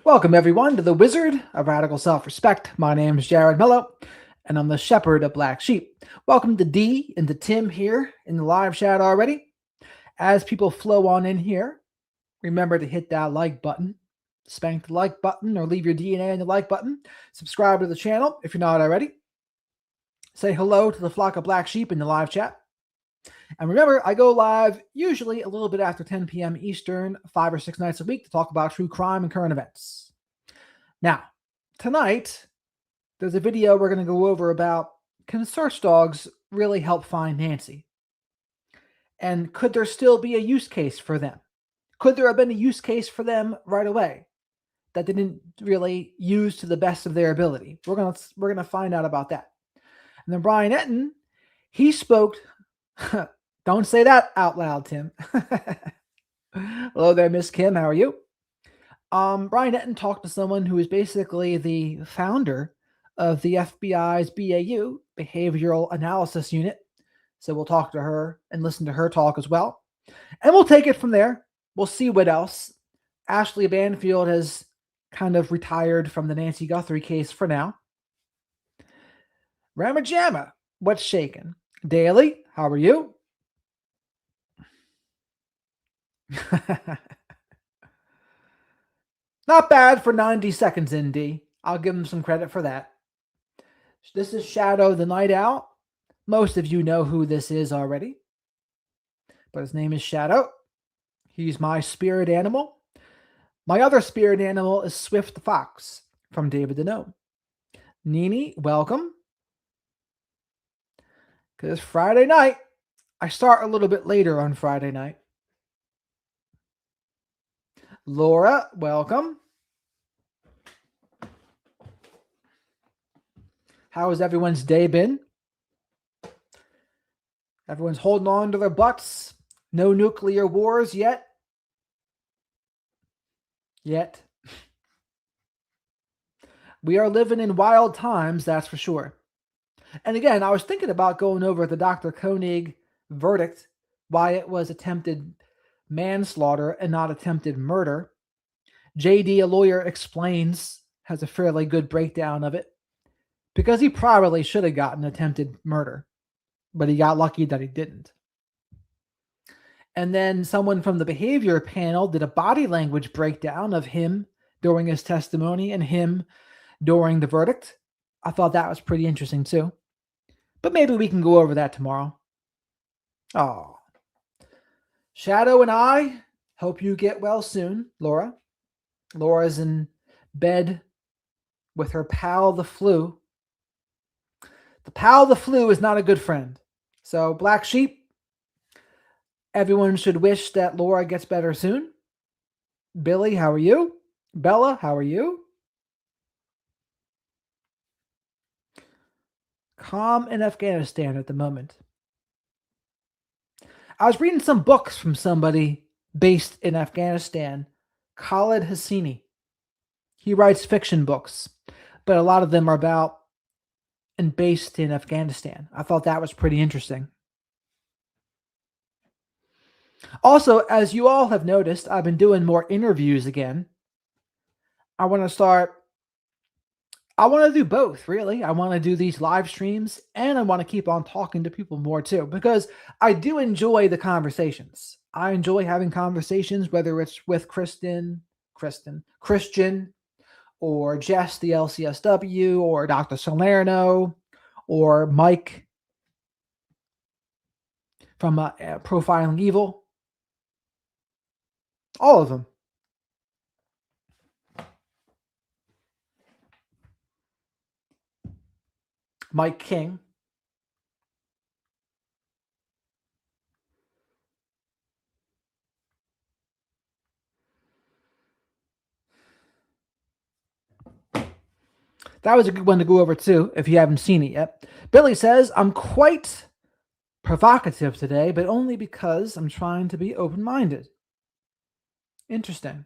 Welcome, everyone, to the Wizard of Radical Self-Respect. My name is Jared Mello, and I'm the Shepherd of Black Sheep. Welcome to Dee and to Tim here in the live chat already. As people flow on in here, remember to hit that like button, spank the like button, or leave your DNA in the like button. Subscribe to the channel if you're not already. Say hello to the flock of black sheep in the live chat. And remember, I go live usually a little bit after 10 p.m. Eastern, 5 or 6 nights a week to talk about true crime and current events. Now, tonight, there's a video we're going to go over about, can search dogs really help find Nancy? And could there still be a use case for them? Could there have been a use case for them right away that they didn't really use to the best of their ability? We're gonna find out about that. And then Brian Etten, he spoke. Don't say that out loud, Tim. Hello there, Miss Kim. How are you? Brian Etten talked to someone who is basically the founder of the FBI's BAU, Behavioral Analysis Unit. So we'll talk to her and listen to her talk as well. And we'll take it from there. We'll see what else. Ashley Banfield has kind of retired from the Nancy Guthrie case for now. Ramajama, what's shaking? Daly, how are you? Not bad for 90 seconds, Indy. I'll give him some credit for that. This is Shadow the Night Owl. Most of you know who this is already. But his name is Shadow. He's my spirit animal. My other spirit animal is Swift the Fox from David the Gnome. Nini, welcome. Because Friday night, I start a little bit later on Friday night. Laura, welcome. How has everyone's day been? Everyone's holding on to their butts. No nuclear wars yet. We are living in wild times, that's for sure. And again, I was thinking about going over the Dr. Koenig verdict, why it was attempted manslaughter and not attempted murder. JD, a lawyer, explains, has a fairly good breakdown of it, because he probably should have gotten attempted murder, but he got lucky that he didn't. And then someone from the behavior panel did a body language breakdown of him during his testimony and him during the verdict. I thought that was pretty interesting too. But maybe we can go over that tomorrow. Oh. Shadow and I hope you get well soon, Laura. Laura's in bed with her pal, the flu. The pal, the flu, is not a good friend. So, Black Sheep, everyone should wish that Laura gets better soon. Billy, how are you? Bella, how are you? Calm in Afghanistan at the moment. I was reading some books from somebody based in Afghanistan, Khalid Hosseini. He writes fiction books, but a lot of them are about and based in Afghanistan. I thought that was pretty interesting. Also, as you all have noticed, I've been doing more interviews again. I want to do both, really. I want to do these live streams, and I want to keep on talking to people more too, because I do enjoy the conversations. I enjoy having conversations, whether it's with Christian, or Jess, the LCSW, or Dr. Salerno, or Mike from Profiling Evil. All of them. Mike King. That was a good one to go over too, if you haven't seen it yet. Billy says, I'm quite provocative today, but only because I'm trying to be open-minded. Interesting.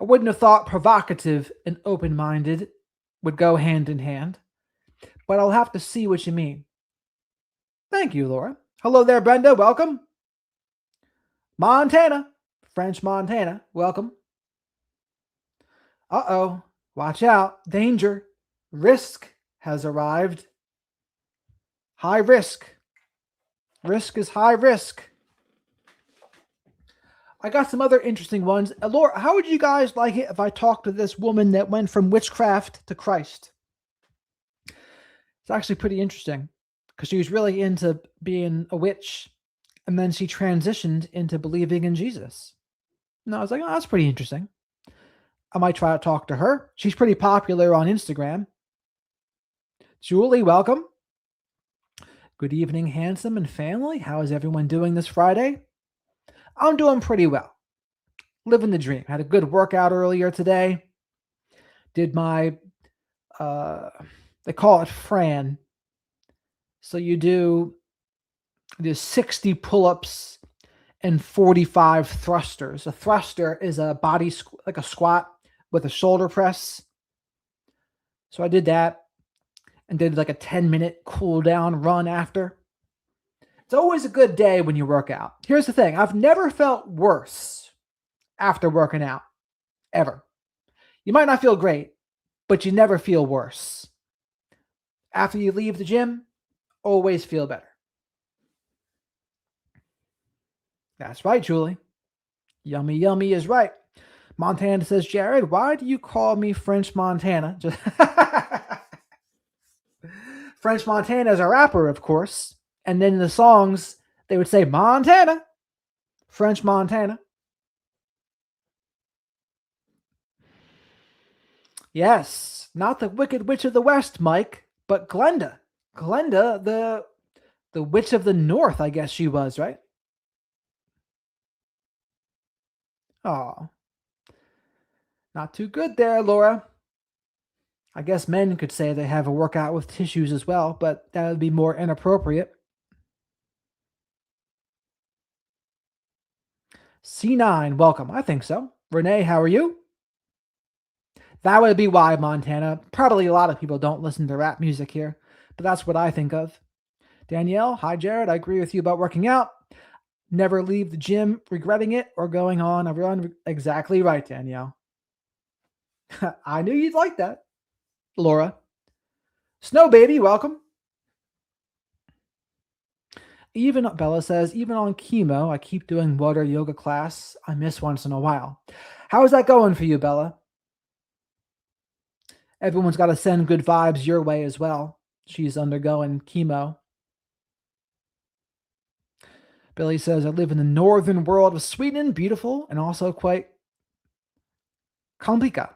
I wouldn't have thought provocative and open-minded would go hand in hand, but I'll have to see what you mean. Thank you, Laura. Hello there, Brenda. Welcome. Montana, French Montana. Welcome. Uh-oh. Watch out. Danger. Risk has arrived. High risk. Risk is high risk. I got some other interesting ones. Laura, how would you guys like it if I talked to this woman that went from witchcraft to Christ? It's actually pretty interesting because she was really into being a witch and then she transitioned into believing in Jesus. And I was like, oh, that's pretty interesting. I might try to talk to her. She's pretty popular on Instagram. Julie, welcome. Good evening, handsome and family. How is everyone doing this Friday? I'm doing pretty well. Living the dream. Had a good workout earlier today. Did my, they call it Fran. So you do 60 pull-ups and 45 thrusters. A thruster is a body, like a squat with a shoulder press. So I did that and did like a 10-minute cool down run after. It's always a good day when you work out. Here's the thing. I've never felt worse after working out, ever. You might not feel great, but you never feel worse. After you leave the gym, always feel better. That's right, Julie. Yummy, yummy is right. Montana says, Jared, why do you call me French Montana? Just French Montana is a rapper, of course. And then in the songs, they would say Montana, French Montana. Yes, not the Wicked Witch of the West, Mike, but Glenda. Glenda, the Witch of the North, I guess she was, right? Oh, not too good there, Laura. I guess men could say they have a workout with tissues as well, but that would be more inappropriate. C9, welcome. I think so. Renee, how are you? That would be why, Montana. Probably a lot of people don't listen to rap music here, but that's what I think of. Danielle, hi, Jared. I agree with you about working out. Never leave the gym regretting it or going on a run. Exactly right, Danielle. I knew you'd like that. Laura. Snow Baby, welcome. Even Bella says, even on chemo, I keep doing water yoga class. I miss once in a while. How is that going for you, Bella? Everyone's got to send good vibes your way as well. She's undergoing chemo. Billy says, I live in the northern world of Sweden, beautiful and also quite complicated.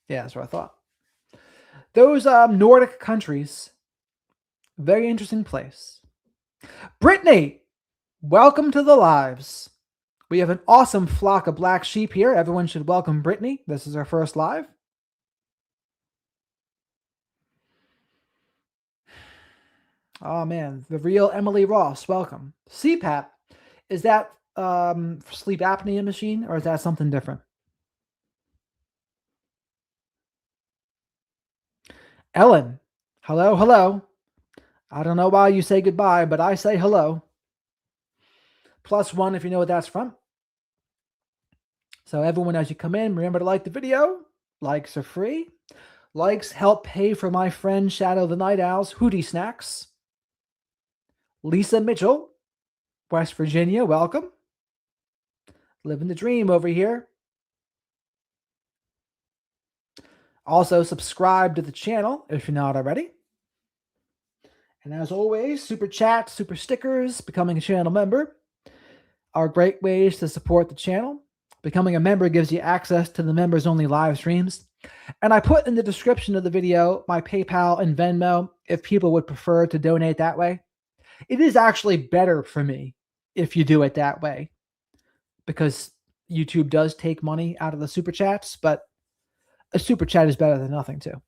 Yeah, that's what I thought. Those Nordic countries, very interesting place. Brittany, welcome to the lives. We have an awesome flock of black sheep here. Everyone should welcome Brittany. This is our first live. Oh man, the real Emily Ross, welcome. CPAP, is that sleep apnea machine or is that something different? Ellen, hello, hello. I don't know why you say goodbye, but I say hello. +1 if you know what that's from. So everyone, as you come in, remember to like the video. Likes are free. Likes help pay for my friend Shadow the Night Owl's Hootie Snacks. Lisa Mitchell, West Virginia, welcome. Living the dream over here. Also, subscribe to the channel if you're not already. And as always, super chats, super stickers, becoming a channel member are great ways to support the channel. Becoming a member gives you access to the members-only live streams. And I put in the description of the video my PayPal and Venmo if people would prefer to donate that way. It is actually better for me if you do it that way because YouTube does take money out of the super chats, but a super chat is better than nothing too.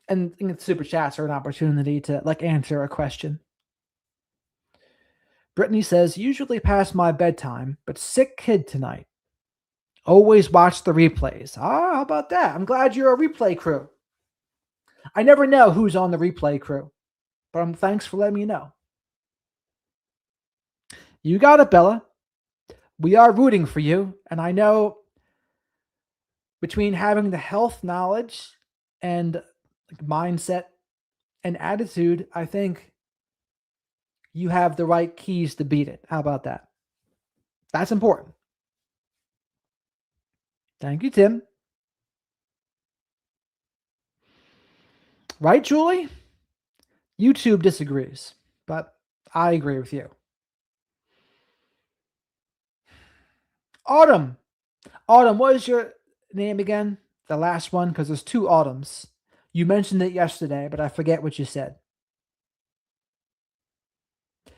And super chats are an opportunity to like answer a question. Brittany says, usually past my bedtime, but sick kid tonight. Always watch the replays. Ah, how about that? I'm glad you're a replay crew. I never know who's on the replay crew, but thanks for letting me know. You got it, Bella. We are rooting for you. And I know between having the health knowledge and mindset and attitude, I think you have the right keys to beat it. How about that? That's important. Thank you, Tim. Right, Julie? YouTube disagrees, but I agree with you. Autumn. Autumn, what is your name again? The last one, because there's two Autumns. You mentioned it yesterday, but I forget what you said.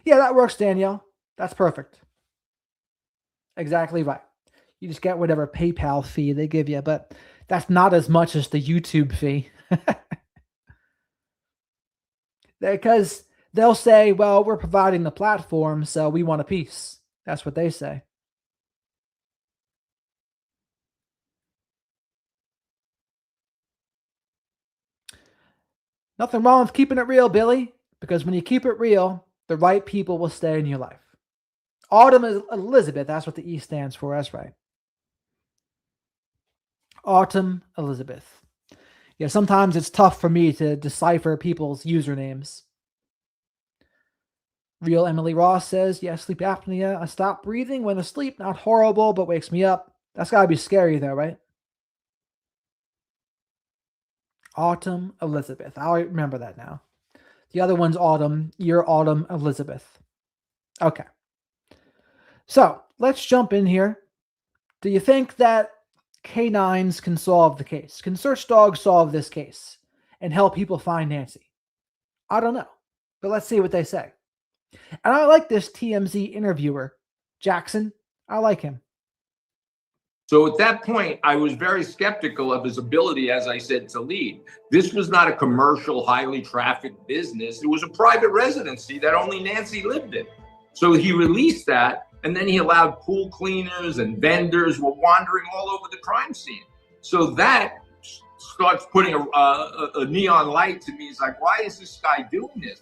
Yeah, that works, Danielle. That's perfect. Exactly right. You just get whatever PayPal fee they give you, but that's not as much as the YouTube fee. Because they'll say, well, we're providing the platform, so we want a piece. That's what they say. Nothing wrong with keeping it real, Billy, because when you keep it real, the right people will stay in your life. Autumn is Elizabeth. That's what the E stands for. That's right. Autumn Elizabeth. Yeah, sometimes it's tough for me to decipher people's usernames. Real Emily Ross says, yeah, sleep apnea. I stop breathing when asleep. Not horrible, but wakes me up. That's got to be scary, though, right? Autumn Elizabeth. I'll remember that now. The other one's Autumn. You're Autumn Elizabeth. Okay. So let's jump in here. Do you think that canines can solve the case? Can search dogs solve this case and help people find Nancy? I don't know, but let's see what they say. And I like this TMZ interviewer, Jackson. I like him. So at that point, I was very skeptical of his ability, as I said, to lead. This was not a commercial, highly trafficked business. It was a private residency that only Nancy lived in. So he released that, and then he allowed pool cleaners and vendors were wandering all over the crime scene. So that starts putting a neon light to me. It's like, why is this guy doing this?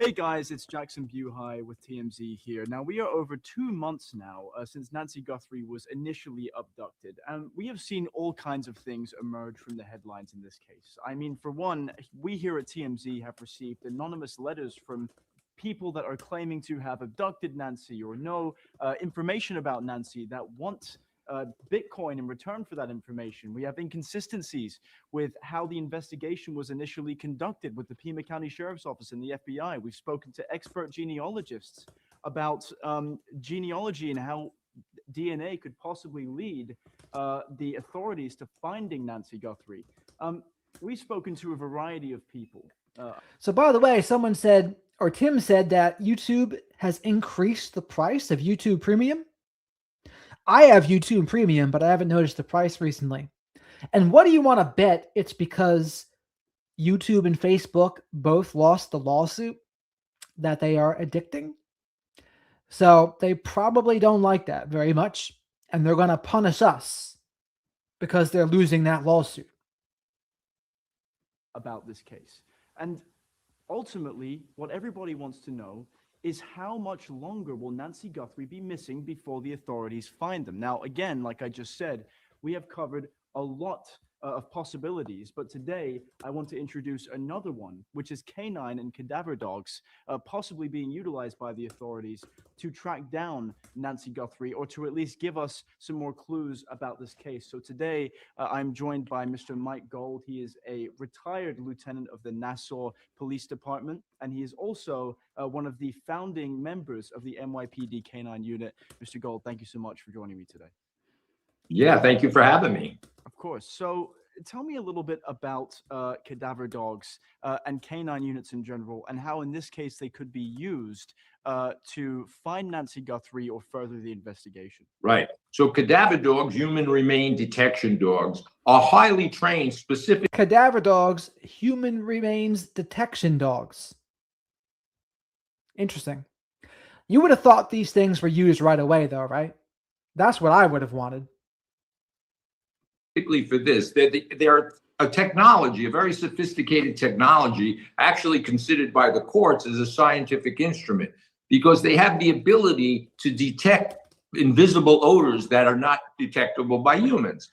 Hey guys, it's Jackson Buhai with TMZ here. Now, we are over 2 months now since Nancy Guthrie was initially abducted, and we have seen all kinds of things emerge from the headlines in this case. I mean, for one, we here at TMZ have received anonymous letters from people that are claiming to have abducted Nancy or know information about Nancy that want Bitcoin in return for that information. We have inconsistencies with how the investigation was initially conducted with the Pima County Sheriff's Office and the FBI. We've spoken to expert genealogists about genealogy and how DNA could possibly lead the authorities to finding Nancy Guthrie. We've spoken to a variety of people. So by the way, someone said, or Tim said, that YouTube has increased the price of YouTube Premium. I have YouTube Premium, but I haven't noticed the price recently. And what do you want to bet? It's because YouTube and Facebook both lost the lawsuit that they are addicting. So they probably don't like that very much. And they're going to punish us because they're losing that lawsuit. About this case. And ultimately, what everybody wants to know is how much longer will Nancy Guthrie be missing before the authorities find them? Now, again, like I just said, we have covered a lot of possibilities, but today I want to introduce another one, which is canine and cadaver dogs, possibly being utilized by the authorities to track down Nancy Guthrie, or to at least give us some more clues about this case. So today I'm joined by Mr. Mike Gold. He is a retired lieutenant of the Nassau Police Department, and he is also one of the founding members of the NYPD Canine Unit. Mr. Gold, thank you so much for joining me today. Yeah, thank you for having me. Of course. So tell me a little bit about cadaver dogs and canine units in general, and how in this case they could be used to find Nancy Guthrie or further the investigation. Right. So cadaver dogs, human remain detection dogs, are highly trained specific. Cadaver dogs, human remains detection dogs. Interesting. You would have thought these things were used right away, though, right? That's what I would have wanted. For this, they're a technology, a very sophisticated technology, actually considered by the courts as a scientific instrument, because they have the ability to detect invisible odors that are not detectable by humans.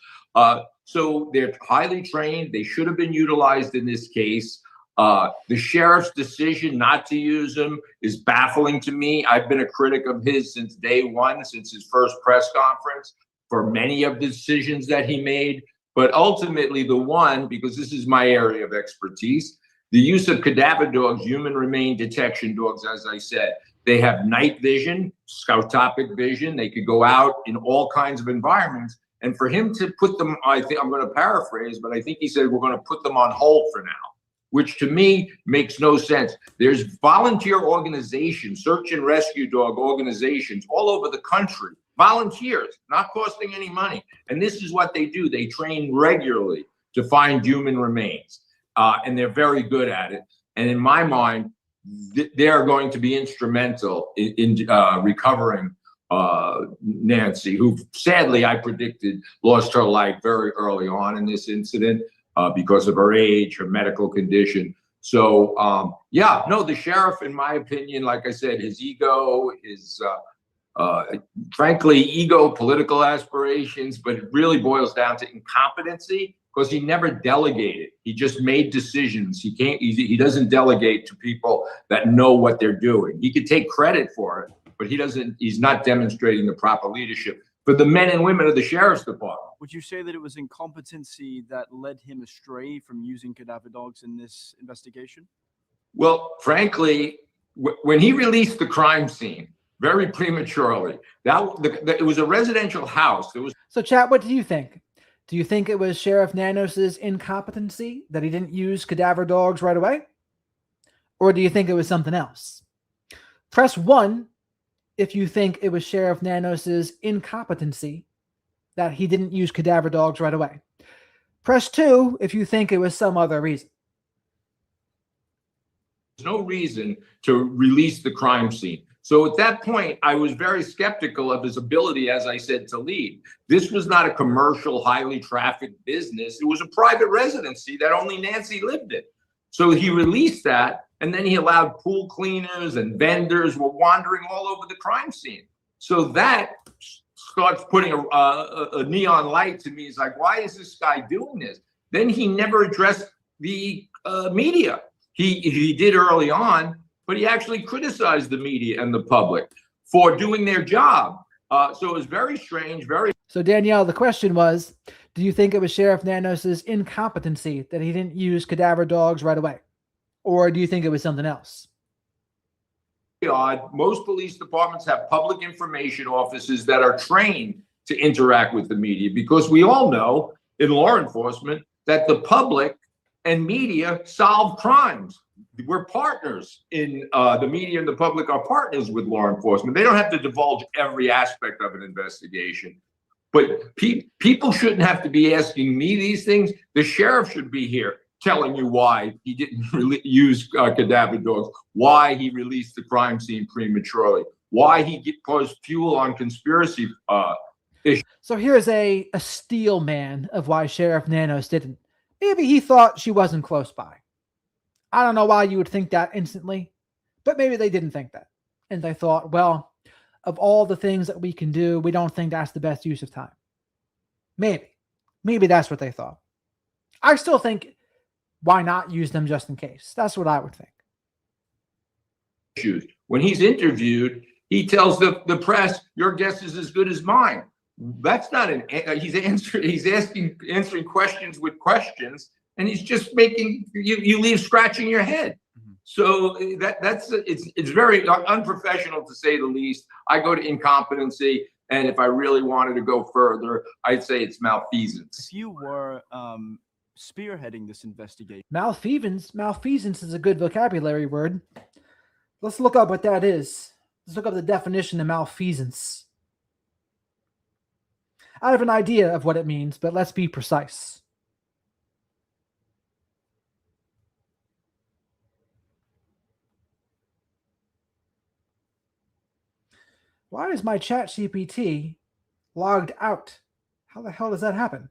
So they're highly trained. They should have been utilized in this case. The sheriff's decision not to use them is baffling to me. I've been a critic of his since day one, since his first press conference, for many of the decisions that he made. But ultimately, the one, because this is my area of expertise, the use of cadaver dogs, human remain detection dogs, as I said, they have night vision, scoutopic vision. They could go out in all kinds of environments. And for him to put them, I think I'm going to paraphrase, but I think he said, we're going to put them on hold for now, which to me makes no sense. There's volunteer organizations, search and rescue dog organizations all over the country, volunteers, not costing any money. And this is what they do. They train regularly to find human remains. And they're very good at it. And in my mind, they are going to be instrumental in recovering Nancy, who sadly I predicted lost her life very early on in this incident because of her age, her medical condition. So yeah, no, the sheriff, in my opinion, like I said, his ego, his frankly, ego, political aspirations, but it really boils down to incompetency, because he never delegated. He just made decisions. He doesn't delegate to people that know what they're doing. He could take credit for it, but he's not demonstrating the proper leadership for the men and women of the sheriff's department. Would you say that it was incompetency that led him astray from using cadaver dogs in this investigation? Well, frankly, when he released the crime scene very prematurely, it was a residential house. So, chat, what do you think? Do you think it was Sheriff Nanos's incompetency that he didn't use cadaver dogs right away? Or do you think it was something else? Press 1 if you think it was Sheriff Nanos's incompetency that he didn't use cadaver dogs right away. Press 2 if you think it was some other reason. There's no reason to release the crime scene. So at that point, I was very skeptical of his ability, as I said, to lead. This was not a commercial, highly trafficked business. It was a private residency that only Nancy lived in. So he released that, and then he allowed pool cleaners and vendors were wandering all over the crime scene. So that starts putting a neon light to me. It's like, why is this guy doing this? Then he never addressed the media. He did early on, but he actually criticized the media and the public for doing their job. So it was very strange, So Danielle, the question was, do you think it was Sheriff Nanos's incompetency that he didn't use cadaver dogs right away? Or do you think it was something else? odd. Most police departments have public information offices that are trained to interact with the media, because we all know in law enforcement that the public and media solve crimes. We're partners in the media, and the public are partners with law enforcement. They don't have to divulge every aspect of an investigation. But people shouldn't have to be asking me these things. The sheriff should be here telling you why he didn't use cadaver dogs, why he released the crime scene prematurely, why he caused fuel on conspiracy issues. So here's a steel man of why Sheriff Nanos didn't. Maybe he thought she wasn't close by. I don't know why you would think that instantly, but maybe they didn't think that. And they thought, well, of all the things that we can do, we don't think that's the best use of time. Maybe that's what they thought. I still think, why not use them just in case? That's what I would think. When he's interviewed, he tells the press, your guess is as good as mine. That's not he's answering questions with questions, and he's just making you leave scratching your head. So it's very unprofessional, to say the least. I go to incompetency, and if I really wanted to go further, I'd say it's malfeasance. If you were spearheading this investigation, malfeasance is a good vocabulary word. Let's look up what that is. Let's look up the definition of malfeasance. I have an idea of what it means, but let's be precise. Why is my chat GPT logged out? How the hell does that happen?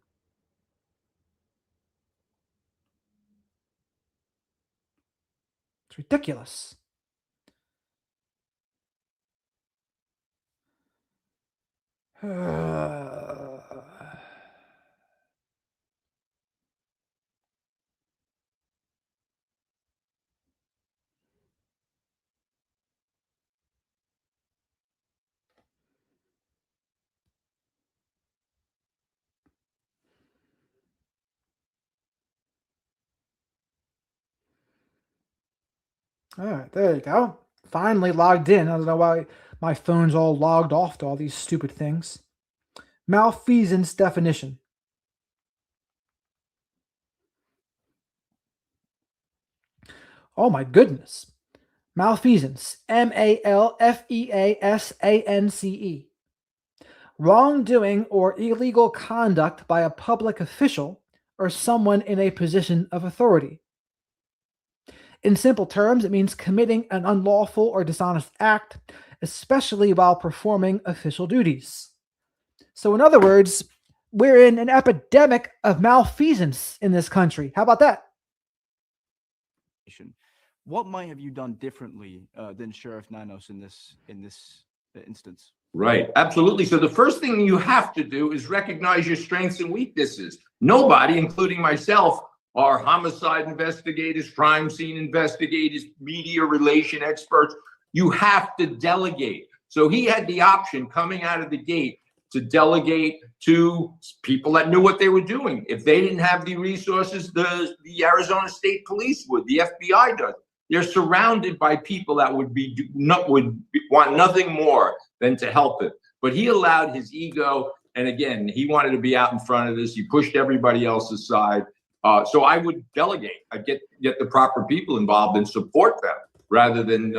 It's ridiculous. All right, there you go. Finally logged in. I don't know why my phone's all logged off to all these stupid things. Malfeasance definition. Oh my goodness. Malfeasance. Malfeasance. Wrongdoing or illegal conduct by a public official or someone in a position of authority. In simple terms, it means committing an unlawful or dishonest act, especially while performing official duties. So, in other words, we're in an epidemic of malfeasance in this country. How about that? What might have you done differently than Sheriff Nanos in this instance? Right. Absolutely. So the first thing you have to do is recognize your strengths and weaknesses. Nobody, including myself, are homicide investigators, crime scene investigators, media relation experts. You have to delegate. So he had the option coming out of the gate to delegate to people that knew what they were doing. If they didn't have the resources, the Arizona State Police would, the FBI does. They're surrounded by people that would want nothing more than to help him. But he allowed his ego, and again, he wanted to be out in front of this. He pushed everybody else aside. So I would delegate. I'd get the proper people involved and support them rather than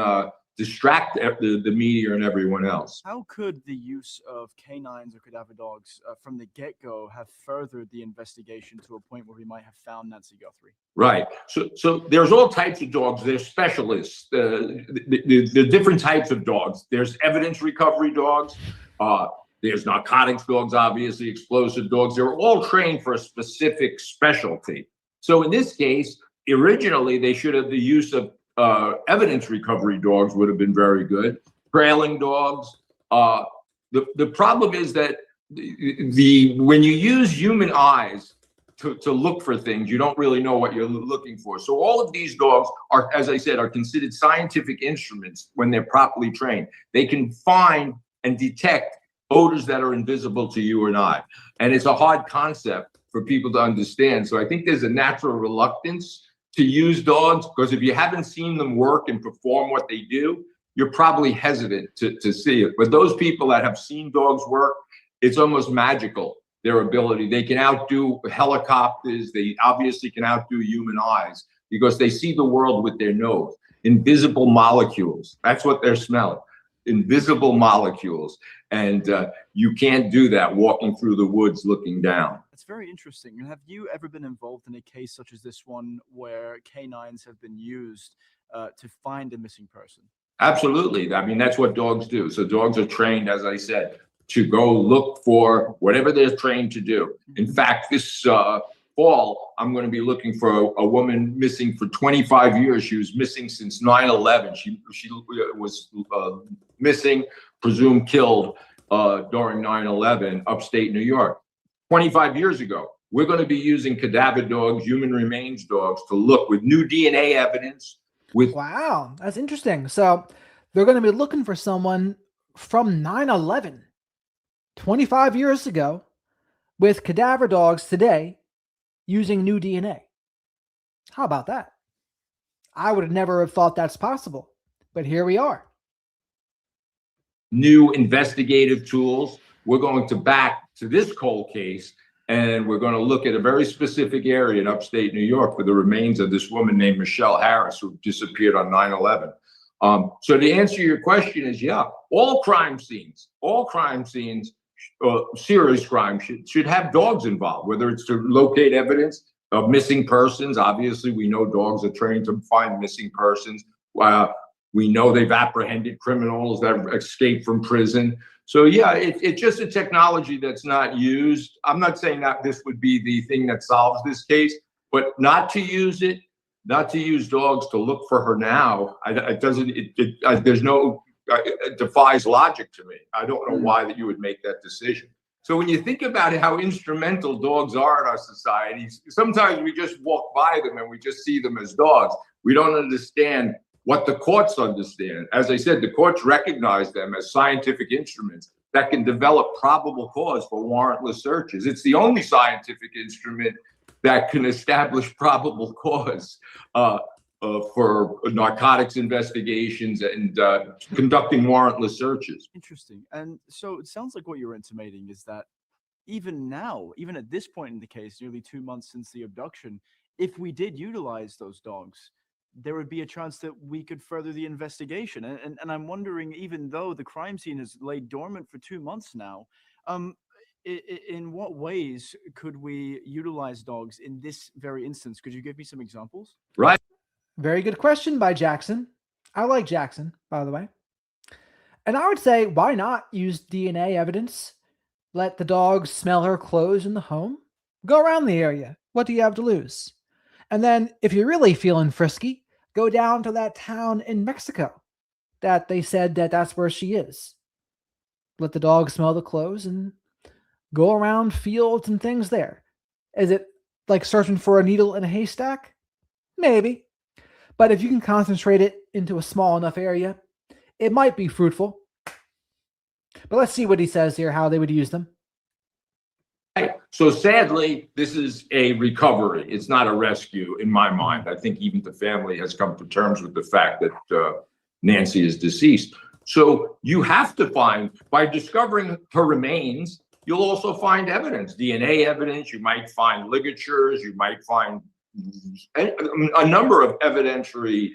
distract the media and everyone else. How could the use of canines or cadaver dogs from the get-go have furthered the investigation to a point where we might have found Nancy Guthrie? Right. So there's all types of dogs. There's specialists. The different types of dogs. There's evidence recovery dogs. There's narcotics dogs, obviously, explosive dogs. They're all trained for a specific specialty. So in this case, originally they should have the use of evidence recovery dogs would have been very good. Trailing dogs. The problem is that when you use human eyes to look for things, you don't really know what you're looking for. So all of these dogs are, as I said, are considered scientific instruments when they're properly trained. They can find and detect odors that are invisible to you and I. And it's a hard concept for people to understand. So I think there's a natural reluctance to use dogs, because if you haven't seen them work and perform what they do, you're probably hesitant to see it. But those people that have seen dogs work, it's almost magical, their ability. They can outdo helicopters. They obviously can outdo human eyes because they see the world with their nose. Invisible molecules. That's what they're smelling. Invisible molecules. And you can't do that walking through the woods looking down. That's very interesting. Have you ever been involved in a case such as this one where canines have been used to find a missing person? Absolutely. I mean, that's what dogs do. So dogs are trained, as I said, to go look for whatever they're trained to do. In fact, this fall, I'm going to be looking for a woman missing for 25 years. She was missing since 9/11. She was missing, presumed killed during 9/11, upstate New York. 25 years ago. We're going to be using cadaver dogs, human remains dogs, to look with new DNA evidence. Wow, that's interesting. So they're going to be looking for someone from 9/11, 25 years ago, with cadaver dogs today using new DNA. How about that? I would have never have thought that's possible, but here we are. New investigative tools. We're going to back to this cold case, and we're going to look at a very specific area in upstate New York for the remains of this woman named Michelle Harris, who disappeared on 9/11. So to answer your question is, yeah, all crime scenes, serious crime should have dogs involved, whether it's to locate evidence of missing persons. Obviously, we know dogs are trained to find missing persons. We know they've apprehended criminals that have escaped from prison. So yeah, it's just a technology that's not used. I'm not saying that this would be the thing that solves this case, but not to use it, not to use dogs to look for her now. There's no it defies logic to me. I don't know why that you would make that decision. So when you think about how instrumental dogs are in our societies, sometimes we just walk by them and we just see them as dogs. We don't understand what the courts understand. As I said, the courts recognize them as scientific instruments that can develop probable cause for warrantless searches. It's the only scientific instrument that can establish probable cause for narcotics investigations and conducting warrantless searches. Interesting. And so it sounds like what you're intimating is that even now, even at this point in the case, nearly 2 months since the abduction, if we did utilize those dogs, there would be a chance that we could further the investigation. And I'm wondering, even though the crime scene has laid dormant for 2 months now, in what ways could we utilize dogs in this very instance? Could you give me some examples? Right. Very good question by Jackson. I like Jackson, by the way. And I would say, why not use DNA evidence? Let the dogs smell her clothes in the home. Go around the area. What do you have to lose? And then, if you're really feeling frisky, go down to that town in Mexico that they said that that's where she is. Let the dog smell the clothes and go around fields and things there. Is it like searching for a needle in a haystack? Maybe. But if you can concentrate it into a small enough area, it might be fruitful. But let's see what he says here, how they would use them. So sadly, this is a recovery. It's not a rescue in my mind. I think even the family has come to terms with the fact that Nancy is deceased. So you have to find, by discovering her remains, you'll also find evidence, DNA evidence. You might find ligatures. You might find a number of evidentiary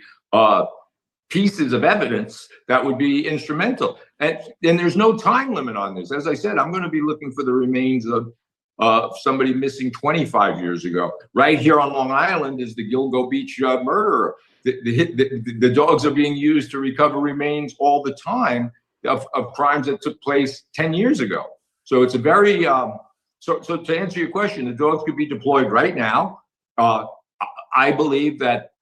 pieces of evidence that would be instrumental. And there's no time limit on this. As I said, I'm going to be looking for the remains of somebody missing 25 years ago. Right here on Long Island is the Gilgo Beach murderer. The dogs are being used to recover remains all the time of crimes that took place 10 years ago. So it's a very, so to answer your question, the dogs could be deployed right now. I believe that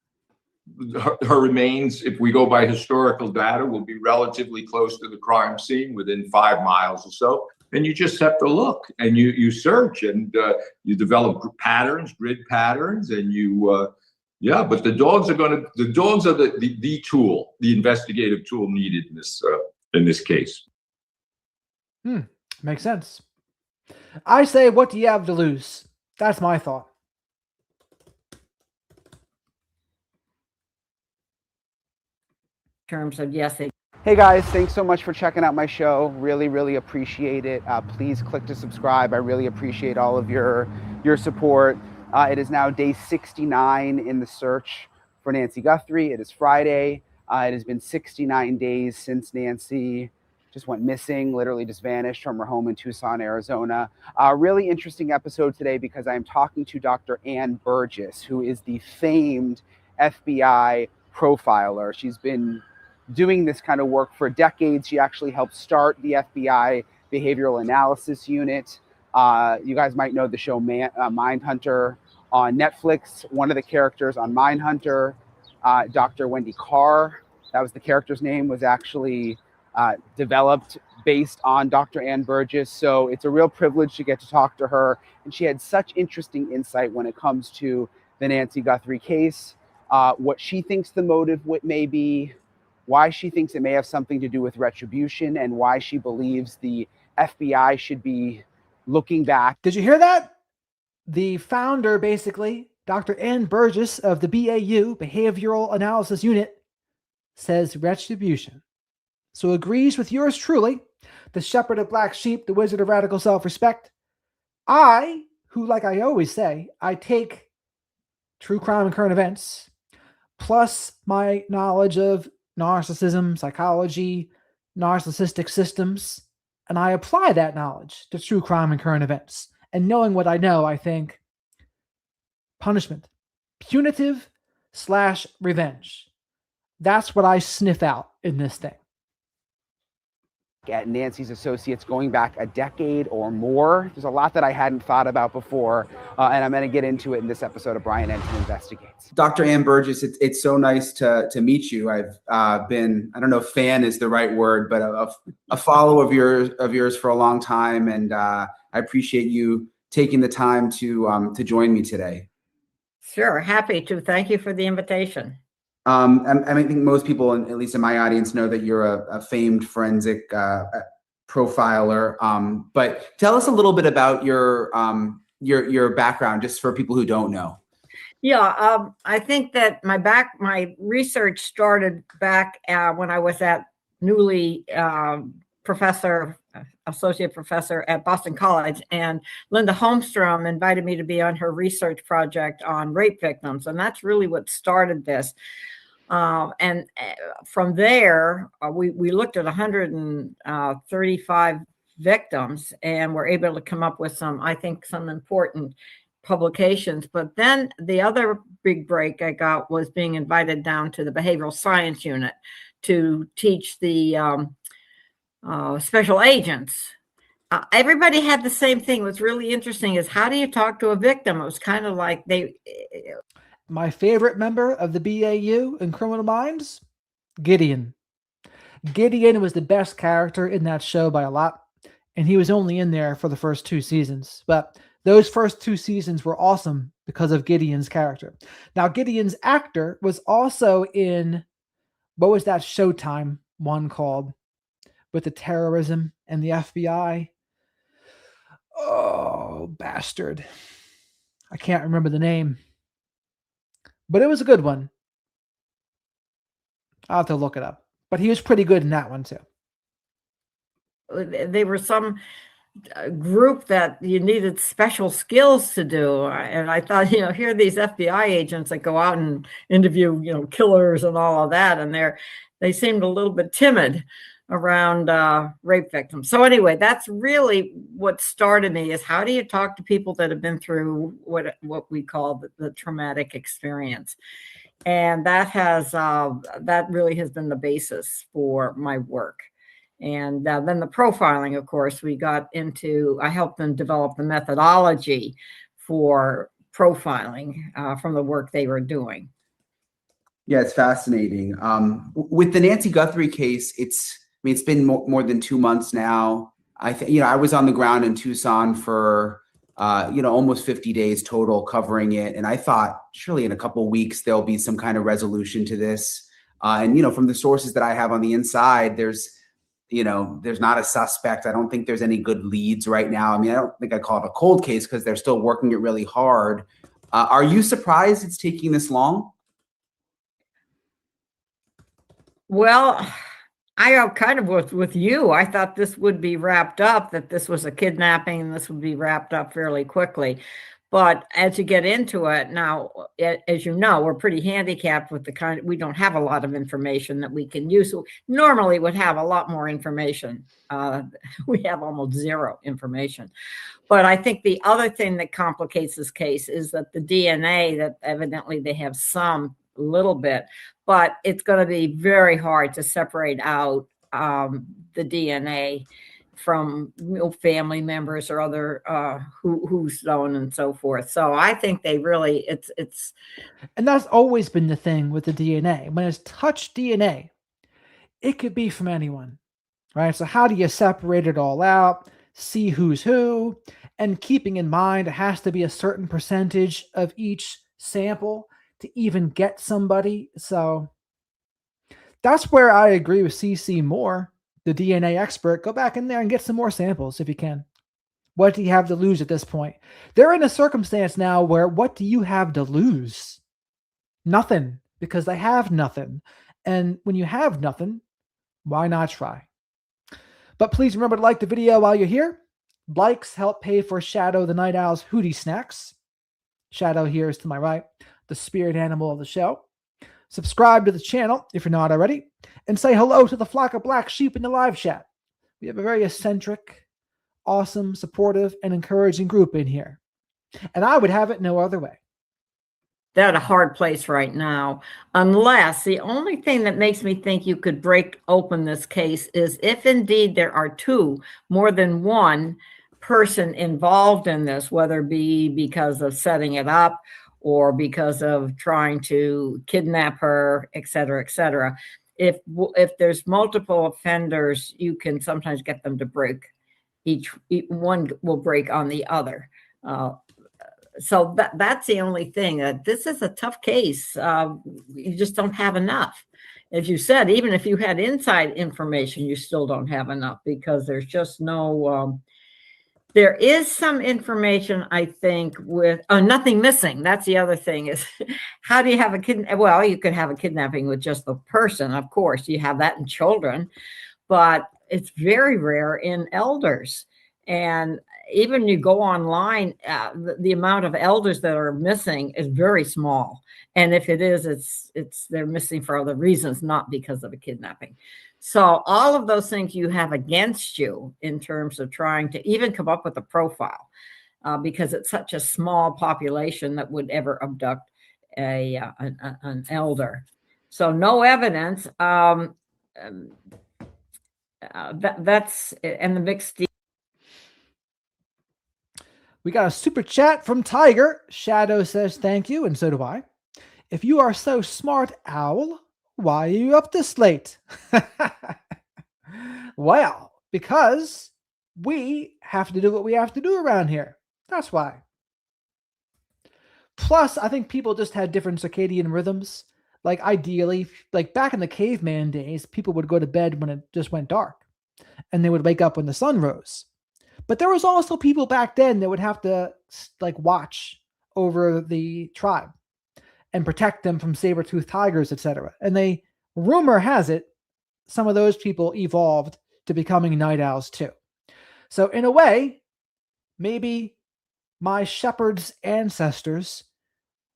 her remains, if we go by historical data, will be relatively close to the crime scene, within 5 miles or so. And you just have to look and you search and you develop patterns, grid patterns, and you, yeah. But the dogs are the tool, the investigative tool needed in this case. Makes sense. I say, what do you have to lose? That's my thought. Terms of yes, Hey guys, thanks so much for checking out my show. Really appreciate it. Please click to subscribe. I really appreciate all of your support. It is now day 69 in the search for Nancy Guthrie. It is Friday. It has been 69 days since Nancy just went missing, literally just vanished from her home in Tucson, Arizona. Really interesting episode today because I am talking to Dr. Ann Burgess, who is the famed FBI profiler. She's been doing this kind of work for decades. She actually helped start the FBI Behavioral Analysis Unit. You guys might know the show Mindhunter on Netflix. One of the characters on Mindhunter, Dr. Wendy Carr, that was the character's name, was actually developed based on Dr. Ann Burgess. So it's a real privilege to get to talk to her. And she had such interesting insight when it comes to the Nancy Guthrie case, what she thinks the motive may be, why she thinks it may have something to do with retribution, and why she believes the FBI should be looking back. Did you hear that? The founder, basically, Dr. Ann Burgess of the BAU, Behavioral Analysis Unit, says retribution. So agrees with yours truly, the shepherd of black sheep, the wizard of radical self-respect. I, who, like I always say, I take true crime and current events, plus my knowledge of narcissism, psychology, narcissistic systems, and I apply that knowledge to true crime and current events. And knowing what I know, I think punishment, punitive/revenge. That's what I sniff out in this thing. at Nancy's associates going back a decade or more. There's a lot that I hadn't thought about before, and I'm going to get into it in this episode of Brian Ensign Investigates. Dr. Ann Burgess, it's so nice to meet you. I've been, I don't know if fan is the right word, but a follower of yours for a long time, and I appreciate you taking the time to join me today. Sure, happy to. Thank you for the invitation. I think most people, at least in my audience, know that you're a famed forensic profiler. But tell us a little bit about your background, just for people who don't know. Yeah, I think that my research started back when I was at newly associate professor at Boston College, and Linda Holmstrom invited me to be on her research project on rape victims, and that's really what started this. And from there, we looked at 135 victims, and were able to come up with some important publications. But then the other big break I got was being invited down to the behavioral science unit to teach the special agents. Everybody had the same thing. What's really interesting is, how do you talk to a victim? It was kind of like My favorite member of the BAU in Criminal Minds, Gideon. Gideon was the best character in that show by a lot, and he was only in there for the first 2 seasons. But those first 2 seasons were awesome because of Gideon's character. Now, Gideon's actor was also in, what was that Showtime one called, with the terrorism and the FBI? Oh, bastard. I can't remember the name. But it was a good one. I'll have to look it up. But he was pretty good in that one too. They were some group that you needed special skills to do. And I thought, here are these FBI agents that go out and interview, killers and all of that. And they seemed a little bit timid around rape victims. So anyway, that's really what started me, is how do you talk to people that have been through what we call the traumatic experience. And that really has been the basis for my work. And then the profiling, of course, I helped them develop the methodology for profiling from the work they were doing. Yeah, it's fascinating. With the Nancy Guthrie case, it's been more than 2 months now. I was on the ground in Tucson for almost 50 days total covering it, and I thought surely in a couple of weeks there'll be some kind of resolution to this. And from the sources that I have on the inside, there's not a suspect. I don't think there's any good leads right now. I don't think I call it a cold case because they're still working it really hard. Are you surprised it's taking this long? Well, I kind of was with you. I thought this would be wrapped up, that this was a kidnapping and this would be wrapped up fairly quickly. But as you get into it now, as you know, we're pretty handicapped with we don't have a lot of information that we can use. So normally would have a lot more information. We have almost zero information. But I think the other thing that complicates this case is that the DNA, that evidently they have some little bit, but it's going to be very hard to separate out the DNA from family members or other who's known and so forth. So I think they really, it's. And that's always been the thing with the DNA. When it's touched DNA, it could be from anyone, right? So how do you separate it all out, see who's who, and keeping in mind it has to be a certain percentage of each sample to even get somebody. So that's where I agree with CC Moore, the DNA expert. Go back in there and get some more samples if you can. What do you have to lose at this point? They're in a circumstance now where what do you have to lose? Nothing, because they have nothing. And when you have nothing, why not try? But please remember to like the video while you're here. Likes help pay for Shadow the Night Owl's Hootie Snacks. Shadow here is to my right, the spirit animal of the show. Subscribe to the channel if you're not already, and say hello to the flock of black sheep in the live chat. We have a very eccentric, awesome, supportive, and encouraging group in here. And I would have it no other way. they're at a hard place right now, unless the only thing that makes me think you could break open this case is if indeed there are more than one person involved in this, whether it be because of setting it up or because of trying to kidnap her, et cetera, et cetera. If there's multiple offenders, you can sometimes get them to break. Each one will break on the other. So that's the only thing. This is a tough case. You just don't have enough. As you said, even if you had inside information, you still don't have enough because there's just no. There is some information, I think, with nothing missing. That's the other thing is, how do you have a kid? Well, you could have a kidnapping with just the person, of course. You have that in children, but it's very rare in elders. And even you go online, the amount of elders that are missing is very small. And if it is, it's they're missing for other reasons, not because of a kidnapping. So all of those things you have against you in terms of trying to even come up with a profile, because it's such a small population that would ever abduct an elder. So no evidence. That's and the mixed. We got a super chat from Tiger. Shadow says thank you, and so do I. If you are so smart, Owl, why are you up this late? Well, because we have to do what we have to do around here. That's why. Plus, I think people just had different circadian rhythms. Like ideally, like back in the caveman days, people would go to bed when it just went dark, and they would wake up when the sun rose. But there was also people back then that would have to like watch over the tribe and protect them from saber-toothed tigers, etc. And rumor has it, some of those people evolved to becoming night owls too. So in a way, maybe my shepherd's ancestors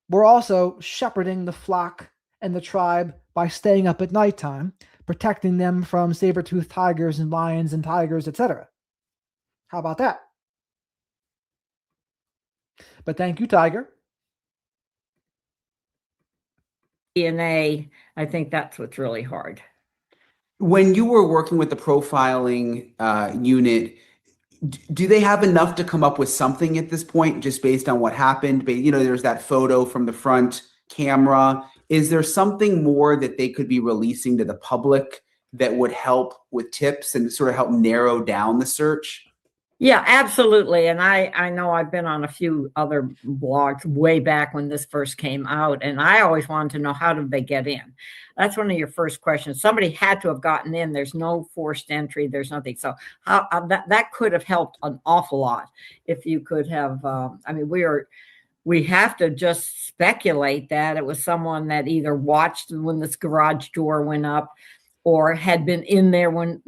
were also shepherding the flock and the tribe by staying up at nighttime, protecting them from saber-toothed tigers and lions and tigers, etc. How about that? But thank you, Tiger. DNA, I think that's what's really hard. When you were working with the profiling unit, do they have enough to come up with something at this point, just based on what happened? But, there's that photo from the front camera. Is there something more that they could be releasing to the public that would help with tips and sort of help narrow down the search? Yeah, absolutely. And I know I've been on a few other blogs way back when this first came out, and I always wanted to know, how did they get in? That's one of your first questions. Somebody had to have gotten in. There's no forced entry. There's nothing. So that could have helped an awful lot if you could have. We have to just speculate that it was someone that either watched when this garage door went up, or had been in there when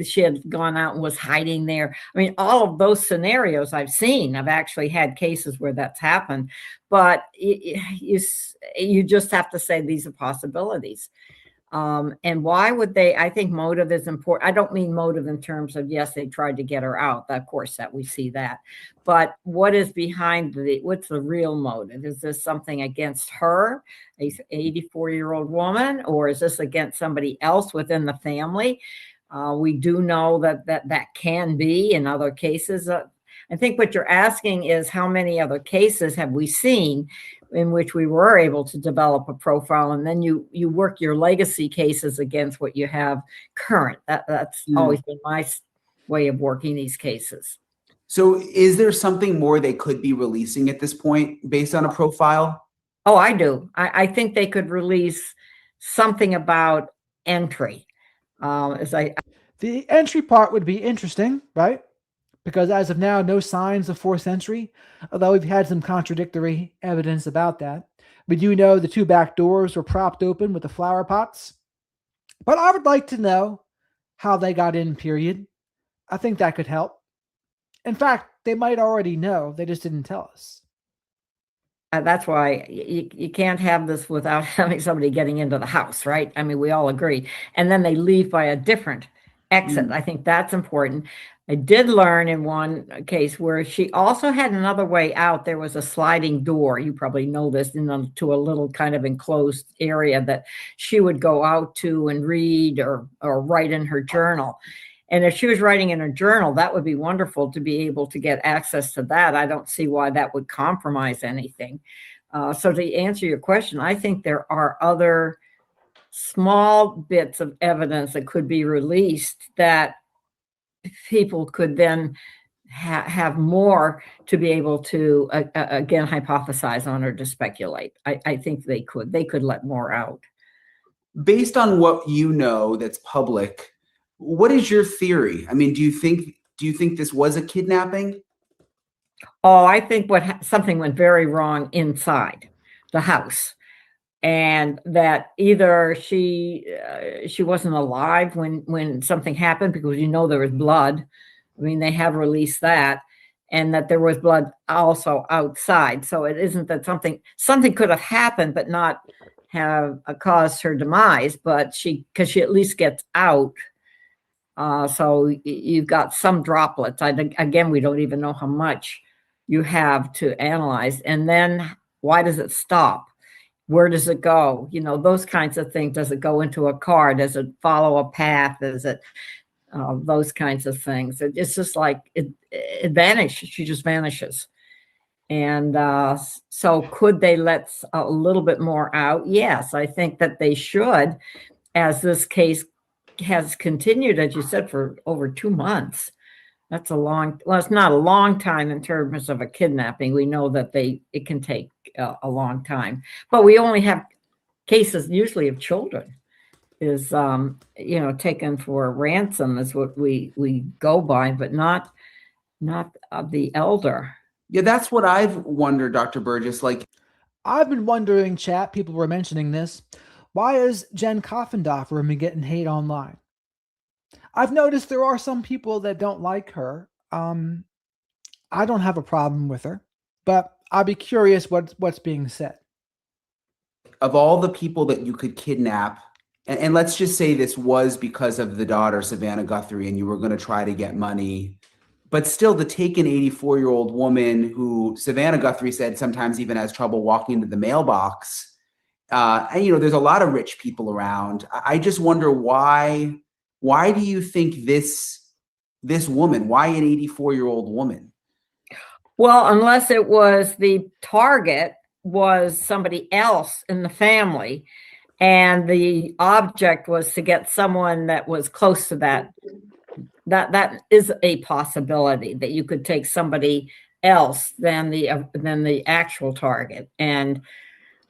she had gone out and was hiding there. I mean, all of those scenarios I've seen. I've actually had cases where that's happened. But you just have to say these are possibilities. And why would they? I think motive is important. I don't mean motive in terms of, yes, they tried to get her out. Of course, that we see that. But what is behind what's the real motive? Is this something against her, a 84-year-old woman, or is this against somebody else within the family? We do know that can be in other cases. I think what you're asking is, how many other cases have we seen in which we were able to develop a profile, and then you work your legacy cases against what you have current. That's always been my way of working these cases. So is there something more they could be releasing at this point based on a profile? Oh, I do. I think they could release something about entry. The entry part would be interesting, right? Because as of now, no signs of forced entry, although we've had some contradictory evidence about that. We do know the two back doors were propped open with the flower pots. But I would like to know how they got in, period. I think that could help. In fact, they might already know. They just didn't tell us. That's why you can't have this without having somebody getting into the house, right? I mean, we all agree. And then they leave by a different exit. I think that's important. I did learn in one case where she also had another way out. There was a sliding door. You probably know this, to a little kind of enclosed area that she would go out to and read or write in her journal. And if she was writing in her journal, that would be wonderful to be able to get access to that. I don't see why that would compromise anything. So to answer your question, I think there are other small bits of evidence that could be released that people could then have more to be able to, again, hypothesize on or to speculate. I think they could let more out. Based on what you know that's public, what is your theory? I mean, do you think this was a kidnapping? Oh, I think something went very wrong inside the house, and that either she wasn't alive when something happened, because there was blood. I mean, they have released that, and that there was blood also outside. So it isn't that something could have happened, but not have caused her demise. But because she at least gets out. So you've got some droplets. Again, we don't even know how much you have to analyze. And then why does it stop? Where does it go? Those kinds of things. Does it go into a car? Does it follow a path? Is it those kinds of things? It's just like it vanishes. She just vanishes. And so could they let a little bit more out? Yes, I think that they should, as this case has continued, as you said, for over 2 months. That's it's not a long time in terms of a kidnapping. We know that it can take a long time, but we only have cases usually of children is, taken for ransom is what we go by, but not the elder. Yeah, that's what I've wondered, Dr. Burgess. Like, I've been wondering, chat, people were mentioning this. Why is Jen Coffendorfer been getting hate online? I've noticed there are some people that don't like her. I don't have a problem with her, but I'll be curious what's being said. Of all the people that you could kidnap, and let's just say this was because of the daughter, Savannah Guthrie, and you were going to try to get money, but still to take an 84-year-old woman who Savannah Guthrie said sometimes even has trouble walking to the mailbox. And there's a lot of rich people around. I just wonder why do you think this woman, why an 84-year-old woman? Well, unless it was the target was somebody else in the family, and the object was to get someone that was close to that. That is a possibility, that you could take somebody else than the actual target. And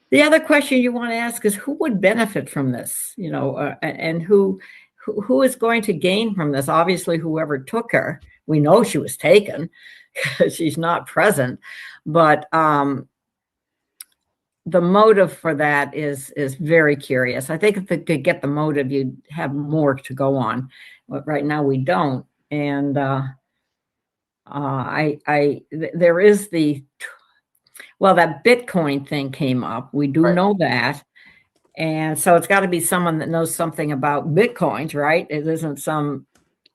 the other question you want to ask is who would benefit from this, and who is going to gain from this? Obviously, whoever took her. We know she was taken because she's not present, but the motive for that is very curious. I think if they could get the motive, you'd have more to go on. But right now we don't. And there is that Bitcoin thing came up. We do know that. And so it's got to be someone that knows something about Bitcoins, right? It isn't some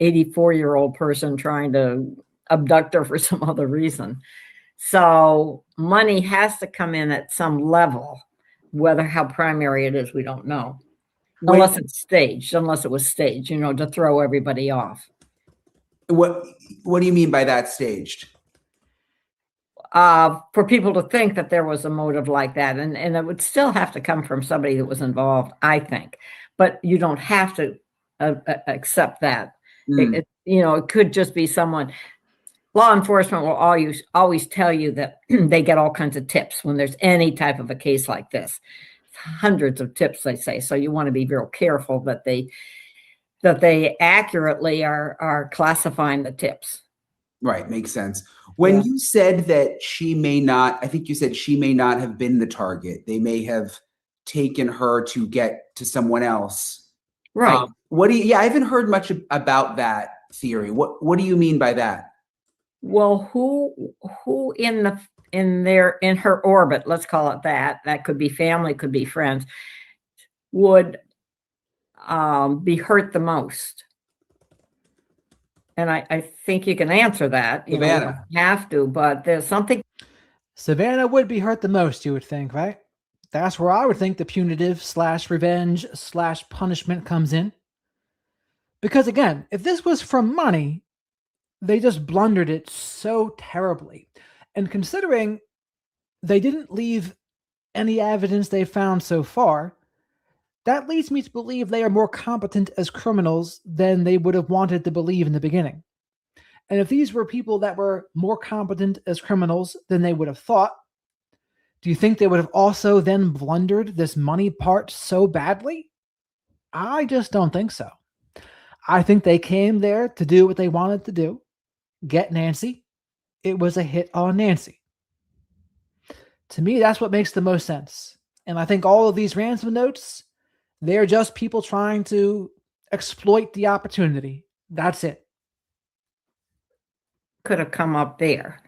84-year-old person trying to abduct her for some other reason. So money has to come in at some level, how primary it is, we don't know. Unless it was staged, to throw everybody off. What do you mean by that, staged? For people to think that there was a motive like that. And it would still have to come from somebody that was involved, I think. But you don't have to accept that. It could just be someone. Law enforcement will always tell you that they get all kinds of tips when there's any type of a case like this. Hundreds of tips, they say. So you want to be real careful that they accurately are classifying the tips. Right. Makes sense. When you said that she may not have been the target. They may have taken her to get to someone else. Right. I haven't heard much about that theory. What do you mean by that? Well, who in her orbit, let's call it that could be family, could be friends, would be hurt the most? And I think you can answer that. You know, you don't Savannah. have to, but there's something. Savannah would be hurt the most, you would think, right? That's where I would think the punitive / revenge / punishment comes in. Because again, if this was from money, they just blundered it so terribly. And considering they didn't leave any evidence they found so far, that leads me to believe they are more competent as criminals than they would have wanted to believe in the beginning. And if these were people that were more competent as criminals than they would have thought, do you think they would have also then blundered this money part so badly? I just don't think so. I think they came there to do what they wanted to do, get Nancy. It was a hit on Nancy. To me, that's what makes the most sense. And I think all of these ransom notes, they're just people trying to exploit the opportunity. That's it. Could have come up there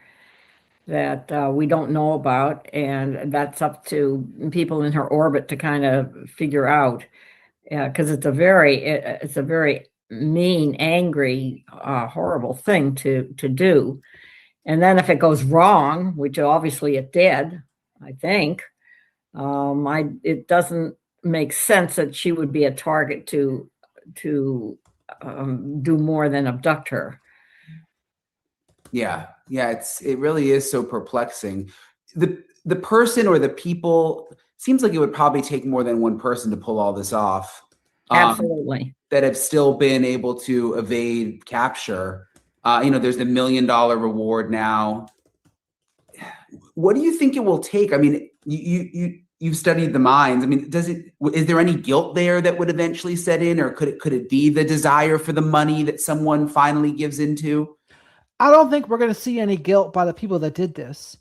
that we don't know about, and that's up to people in her orbit to kind of figure out, because it's a very mean, angry, horrible thing to do. And then if it goes wrong, which obviously it did, I think, it doesn't make sense that she would be a target to do more than abduct her. Yeah, it really is so perplexing. The person or the people, seems like it would probably take more than one person to pull all this off. Absolutely. That have still been able to evade capture. There's the $1 million reward now. What do you think it will take? I mean, you've studied the minds. I mean, is there any guilt there that would eventually set in, or could it be the desire for the money that someone finally gives into? I don't think we're going to see any guilt by the people that did this.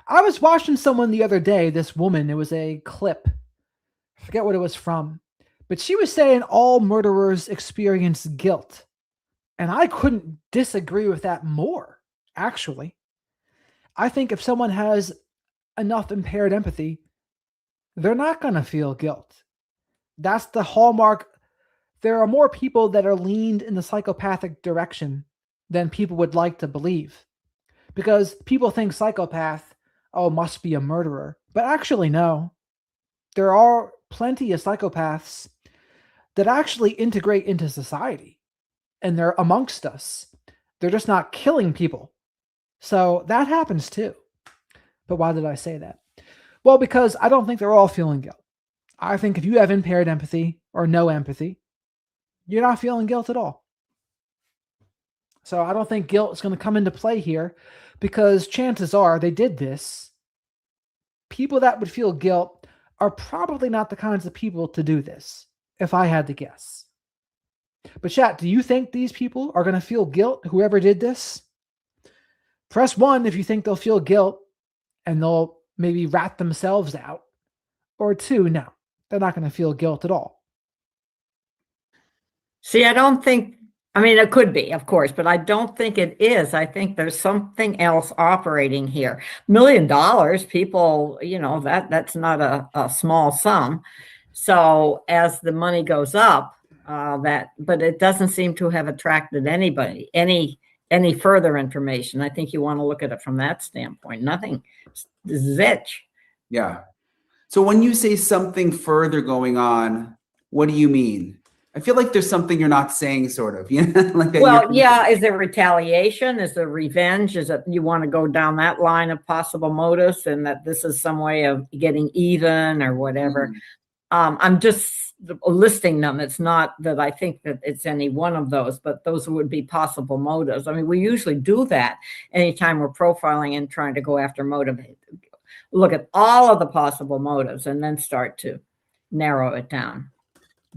I was watching someone the other day, this woman, it was a clip. I forget what it was from, but she was saying all murderers experience guilt. And I couldn't disagree with that more, actually. I think if someone has enough impaired empathy, they're not going to feel guilt. That's the hallmark. There are more people that are leaned in the psychopathic direction than people would like to believe. Because people think psychopath, must be a murderer. But actually, no. There are plenty of psychopaths that actually integrate into society. And they're amongst us. They're just not killing people. So that happens too. But why did I say that? Well, because I don't think they're all feeling guilt. I think if you have impaired empathy or no empathy, you're not feeling guilt at all. So I don't think guilt is going to come into play here, because chances are they did this. People that would feel guilt are probably not the kinds of people to do this, if I had to guess. But chat, do you think these people are going to feel guilt, whoever did this? Press 1 if you think they'll feel guilt and they'll maybe rat themselves out. Or 2, no, they're not going to feel guilt at all. See, I don't think, I mean, it could be, of course, but I don't think it is. I think there's something else operating here. $1 million, people, that's not a small sum. So as the money goes up, but it doesn't seem to have attracted anybody, any further information. I think you want to look at it from that standpoint. Nothing. This is it. Yeah. So when you say something further going on, what do you mean? I feel like there's something you're not saying, sort of. Is there retaliation? Is there revenge? Is it you want to go down that line of possible motives, and that this is some way of getting even or whatever? I'm just listing them. It's not that I think that it's any one of those, but those would be possible motives. I mean, we usually do that anytime we're profiling and trying to go after motive. Look at all of the possible motives and then start to narrow it down.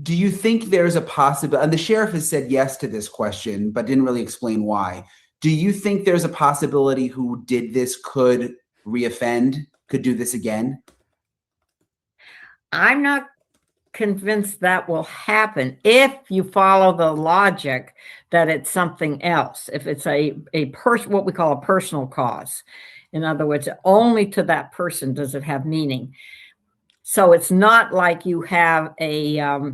Do you think there's a possibility, and the sheriff has said yes to this question, but didn't really explain why. Do you think there's a possibility who did this could reoffend, could do this again? I'm not convinced that will happen if you follow the logic that it's something else. If it's what we call a personal cause. In other words, only to that person does it have meaning. So it's not like you have a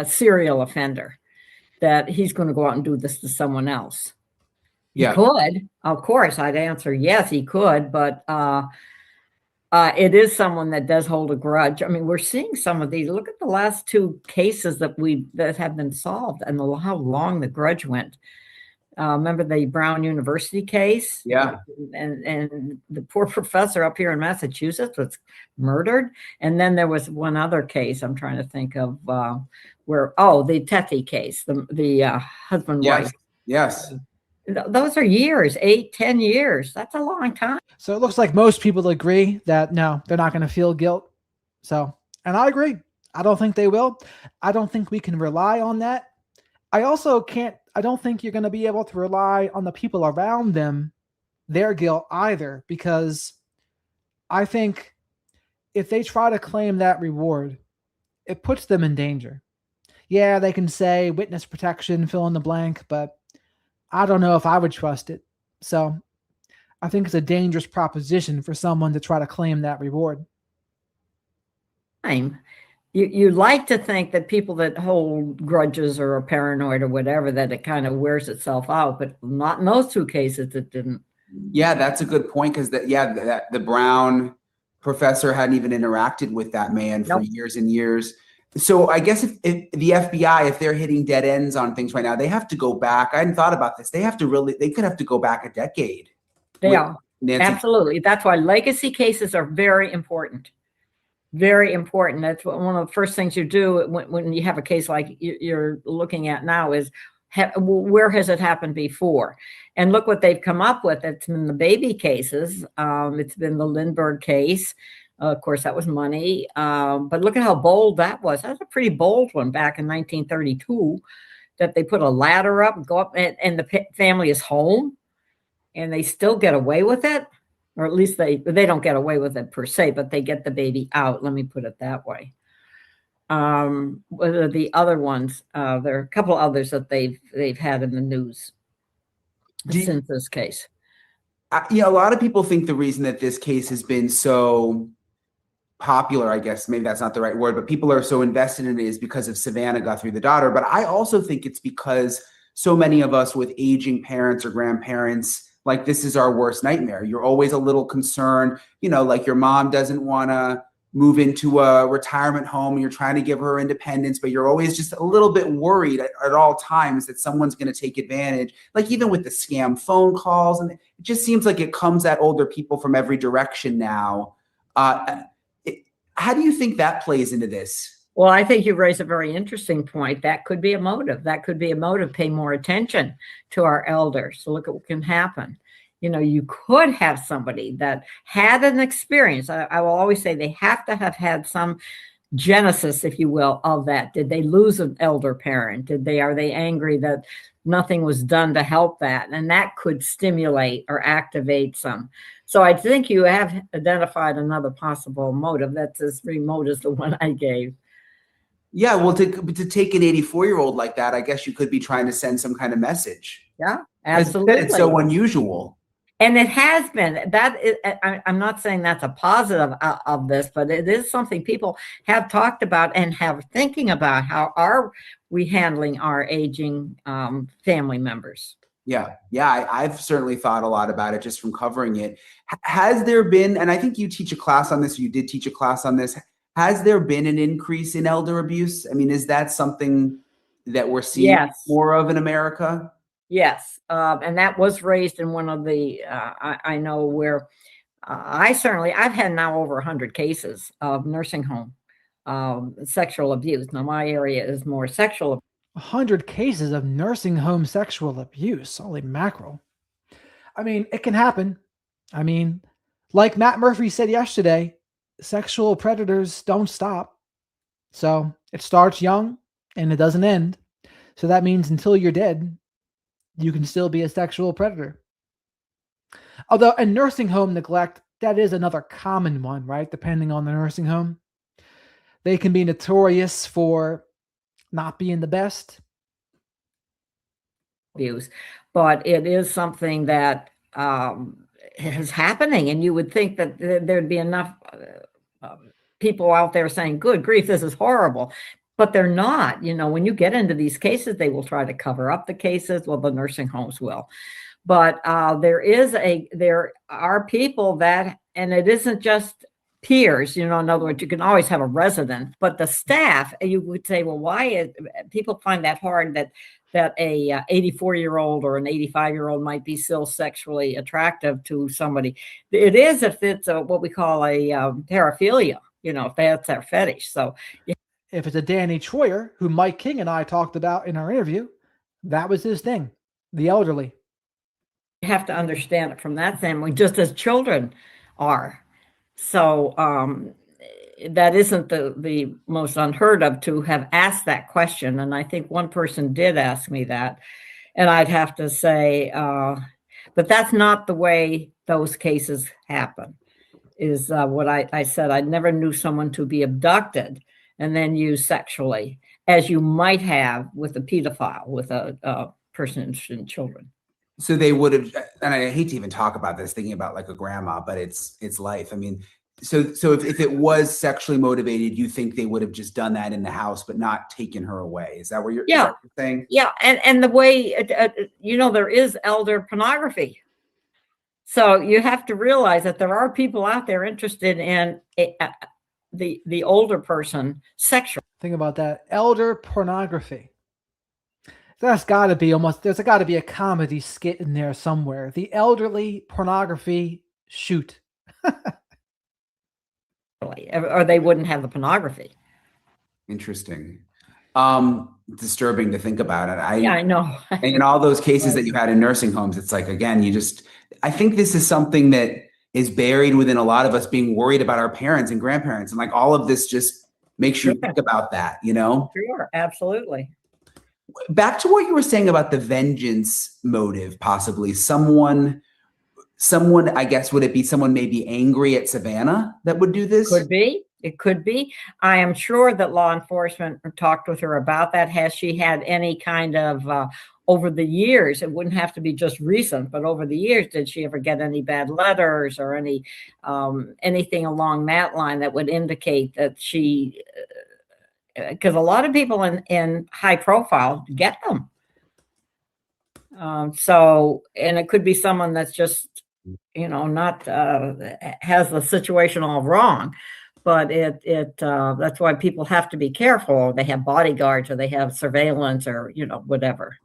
serial offender. that he's going to go out and do this to someone else. He Yeah. could, of course, I'd answer yes, he could, but it is someone that does hold a grudge. I mean, we're seeing some of these. Look at the last two cases that have been solved and how long the grudge went. Remember the Brown University case? Yeah. And the poor professor up here in Massachusetts was murdered. And then there was one other case I'm trying to think of where, the Tethy case, the husband wife. Yes. Those are years, 8, 10 years. That's a long time. So it looks like most people agree that no, they're not going to feel guilt. So, and I agree. I don't think they will. I don't think we can rely on that. I don't think you're going to be able to rely on the people around them, their guilt either, because I think if they try to claim that reward, it puts them in danger. Yeah, they can say witness protection, fill in the blank, but I don't know if I would trust it. So I think it's a dangerous proposition for someone to try to claim that reward. You like to think that people that hold grudges or are paranoid or whatever, that it kind of wears itself out, but not in those two cases it didn't. Yeah, that's a good point, because the Brown professor hadn't even interacted with that man for years and years. So I guess if the FBI, if they're hitting dead ends on things right now, they have to go back. I hadn't thought about this. They could have to go back a decade. They are. Nancy. Absolutely. That's why legacy cases are very important. Very important. That's one of the first things you do when you have a case like you're looking at now is where has it happened before? And look what they've come up with. It's been the baby cases. It's been the Lindbergh case. Of course, that was money. But look at how bold that was. That was a pretty bold one back in 1932, that they put a ladder up, go up, and the family is home, and they still get away with it. Or at least they don't get away with it per se, but they get the baby out. Let me put it that way. What are the other ones? There are a couple others that they've had in the news since this case. A lot of people think the reason that this case has been so popular, I guess maybe that's not the right word, but people are so invested in it is because of Savannah Guthrie, the daughter. But I also think it's because so many of us with aging parents or grandparents, like, this is our worst nightmare. You're always a little concerned, like your mom doesn't want to move into a retirement home and you're trying to give her independence, but you're always just a little bit worried at all times that someone's going to take advantage. Like, even with the scam phone calls, and it just seems like it comes at older people from every direction now. How do you think that plays into this? Well, I think you raise a very interesting point. That could be a motive. That could be a motive. Pay more attention to our elders. So look at what can happen. You could have somebody that had an experience. I will always say they have to have had some genesis, if you will, of that. Did they lose an elder parent? Are they angry that nothing was done to help that? And that could stimulate or activate some. So I think you have identified another possible motive that's as remote as the one I gave. Yeah, well, to take an 84-year-old like that, I guess you could be trying to send some kind of message. Yeah, absolutely. It's so unusual. And it has been. I'm not saying that's a positive of this, but it is something people have talked about and have thinking about. How are we handling our aging family members? Yeah, I've certainly thought a lot about it just from covering it. Has there been, and I think you teach a class on this, or you did teach a class on this, has there been an increase in elder abuse? I mean, is that something that we're seeing more of in America? Yes. And that was raised in one of the, I know where I've had now over 100 cases of nursing home sexual abuse. Now, my area is more sexual abuse. 100 cases of nursing home sexual abuse. Holy mackerel. I mean, it can happen. I mean, like Matt Murphy said yesterday, sexual predators don't stop. So it starts young and it doesn't end. So that means until you're dead, you can still be a sexual predator. Although a nursing home neglect, that is another common one, right? Depending on the nursing home. They can be notorious for not being the best. Abuse, but it is something that is happening. And you would think that there'd be enough people out there saying, good grief, this is horrible. but they're not. When you get into these cases, they will try to cover up the cases. Well, the nursing homes will. But there are people that, and it isn't just peers, in other words, you can always have a resident, but the staff, you would say, well, why people find that hard that a 84-year-old or an 85-year-old might be still sexually attractive to somebody. It is if it's what we call a paraphilia, if that's their fetish. So if it's a Danny Troyer, who Mike King and I talked about in our interview, that was his thing, the elderly. You have to understand it from that standpoint, just as children are. So that isn't the most unheard of to have asked that question. And I think one person did ask me that. And I'd have to say, but that's not the way those cases happen, is what I said. I never knew someone to be abducted and then used sexually, as you might have with a pedophile, with a person interested in children. So they would have, and I hate to even talk about this, thinking about like a grandma, but it's life. I mean, so if it was sexually motivated, you think they would have just done that in the house, but not taken her away? Is that what you're saying? Yeah, and the way, there is elder pornography. So you have to realize that there are people out there interested in the older person sexually. Think about that, elder pornography. There's got to be a comedy skit in there somewhere. The elderly pornography shoot. Or they wouldn't have the pornography. Interesting. Disturbing to think about it. I know. And in all those cases that you had in nursing homes, it's like, again, I think this is something that is buried within a lot of us being worried about our parents and grandparents. And like all of this just makes you think about that, Sure, absolutely. Back to what you were saying about the vengeance motive, possibly someone, I guess, would it be someone maybe angry at Savannah that would do this? Could be. It could be. I am sure that law enforcement talked with her about that. Has she had any kind of, over the years, it wouldn't have to be just recent, but over the years, did she ever get any bad letters or anything along that line that would indicate that she, because a lot of people in high profile get them. And it could be someone that's just, not has the situation all wrong, but that's why people have to be careful. They have bodyguards or they have surveillance or, whatever.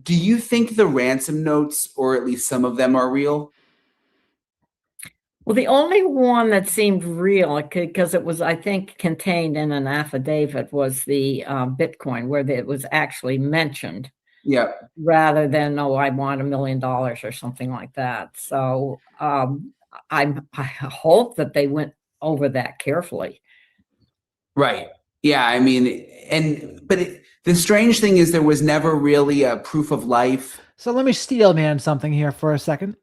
Do you think the ransom notes, or at least some of them, are real? Well, the only one that seemed real, because it was, I think, contained in an affidavit, was the Bitcoin, where it was actually mentioned. Yeah. Rather than, I want $1 million or something like that. So I hope that they went over that carefully. Right. Yeah. I mean, the strange thing is there was never really a proof of life. So let me steel man something here for a second.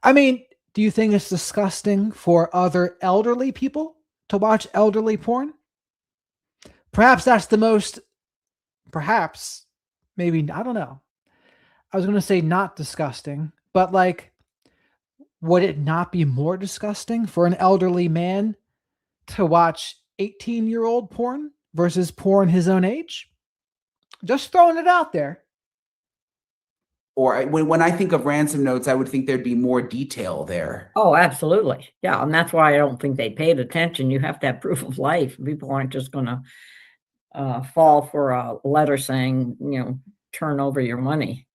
I mean, do you think it's disgusting for other elderly people to watch elderly porn? Perhaps that's the most, maybe, I don't know. I was going to say not disgusting, but like, would it not be more disgusting for an elderly man to watch 18-year-old porn versus porn his own age? Just throwing it out there. Or when I think of ransom notes, I would think there'd be more detail there. Oh, absolutely. Yeah. And that's why I don't think they paid attention. You have to have proof of life. People aren't just going to fall for a letter saying, turn over your money.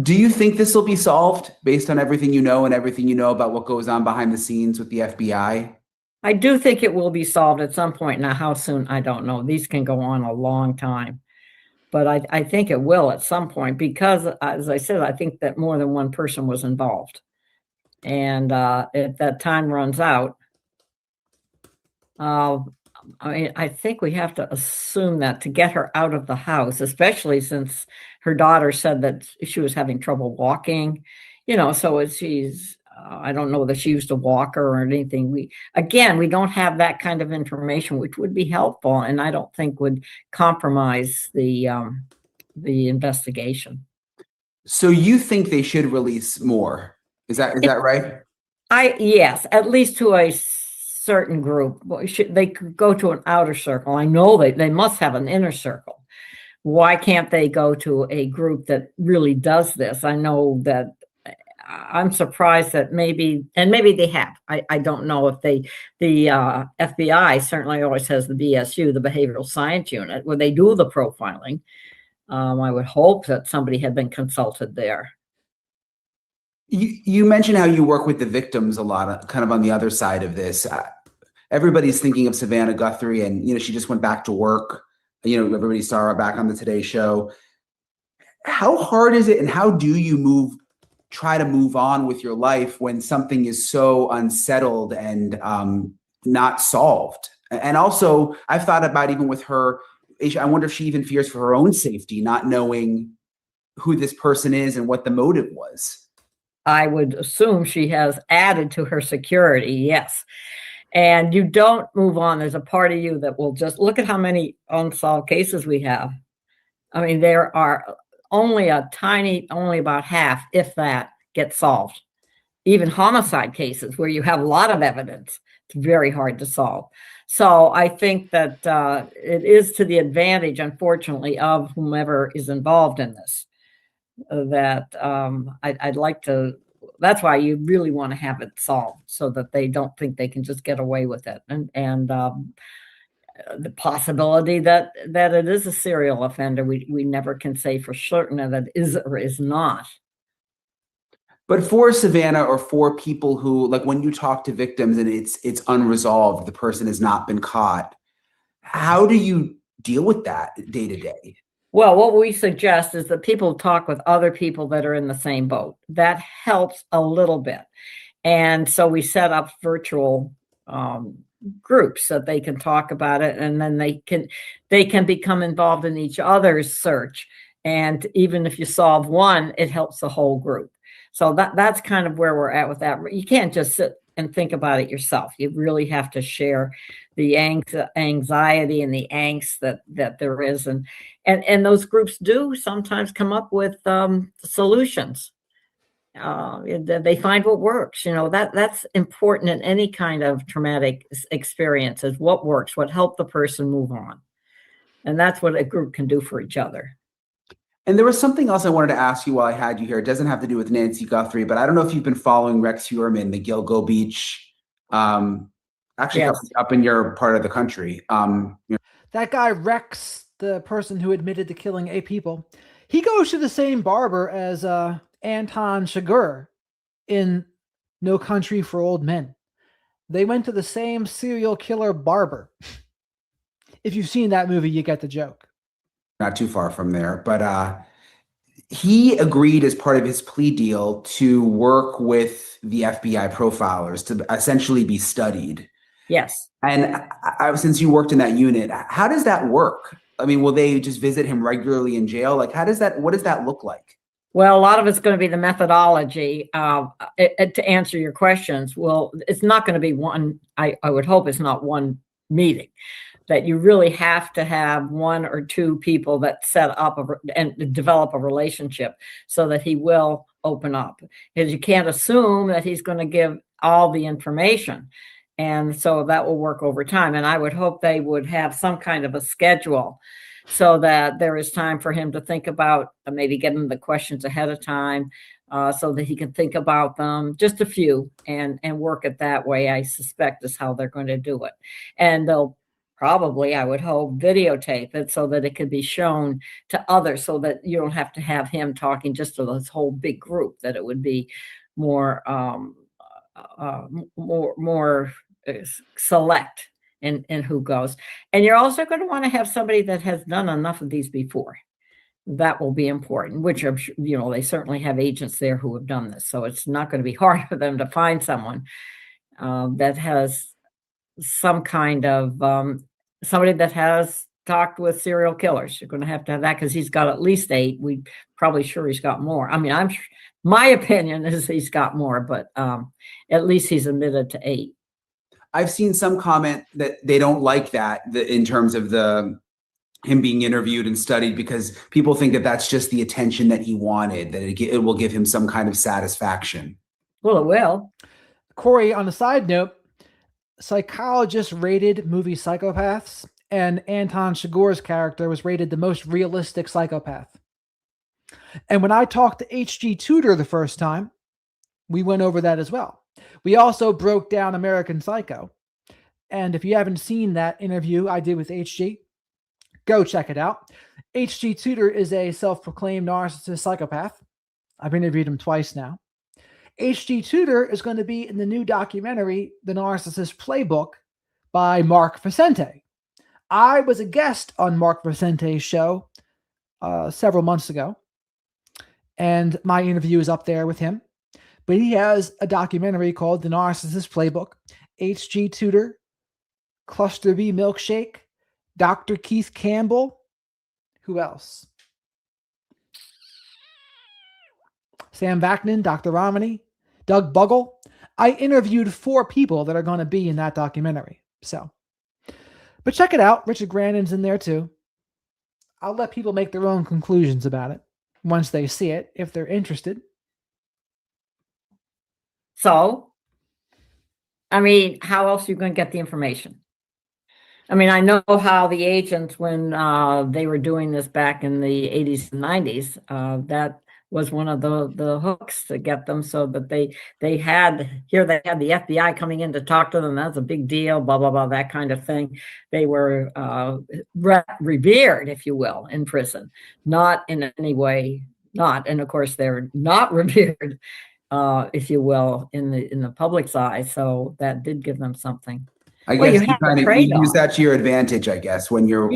Do you think this will be solved based on everything you know and everything you know about what goes on behind the scenes with the FBI? I do think it will be solved at some point. Now, how soon, I don't know. These can go on a long time. But I think it will at some point because, as I said, I think that more than one person was involved. And if that time runs out, I think we have to assume that to get her out of the house, especially since her daughter said that she was having trouble walking, so she's, I don't know that she used a walker or anything. We don't have that kind of information, which would be helpful. And I don't think would compromise the investigation. So you think they should release more? Is that right? Yes, at least to a certain group. They could go to an outer circle. I know they must have an inner circle. Why can't they go to a group that really does this? I know that I'm surprised that maybe they have. I don't know if the FBI certainly always has the BSU, the Behavioral Science Unit, where they do the profiling. I would hope that somebody had been consulted there. You mentioned how you work with the victims a lot, kind of on the other side of this. Everybody's thinking of Savannah Guthrie, and she just went back to work. Everybody saw her back on the Today Show. How hard is it, and how do you try to move on with your life when something is so unsettled and not solved? And also, I've thought about, even with her, I wonder if she even fears for her own safety, not knowing who this person is and what the motive was. I would assume she has added to her security, yes. And you don't move on. There's a part of you that will just look at how many unsolved cases we have. I mean, there are only about half, if that, get solved. Even homicide cases where you have a lot of evidence, it's very hard to solve. So I think that it is to the advantage, unfortunately, of whomever is involved in this. I'd like to. That's why you really want to have it solved, so that they don't think they can just get away with it. And the possibility that it is a serial offender, we never can say for certain that it is or is not. But for Savannah, or for people who, like, when you talk to victims and it's unresolved, the person has not been caught, how do you deal with that day to day? Well, what we suggest is that people talk with other people that are in the same boat. That helps a little bit. And so we set up virtual groups so they can talk about it, and then they can become involved in each other's search. And even if you solve one, it helps the whole group. So that's kind of where we're at with that. You can't just sit and think about it yourself. You really have to share the anxiety and the angst that there is. And those groups do sometimes come up with solutions. They find what works. That's important in any kind of traumatic experience, is what works, what helped the person move on. And that's what a group can do for each other. And there was something else I wanted to ask you while I had you here. It doesn't have to do with Nancy Guthrie, but I don't know if you've been following Rex Heuermann, the Gilgo Beach, Yes. up in your part of the country. That guy Rex, the person who admitted to killing 8 people, he goes to the same barber as Anton Chigurh in No Country for Old Men. They went to the same serial killer barber. If you've seen that movie, you get the joke. Not too far from there, but he agreed as part of his plea deal to work with the FBI profilers to essentially be studied. Yes. And since you worked in that unit, how does that work? I mean, will they just visit him regularly in jail? Like, what does that look like? Well, a lot of it's going to be the methodology to answer your questions. Well, it's not going to be one, I would hope it's not one meeting, that you really have to have 1 or 2 people that set up and develop a relationship so that he will open up. Because you can't assume that he's going to give all the information. And so that will work over time. And I would hope they would have some kind of a schedule so that there is time for him to think about, maybe get him the questions ahead of time, so that he can think about them, just a few, and work it that way. I suspect is how they're going to do it. And they'll probably, I would hope, videotape it so that it could be shown to others, so that you don't have to have him talking just to this whole big group, that it would be more select in who goes. And you're also going to want to have somebody that has done enough of these before. That will be important, which I'm sure, they certainly have agents there who have done this. So it's not going to be hard for them to find someone that has some kind of somebody that has talked with serial killers. You're going to have that, because he's got at least 8. We probably sure he's got more. I mean, my opinion is he's got more, but at least he's admitted to 8. I've seen some comment that they don't like that in terms of him being interviewed and studied, because people think that that's just the attention that he wanted, that it will give him some kind of satisfaction. Well, it will. Corey, on a side note, psychologists rated movie Psychopaths, and Anton Chigurh's character was rated the most realistic psychopath. And when I talked to H.G. Tudor the first time, we went over that as well. We also broke down American Psycho. And if you haven't seen that interview I did with HG, go check it out. H.G. Tudor is a self-proclaimed narcissist psychopath. I've interviewed him twice now. H.G. Tudor is going to be in the new documentary, The Narcissist Playbook, by Mark Vicente. I was a guest on Mark Vicente's show several months ago, and my interview is up there with him. But he has a documentary called The Narcissist Playbook. H.G. Tudor, Cluster B Milkshake, Dr. Keith Campbell. Who else? Sam Vaknin, Dr. Romney, Doug Bugle. I interviewed 4 people that are going to be in that documentary. But check it out. Richard Grandin's in there too. I'll let people make their own conclusions about it once they see it, if they're interested. So, I mean, how else are you going to get the information? I mean, I know how the agents, when they were doing this back in the 80s and 90s, that was one of the hooks to get them, so that they had the FBI coming in to talk to them. That's a big deal, blah, blah, blah, that kind of thing. They were revered, if you will, in prison, not in any way, and of course they're not revered, if you will, in the public's eye. So that did give them something. I guess you kind of use that to your advantage, I guess, when you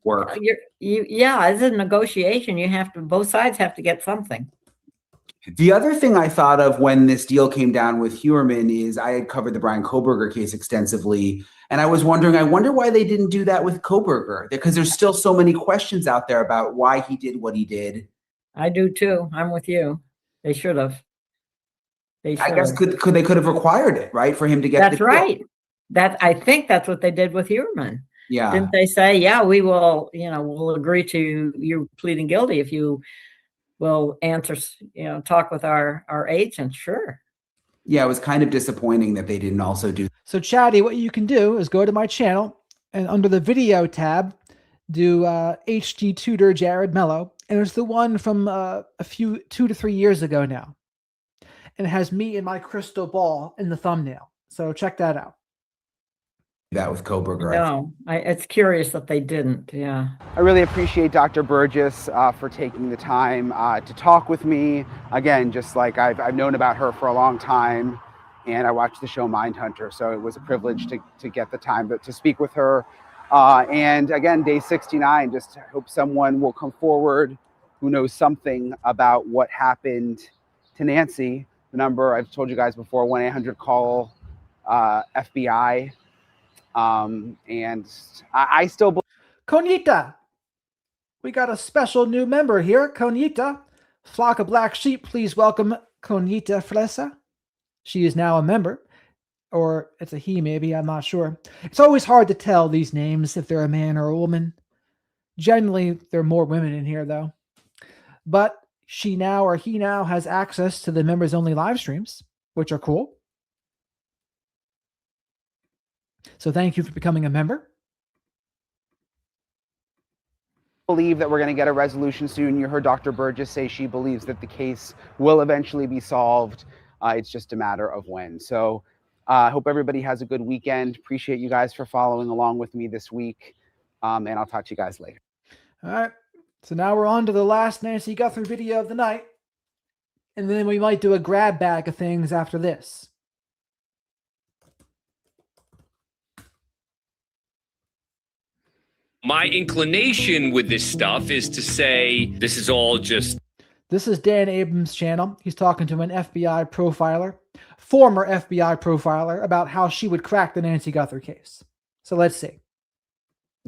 work. It's a negotiation. Both sides have to get something. The other thing I thought of when this deal came down with Huerman is I had covered the Brian Kohberger case extensively, and I was wondering, I wonder why they didn't do that with Kohberger, because there's still so many questions out there about why he did what he did. I do too. I'm with you. They should have. I guess they could have required it, right, for him to get. That's right. I think that's what they did with Huerman. Yeah. Didn't they say, yeah, we will, we'll agree to you pleading guilty if you will answer, talk with our agent? Sure. Yeah, it was kind of disappointing that they didn't also do. So, Chatty, what you can do is go to my channel and under the video tab, do H.G. Tudor, Jared Mello. And it's the one from 2 to 3 years ago now. And it has me and my crystal ball in the thumbnail. So check that out. That with Kohberger. No, it's curious that they didn't. Yeah. I really appreciate Dr. Burgess for taking the time to talk with me. Again, just like I've known about her for a long time, and I watched the show Mindhunter, so it was a privilege to get the time to speak with her. And again, day 69, just hope someone will come forward who knows something about what happened to Nancy. The number I've told you guys before, 1-800-CALL FBI. And I still believe. Conita, we got a special new member here. Conita, flock of black sheep, please welcome Conita Fresa. She is now a member, or it's a he maybe, I'm not sure. It's always hard to tell these names if they're a man or a woman. Generally, there are more women in here though. But she now or he now has access to the members only live streams, which are cool. So thank you for becoming a member. Believe that we're going to get a resolution soon. You heard Dr. Burgess say she believes that the case will eventually be solved. It's just a matter of when. So I hope everybody has a good weekend. Appreciate you guys for following along with me this week. And I'll talk to you guys later. All right. So now we're on to the last Nancy Guthrie video of the night. And then we might do a grab bag of things after this. My inclination with this stuff is to say this is all just. This is Dan Abrams' channel. He's talking to an FBI profiler, former FBI profiler, about how she would crack the Nancy Guthrie case. So let's see.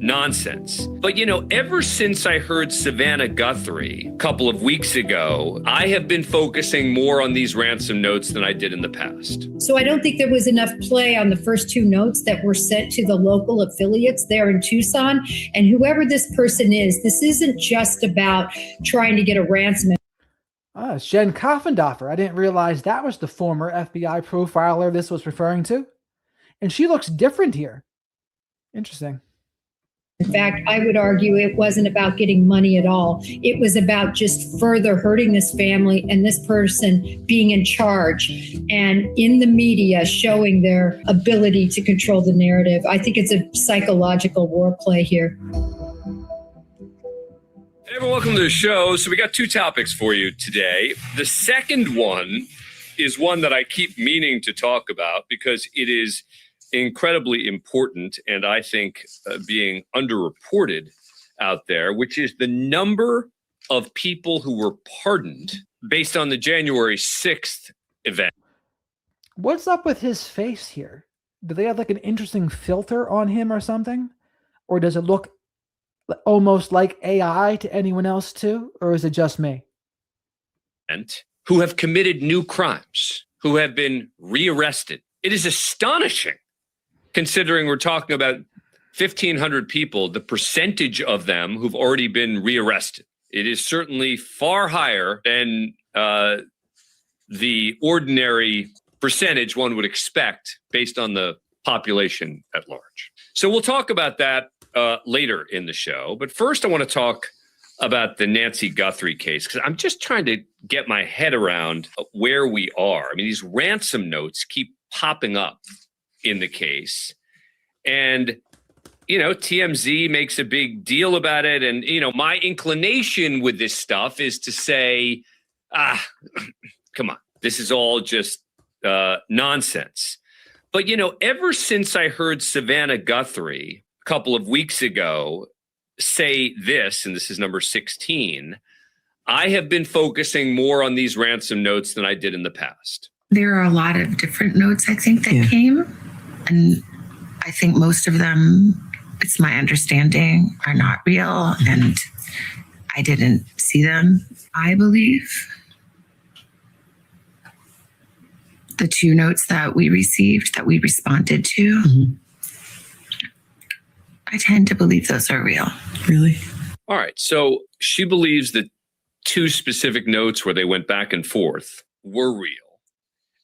Nonsense. But ever since I heard Savannah Guthrie a couple of weeks ago, I have been focusing more on these ransom notes than I did in the past. So I don't think there was enough play on the first 2 notes that were sent to the local affiliates there in Tucson. And whoever this person is, this isn't just about trying to get a ransom. It's Jen Koffendorfer. I didn't realize that was the former FBI profiler this was referring to. And she looks different here. Interesting. In fact, I would argue it wasn't about getting money at all. It was about just further hurting this family and this person being in charge and in the media showing their ability to control the narrative. I think it's a psychological war play here. Hey everyone, welcome to the show. So we got two topics for you today. The second one is one that I keep meaning to talk about because it is incredibly important and I think being underreported out there, which is the number of people who were pardoned based on the January 6th event. What's up with his face here? Do they have like an interesting filter on him or something? Or does it look almost like AI to anyone else too? Or is it just me? Who have committed new crimes, who have been rearrested. It is astonishing. Considering we're talking about 1,500 people, the percentage of them who've already been rearrested. It is certainly far higher than the ordinary percentage one would expect based on the population at large. So we'll talk about that later in the show. But first, I want to talk about the Nancy Guthrie case because I'm just trying to get my head around where we are. I mean, these ransom notes keep popping up in the case. And, TMZ makes a big deal about it. And, my inclination with this stuff is to say, come on, this is all just nonsense. But, ever since I heard Savannah Guthrie a couple of weeks ago say this, and this is number 16, I have been focusing more on these ransom notes than I did in the past. There are a lot of different notes, I think, that came. And I think most of them, it's my understanding, are not real. And I didn't see them. I believe the two notes that we received, that we responded to, I tend to believe those are real. Really? All right. So she believes that two specific notes where they went back and forth were real.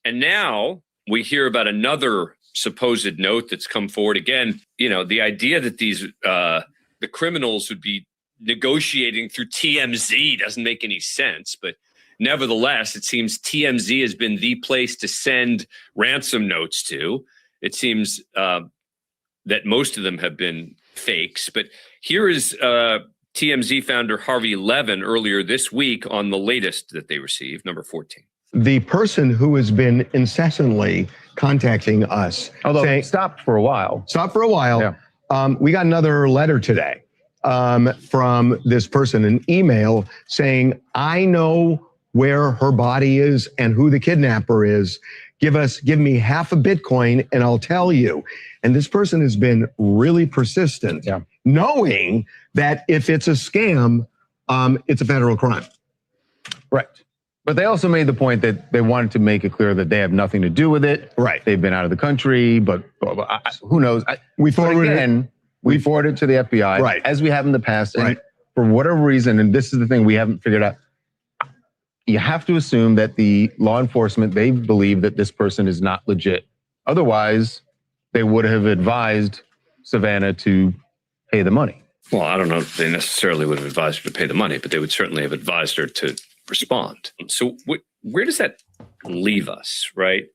And now we hear about another supposed note that's come forward. Again, the idea that these the criminals would be negotiating through TMZ doesn't make any sense. But nevertheless, it seems TMZ has been the place to send ransom notes to. It seems that most of them have been fakes. But here is TMZ founder Harvey Levin earlier this week on the latest that they received, number 14. The person who has been incessantly contacting us, although stopped for a while. Yeah. We got another letter today from this person, an email saying, I know where her body is and who the kidnapper is. Give me half a Bitcoin and I'll tell you. And this person has been really persistent, knowing that if it's a scam, it's a federal crime. Right. But they also made the point that they wanted to make it clear that they have nothing to do with it. Right. They've been out of the country, but who knows? We forwarded it to the FBI, right, as we have in the past. And right, for whatever reason, and this is the thing we haven't figured out, you have to assume that the law enforcement, they believe that this person is not legit. Otherwise, they would have advised Savannah to pay the money. Well, I don't know if they necessarily would have advised her to pay the money, but they would certainly have advised her to respond. So where does that leave us, right?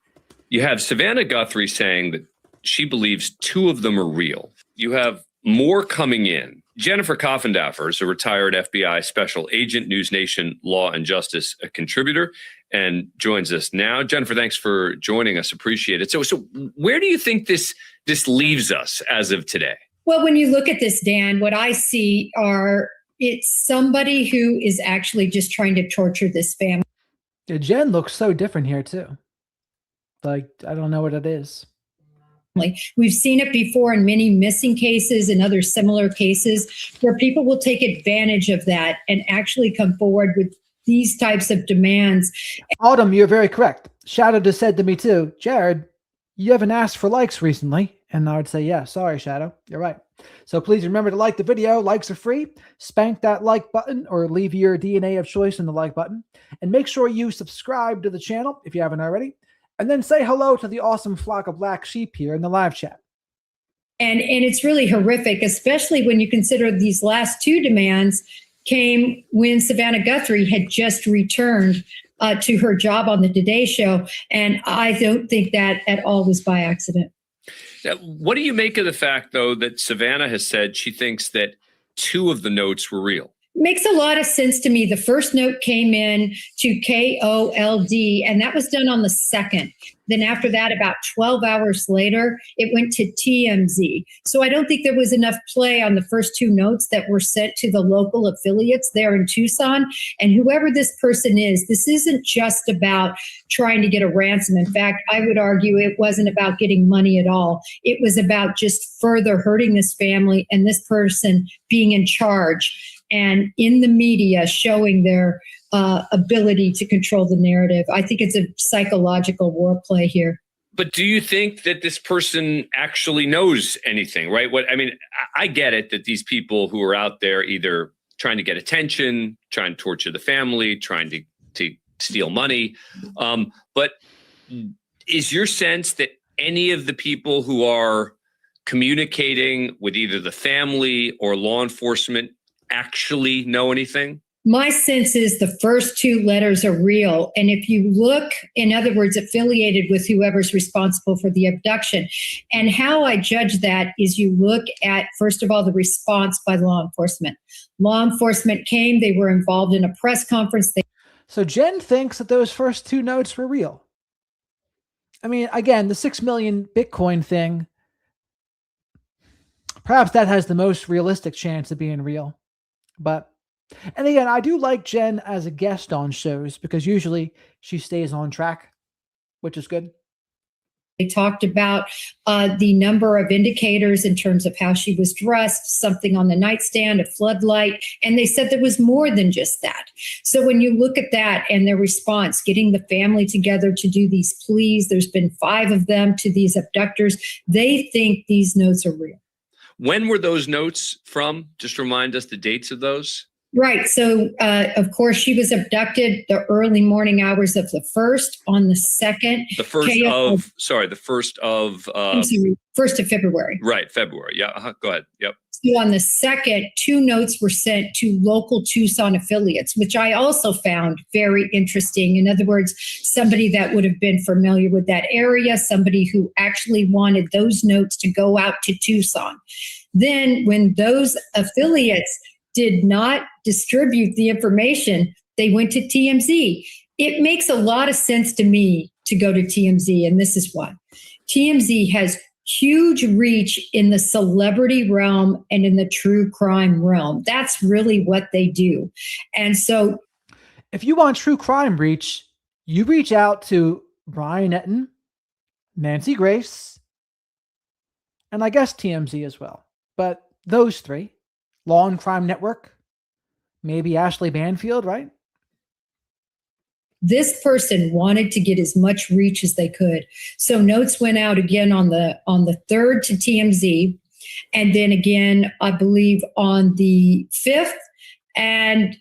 You have Savannah Guthrie saying that she believes two of them are real. You have more coming in. Jennifer Coffendaffer is a retired FBI special agent, News Nation Law and Justice contributor, and joins us now. Jennifer, thanks for joining us. Appreciate it. So where do you think this leaves us as of today? Well, when you look at this, Dan, what I see it's somebody who is actually just trying to torture this family. Yeah, Jen looks so different here too. Like, I don't know what it is. We've seen it before in many missing cases and other similar cases where people will take advantage of that and actually come forward with these types of demands. Autumn, you're very correct. Shadow just said to me too, Jared, you haven't asked for likes recently. And I would say, yeah, sorry, Shadow. You're right. So please remember to like the video. Likes are free. Spank that like button or leave your DNA of choice in the like button. And make sure you subscribe to the channel if you haven't already. And then say hello to the awesome flock of black sheep here in the live chat. And it's really horrific, especially when you consider these last two demands came when Savannah Guthrie had just returned to her job on the Today Show. And I don't think that at all was by accident. Now, what do you make of the fact, though, that Savannah has said she thinks that 2 of the notes were real? Makes a lot of sense to me. The first note came in to KOLD, and that was done on the 2nd. Then after that, about 12 hours later, it went to TMZ. So I don't think there was enough play on the first 2 notes that were sent to the local affiliates there in Tucson. And whoever this person is, this isn't just about trying to get a ransom. In fact, I would argue it wasn't about getting money at all. It was about just further hurting this family and this person being in charge and in the media showing their ability to control the narrative. I think it's a psychological war play here. But do you think that this person actually knows anything, right? I get it that these people who are out there either trying to get attention, trying to torture the family, trying to steal money. But is your sense that any of the people who are communicating with either the family or law enforcement actually know anything? My sense is the first 2 letters are real. And if you look, in other words, affiliated with whoever's responsible for the abduction, and how I judge that is you look at, first of all, the response by law enforcement. Law enforcement came, they were involved in a press conference. So Jen thinks that those first 2 notes were real. I mean, again, the 6 million Bitcoin thing, perhaps that has the most realistic chance of being real. But, and again, I do like Jen as a guest on shows because usually she stays on track, which is good. They talked about the number of indicators in terms of how she was dressed, something on the nightstand, a floodlight, and they said there was more than just that. So when you look at that and their response, getting the family together to do these pleas, there's been 5 of them to these abductors, they think these notes are real. When were those notes from? Just remind us the dates of those. Right. So, of course, she was abducted the early morning hours of the 1st. On the 2nd. The 1st of February. Right. February. Yeah. Go ahead. Yep. So on the 2nd, 2 notes were sent to local Tucson affiliates, which I also found very interesting. In other words, somebody that would have been familiar with that area, somebody who actually wanted those notes to go out to Tucson. Then when those affiliates did not distribute the information, they went to TMZ. It makes a lot of sense to me to go to TMZ, and this is why. TMZ has huge reach in the celebrity realm and in the true crime realm. That's really what they do. And so if you want true crime reach, you reach out to Brian Etten, Nancy Grace, and I guess TMZ as well. But those 3, Law and Crime Network, maybe Ashley Banfield, right? This person wanted to get as much reach as they could. So notes went out again on the 3rd to TMZ, and then again, I believe on the 5th. And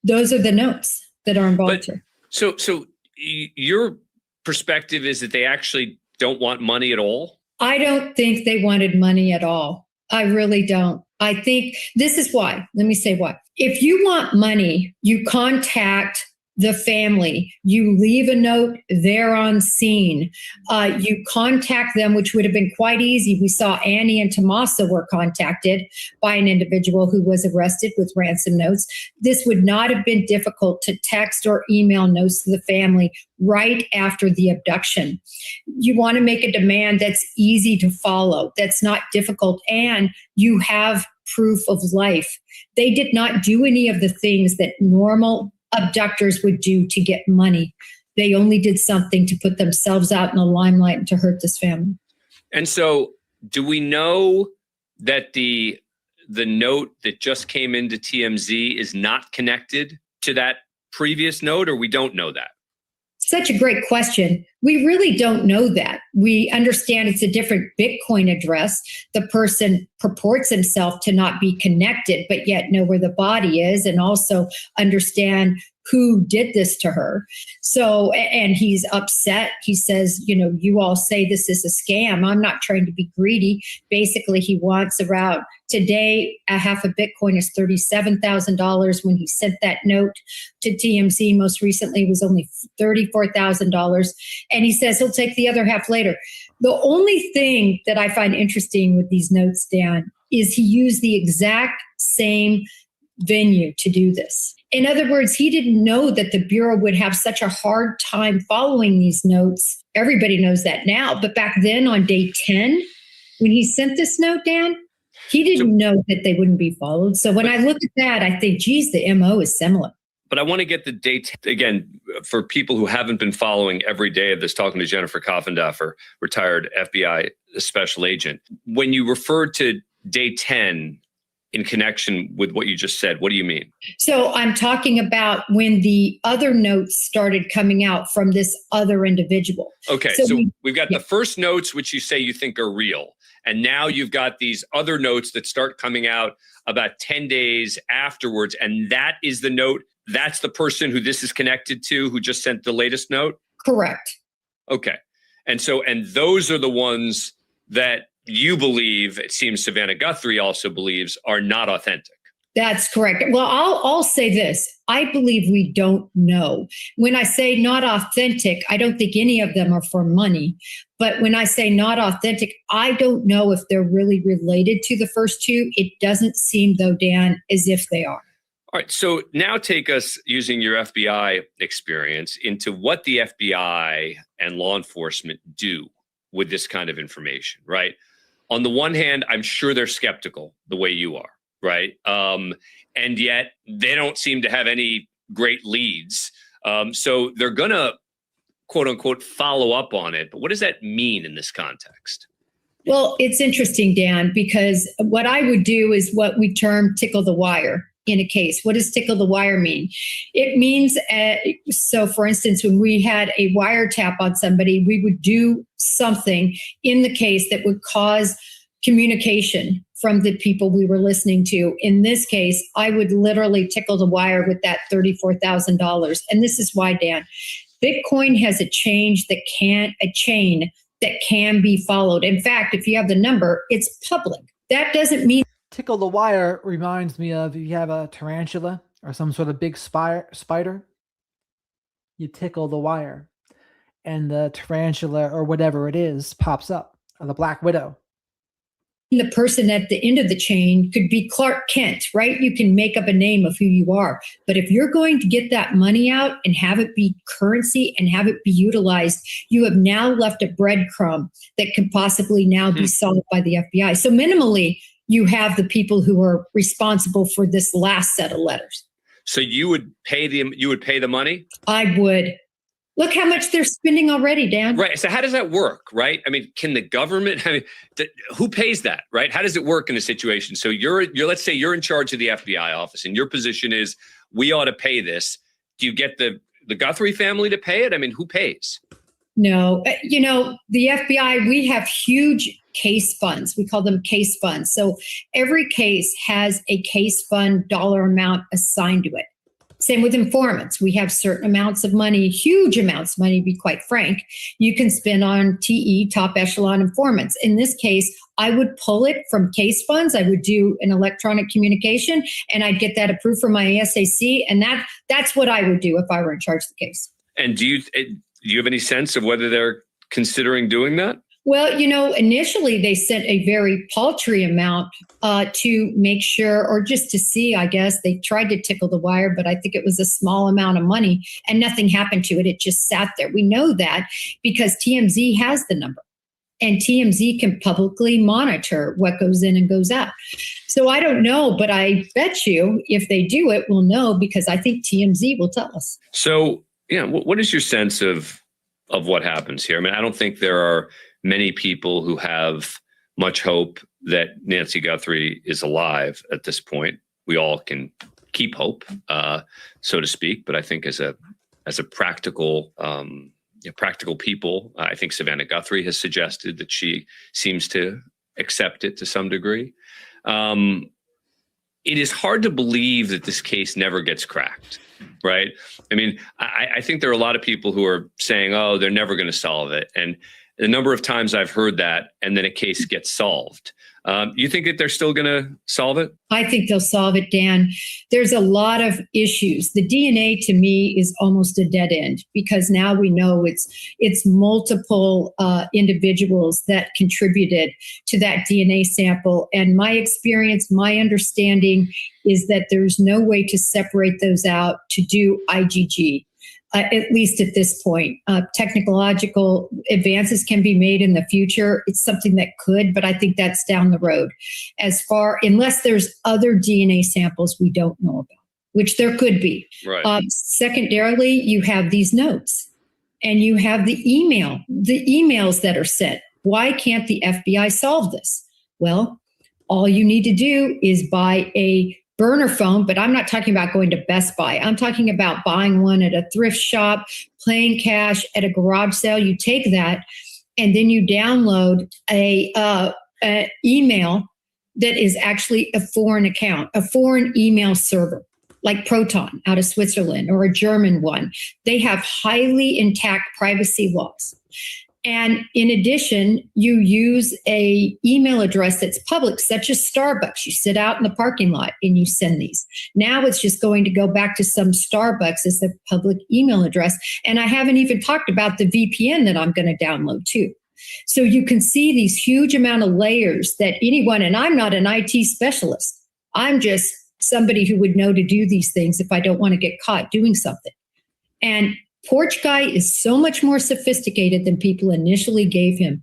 those are the notes that are involved here. So your perspective is that they actually don't want money at all? I don't think they wanted money at all. I really don't. I think this is why. Let me say why. If you want money, you contact the family, you leave a note there on scene, you contact them, which would have been quite easy. We saw Annie and Tommaso were contacted by an individual who was arrested with ransom notes. This would not have been difficult to text or email notes to the family right after the abduction. You want to make a demand that's easy to follow, that's not difficult, and you have proof of life. They did not do any of the things that normal abductors would do to get money. They only did something to put themselves out in the limelight and to hurt this family. And so do we know that the note that just came into TMZ is not connected to that previous note, or we don't know that? Such a great question. We really don't know that. We understand it's a different Bitcoin address. The person purports himself to not be connected, but yet know where the body is, and also understand who did this to her. So, and he's upset. He says, you all say this is a scam. I'm not trying to be greedy. Basically, he wants around today, a half a Bitcoin is $37,000. When he sent that note to TMZ most recently, it was only $34,000. And he says he'll take the other half later. The only thing that I find interesting with these notes, Dan, is he used the exact same venue to do this. In other words, he didn't know that the Bureau would have such a hard time following these notes. Everybody knows that now. But back then on day 10, when he sent this note, Dan, he didn't know that they wouldn't be followed. So when I look at that, I think, geez, the MO is similar. But I want to get the date again for people who haven't been following every day of this, talking to Jennifer Koffendaffer, retired FBI special agent. When you refer to day 10 in connection with what you just said, what do you mean? So I'm talking about when the other notes started coming out from this other individual. Okay, so we've got the first notes, which you say you think are real. And now you've got these other notes that start coming out about 10 days afterwards. And that is the note. That's the person who this is connected to, who just sent the latest note? Correct. Okay. And those are the ones that you believe, it seems Savannah Guthrie also believes, are not authentic. That's correct. Well, I'll say this. I believe we don't know. When I say not authentic, I don't think any of them are for money. But when I say not authentic, I don't know if they're really related to the first two. It doesn't seem, though, Dan, as if they are. All right. So now take us, using your FBI experience, into what the FBI and law enforcement do with this kind of information, right? On the one hand, I'm sure they're skeptical the way you are, right? And yet they don't seem to have any great leads. So they're going to, quote unquote, follow up on it. But what does that mean in this context? Well, it's interesting, Dan, because what I would do is what we term tickle the wire in a case. What does tickle the wire mean? It means, so for instance, when we had a wiretap on somebody, we would do something in the case that would cause communication from the people we were listening to. In this case, I would literally tickle the wire with that $34,000. And this is why, Dan, Bitcoin has a chain that can be followed. In fact, if you have the number, it's public. That doesn't mean Tickle the wire reminds me of, if you have a tarantula or some sort of big spider, you tickle the wire and the tarantula or whatever it is pops up, or the black widow. the person at the end of the chain could be Clark Kent, right? You can make up a name of who you are. But if you're going to get that money out and have it be currency and have it be utilized, you have now left a breadcrumb that can possibly now be solved by the FBI. So minimally, you have the people who are responsible for this last set of letters. So you would pay the money? I would. Look how much they're spending already, Dan. Right. So how does that work, right? I mean, can the government, who pays that, right? How does it work in a situation? So you're let's say you're in charge of the FBI office and your position is, we ought to pay this. Do you get the Guthrie family to pay it? I mean, who pays? No, the FBI, we have huge case funds. We call them case funds. So every case has a case fund dollar amount assigned to it. Same with informants. We have certain amounts of money, huge amounts of money, to be quite frank, you can spend on TE, top echelon informants. In this case, I would pull it from case funds. I would do an electronic communication and I'd get that approved from my SAC. And that's what I would do if I were in charge of the case. And do you have any sense of whether they're considering doing that? Well, initially they sent a very paltry amount to make sure, or just to see, I guess. They tried to tickle the wire, but I think it was a small amount of money and nothing happened to it. It just sat there. We know that because TMZ has the number and TMZ can publicly monitor what goes in and goes out. So I don't know, but I bet you if they do it, we'll know because I think TMZ will tell us. So, what is your sense of what happens here? I mean, I don't think there are many people who have much hope that Nancy Guthrie is alive at this point. We all can keep hope, so to speak. But I think as a practical people, I think Savannah Guthrie has suggested that she seems to accept it to some degree. it is hard to believe that this case never gets cracked, right? I mean, I think there are a lot of people who are saying, oh, they're never going to solve it. And the number of times I've heard that, and then a case gets solved. You think that they're still going to solve it? I think they'll solve it, Dan. There's a lot of issues. The DNA to me is almost a dead end because now we know it's multiple individuals that contributed to that DNA sample. And my experience, my understanding is that there's no way to separate those out to do IgG. At least at this point. Technological advances can be made in the future. It's something that could, but I think that's down the road. Unless there's other DNA samples we don't know about, which there could be. Right. Secondarily, you have these notes and you have the emails that are sent. Why can't the FBI solve this? Well, all you need to do is buy a burner phone, but I'm not talking about going to Best Buy. I'm talking about buying one at a thrift shop, paying cash at a garage sale. You take that and then you download a email that is actually a foreign account, a foreign email server, like Proton out of Switzerland or a German one. They have highly intact privacy laws. And in addition, you use a email address that's public, such as Starbucks. You sit out in the parking lot and you send these. Now it's just going to go back to some Starbucks as the public email address. And I haven't even talked about the VPN that I'm going to download too. So you can see these huge amount of layers that anyone, and I'm not an IT specialist. I'm just somebody who would know to do these things if I don't want to get caught doing something. And Porch Guy is so much more sophisticated than people initially gave him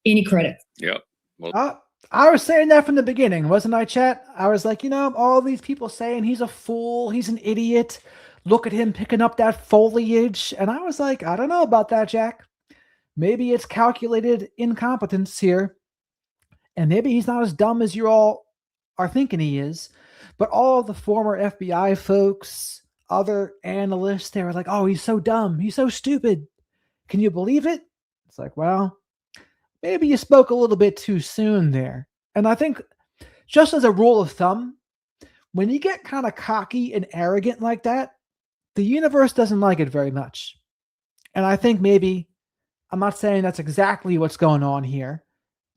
any credit. Yeah. Well, I was saying that from the beginning, wasn't I, chat? I was like, all these people saying he's a fool, he's an idiot. Look at him picking up that foliage. And I was like, I don't know about that, Jack. Maybe it's calculated incompetence here. And maybe he's not as dumb as you all are thinking he is. But all the former FBI folks, other analysts, they were like, oh, he's so dumb. He's so stupid. Can you believe it? It's like, well, maybe you spoke a little bit too soon there. And I think just as a rule of thumb, when you get kind of cocky and arrogant like that, the universe doesn't like it very much. And I think maybe, I'm not saying that's exactly what's going on here,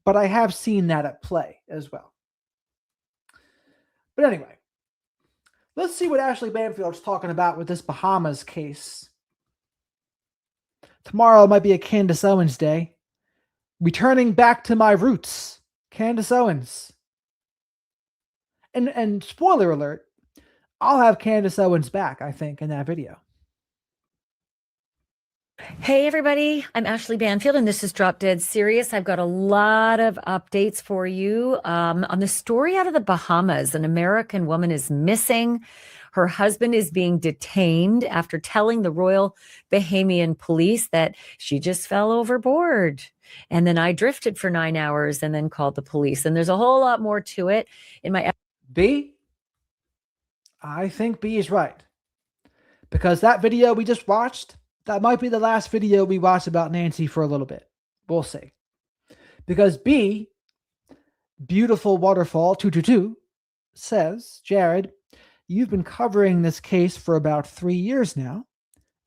but I have seen that at play as well. But anyway, let's see what Ashley Banfield's talking about with this Bahamas case. Tomorrow might be a Candace Owens day. Returning back to my roots, Candace Owens. And spoiler alert, I'll have Candace Owens back, I think, in that video. Hey everybody, I'm Ashley Banfield and this is Drop Dead Serious. I've got a lot of updates for you on the story out of the Bahamas. An American woman is missing. Her husband is being detained after telling the Royal Bahamian Police that she just fell overboard. And then I drifted for 9 hours and then called the police. And there's a whole lot more to it in my... B? I think B is right. Because that video we just watched, that might be the last video we watch about Nancy for a little bit. We'll see. Because B, Beautiful Waterfall 222, says, Jared, you've been covering this case for about 3 years now,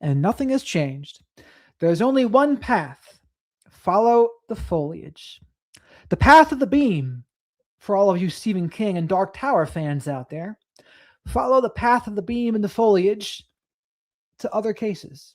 and nothing has changed. There's only one path. Follow the foliage. The path of the beam, for all of you Stephen King and Dark Tower fans out there. Follow the path of the beam and the foliage to other cases.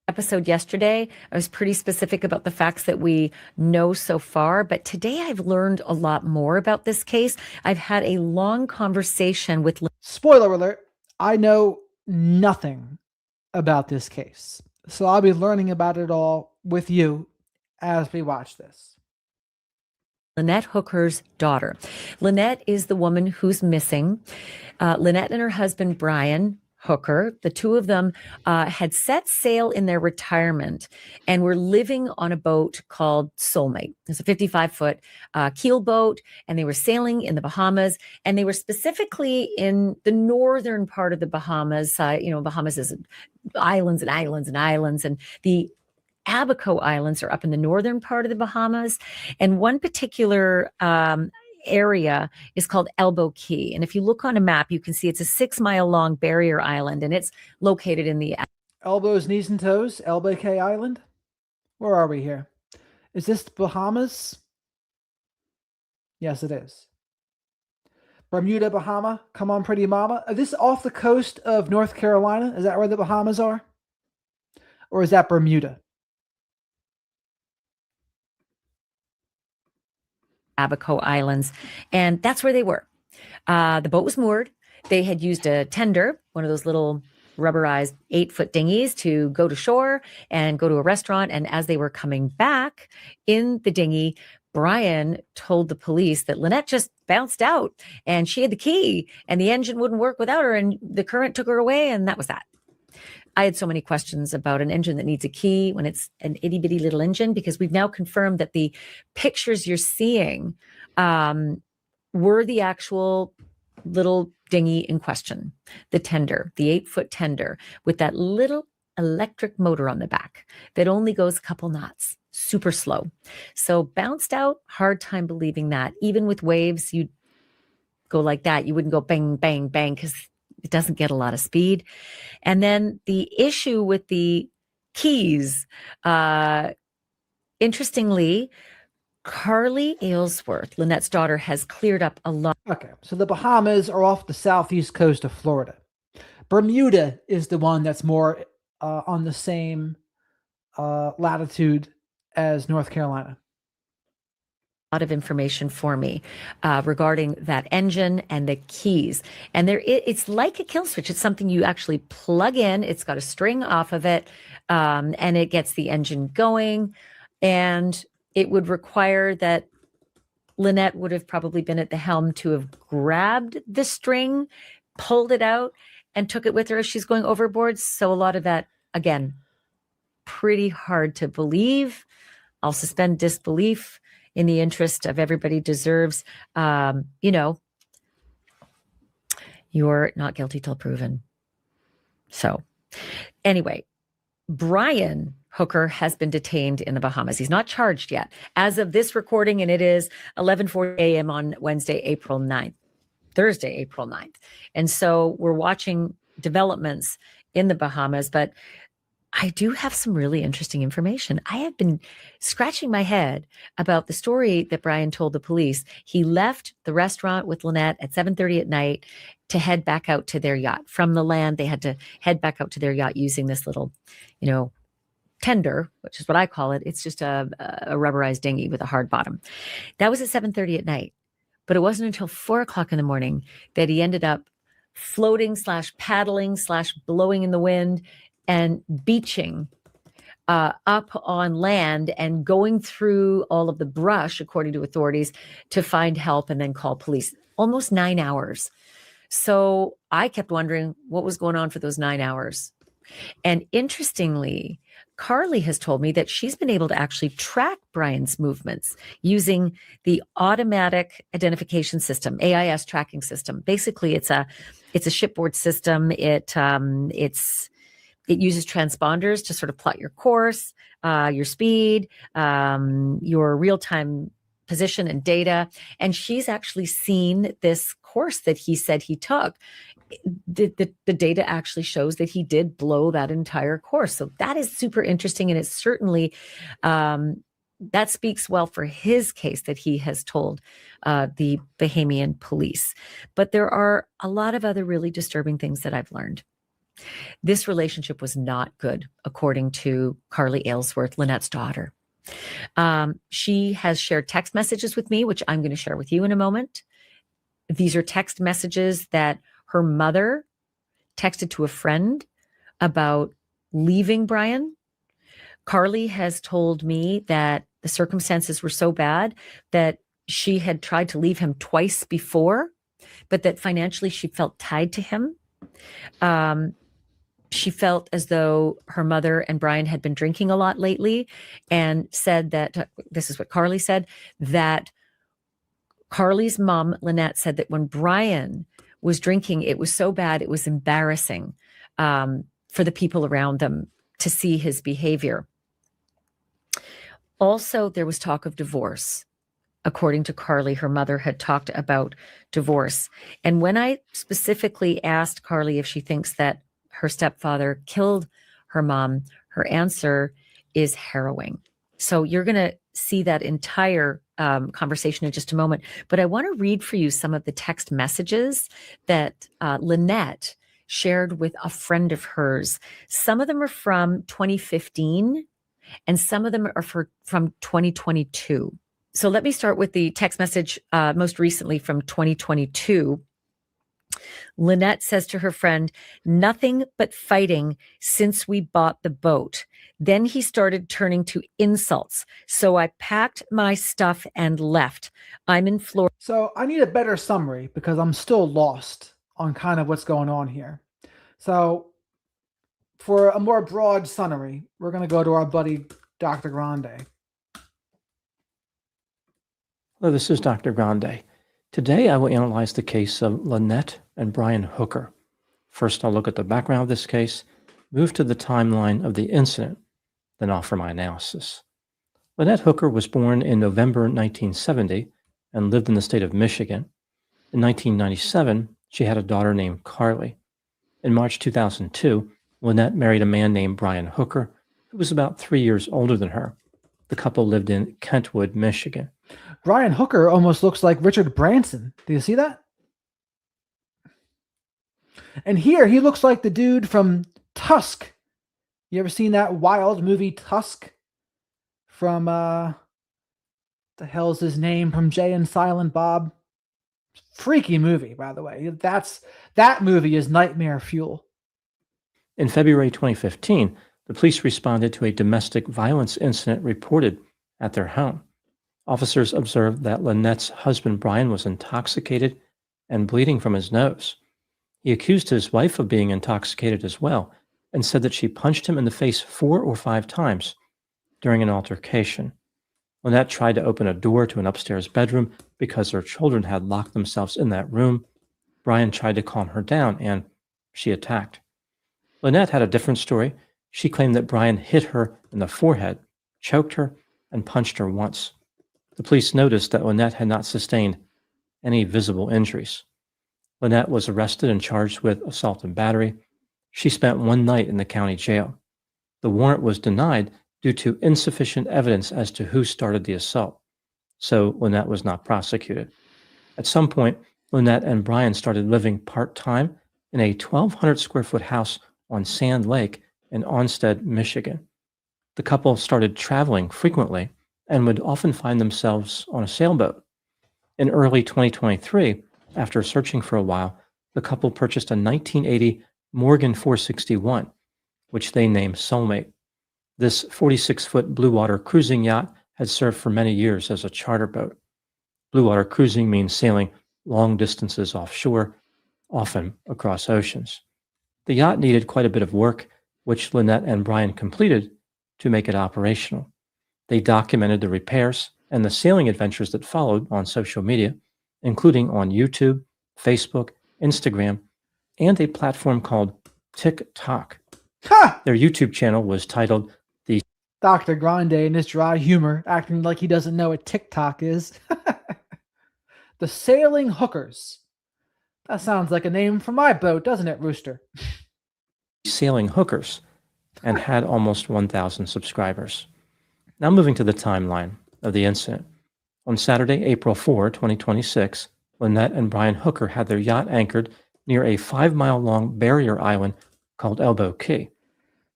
Episode yesterday, I was pretty specific about the facts that we know so far, but today I've learned a lot more about this case. I've had a long conversation with... Spoiler alert, I know nothing about this case. So I'll be learning about it all with you as we watch this. Lynette Hooker's daughter. Lynette is the woman who's missing. Lynette and her husband, Brian Hooker, the two of them had set sail in their retirement and were living on a boat called Soulmate. It's a 55-foot keel boat, and they were sailing in the Bahamas, and they were specifically in the northern part of the Bahamas. Bahamas is islands and islands and islands, and the Abaco Islands are up in the northern part of the Bahamas. And one particular area is called Elbow Key. And if you look on a map, you can see it's a 6-mile long barrier island, and it's located in the Elbows, knees, and toes, Elbow Cay Island. Where are we here? Is this the Bahamas? Yes, it is. Bermuda, Bahama. Come on, pretty mama. Is this off the coast of North Carolina? Is that where the Bahamas are? Or is that Bermuda? Abaco Islands. And that's where they were. The boat was moored. They had used a tender, one of those little rubberized 8-foot dinghies, to go to shore and go to a restaurant. And as they were coming back in the dinghy, Brian told the police that Lynette just bounced out and she had the key and the engine wouldn't work without her and the current took her away. And that was that. I had so many questions about an engine that needs a key when it's an itty bitty little engine, because we've now confirmed that the pictures you're seeing were the actual little dinghy in question, the tender, the 8-foot tender with that little electric motor on the back that only goes a couple knots, super slow. So bounced out, hard time believing that. Even with waves, you'd go like that. You wouldn't go bang, bang, bang, because it doesn't get a lot of speed. And then the issue with the keys, interestingly, Carly Aylesworth, Lynette's daughter, has cleared up a lot. Okay, so the Bahamas are off the southeast coast of Florida. Bermuda is the one that's more on the same latitude as North Carolina. Lot of information for me regarding that engine and the keys. And it's like a kill switch. It's something you actually plug in. It's got a string off of it, and it gets the engine going. And it would require that Lynette would have probably been at the helm to have grabbed the string, pulled it out, and took it with her as she's going overboard. So a lot of that, again, pretty hard to believe. I'll suspend disbelief in the interest of everybody deserves, you're not guilty till proven. So anyway, Brian Hooker has been detained in the Bahamas. He's not charged yet. As of this recording, and it is 11:40 a.m. on Thursday, April 9th. And so we're watching developments in the Bahamas, but I do have some really interesting information. I have been scratching my head about the story that Brian told the police. He left the restaurant with Lynette at 7:30 at night to head back out to their yacht. From the land, they had to head back out to their yacht using this little, tender, which is what I call it. It's just a rubberized dinghy with a hard bottom. That was at 7:30 at night. But it wasn't until 4:00 in the morning that he ended up floating / paddling / blowing in the wind and beaching up on land and going through all of the brush, according to authorities, to find help and then call police. Almost 9 hours. So I kept wondering what was going on for those 9 hours. And interestingly, Carly has told me that she's been able to actually track Brian's movements using the automatic identification system, AIS tracking system. Basically, it's a shipboard system. It uses transponders to sort of plot your course, your speed, your real-time position and data. And she's actually seen this course that he said he took. The data actually shows that he did blow that entire course. So that is super interesting. And it's certainly, that speaks well for his case that he has told the Bahamian police. But there are a lot of other really disturbing things that I've learned. This relationship was not good, according to Carly Aylesworth, Lynette's daughter. She has shared text messages with me, which I'm going to share with you in a moment. These are text messages that her mother texted to a friend about leaving Brian. Carly has told me that the circumstances were so bad that she had tried to leave him twice before, but that financially she felt tied to him. She felt as though her mother and Brian had been drinking a lot lately, and said that, this is what Carly said, that Carly's mom, Lynette, said that when Brian was drinking, it was so bad, it was embarrassing for the people around them to see his behavior. Also, there was talk of divorce. According to Carly, her mother had talked about divorce. And when I specifically asked Carly if she thinks that her stepfather killed her mom, her answer is harrowing. So you're going to see that entire conversation in just a moment. But I want to read for you some of the text messages that Lynette shared with a friend of hers. Some of them are from 2015, and some of them are from 2022. So let me start with the text message most recently from 2022. Lynette says to her friend, "Nothing but fighting since we bought the boat. Then he started turning to insults. So I packed my stuff and left. I'm in Florida." So I need a better summary because I'm still lost on kind of what's going on here. So for a more broad summary, we're going to go to our buddy, Dr. Grande. Hello, this is Dr. Grande. Today I will analyze the case of Lynette and Brian Hooker. First, I'll look at the background of this case, move to the timeline of the incident, then offer my analysis. Lynette Hooker was born in November 1970 and lived in the state of Michigan. In 1997, she had a daughter named Carly. In March 2002, Lynette married a man named Brian Hooker, who was about 3 years older than her. The couple lived in Kentwood, Michigan. Brian Hooker almost looks like Richard Branson. Do you see that? And here he looks like the dude from Tusk. You ever seen that wild movie Tusk? From the hell's his name? From Jay and Silent Bob. Freaky movie, by the way. That movie is nightmare fuel. In February 2015, the police responded to a domestic violence incident reported at their home. Officers observed that Lynette's husband, Brian, was intoxicated and bleeding from his nose. He accused his wife of being intoxicated as well and said that she punched him in the face 4 or 5 times during an altercation. Lynette tried to open a door to an upstairs bedroom because her children had locked themselves in that room. Brian tried to calm her down and she attacked. Lynette had a different story. She claimed that Brian hit her in the forehead, choked her, and punched her once. The police noticed that Lynette had not sustained any visible injuries. Lynette was arrested and charged with assault and battery. She spent 1 night in the county jail. The warrant was denied due to insufficient evidence as to who started the assault, so Lynette was not prosecuted. At some point, Lynette and Brian started living part-time in a 1,200 square foot house on Sand Lake in Onstead, Michigan. The couple started traveling frequently and would often find themselves on a sailboat. In early 2023, after searching for a while, the couple purchased a 1980 Morgan 461, which they named Soulmate. This 46-foot blue water cruising yacht had served for many years as a charter boat. Blue water cruising means sailing long distances offshore, often across oceans. The yacht needed quite a bit of work, which Lynette and Brian completed to make it operational. They documented the repairs and the sailing adventures that followed on social media, including on YouTube, Facebook, Instagram, and a platform called TikTok. Ha! Their YouTube channel was titled The Dr. Grande in his dry humor, acting like he doesn't know what TikTok is. The Sailing Hookers. That sounds like a name for my boat, doesn't it, Rooster? Sailing Hookers, and had almost 1,000 subscribers. Now moving to the timeline of the incident. On Saturday, April 4, 2026, Lynette and Brian Hooker had their yacht anchored near a 5-mile-long barrier island called Elbow Key.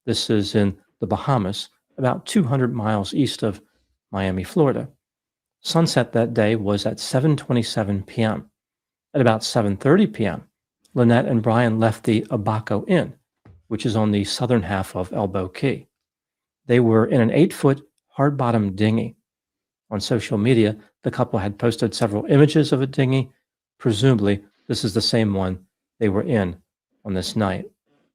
This is in the Bahamas, about 200 miles east of Miami, Florida. Sunset that day was at 7:27 p.m. At about 7:30 p.m., Lynette and Brian left the Abaco Inn, which is on the southern half of Elbow Key. They were in an 8-foot hard-bottom dinghy. On social media, the couple had posted several images of a dinghy. Presumably, this is the same one they were in on this night.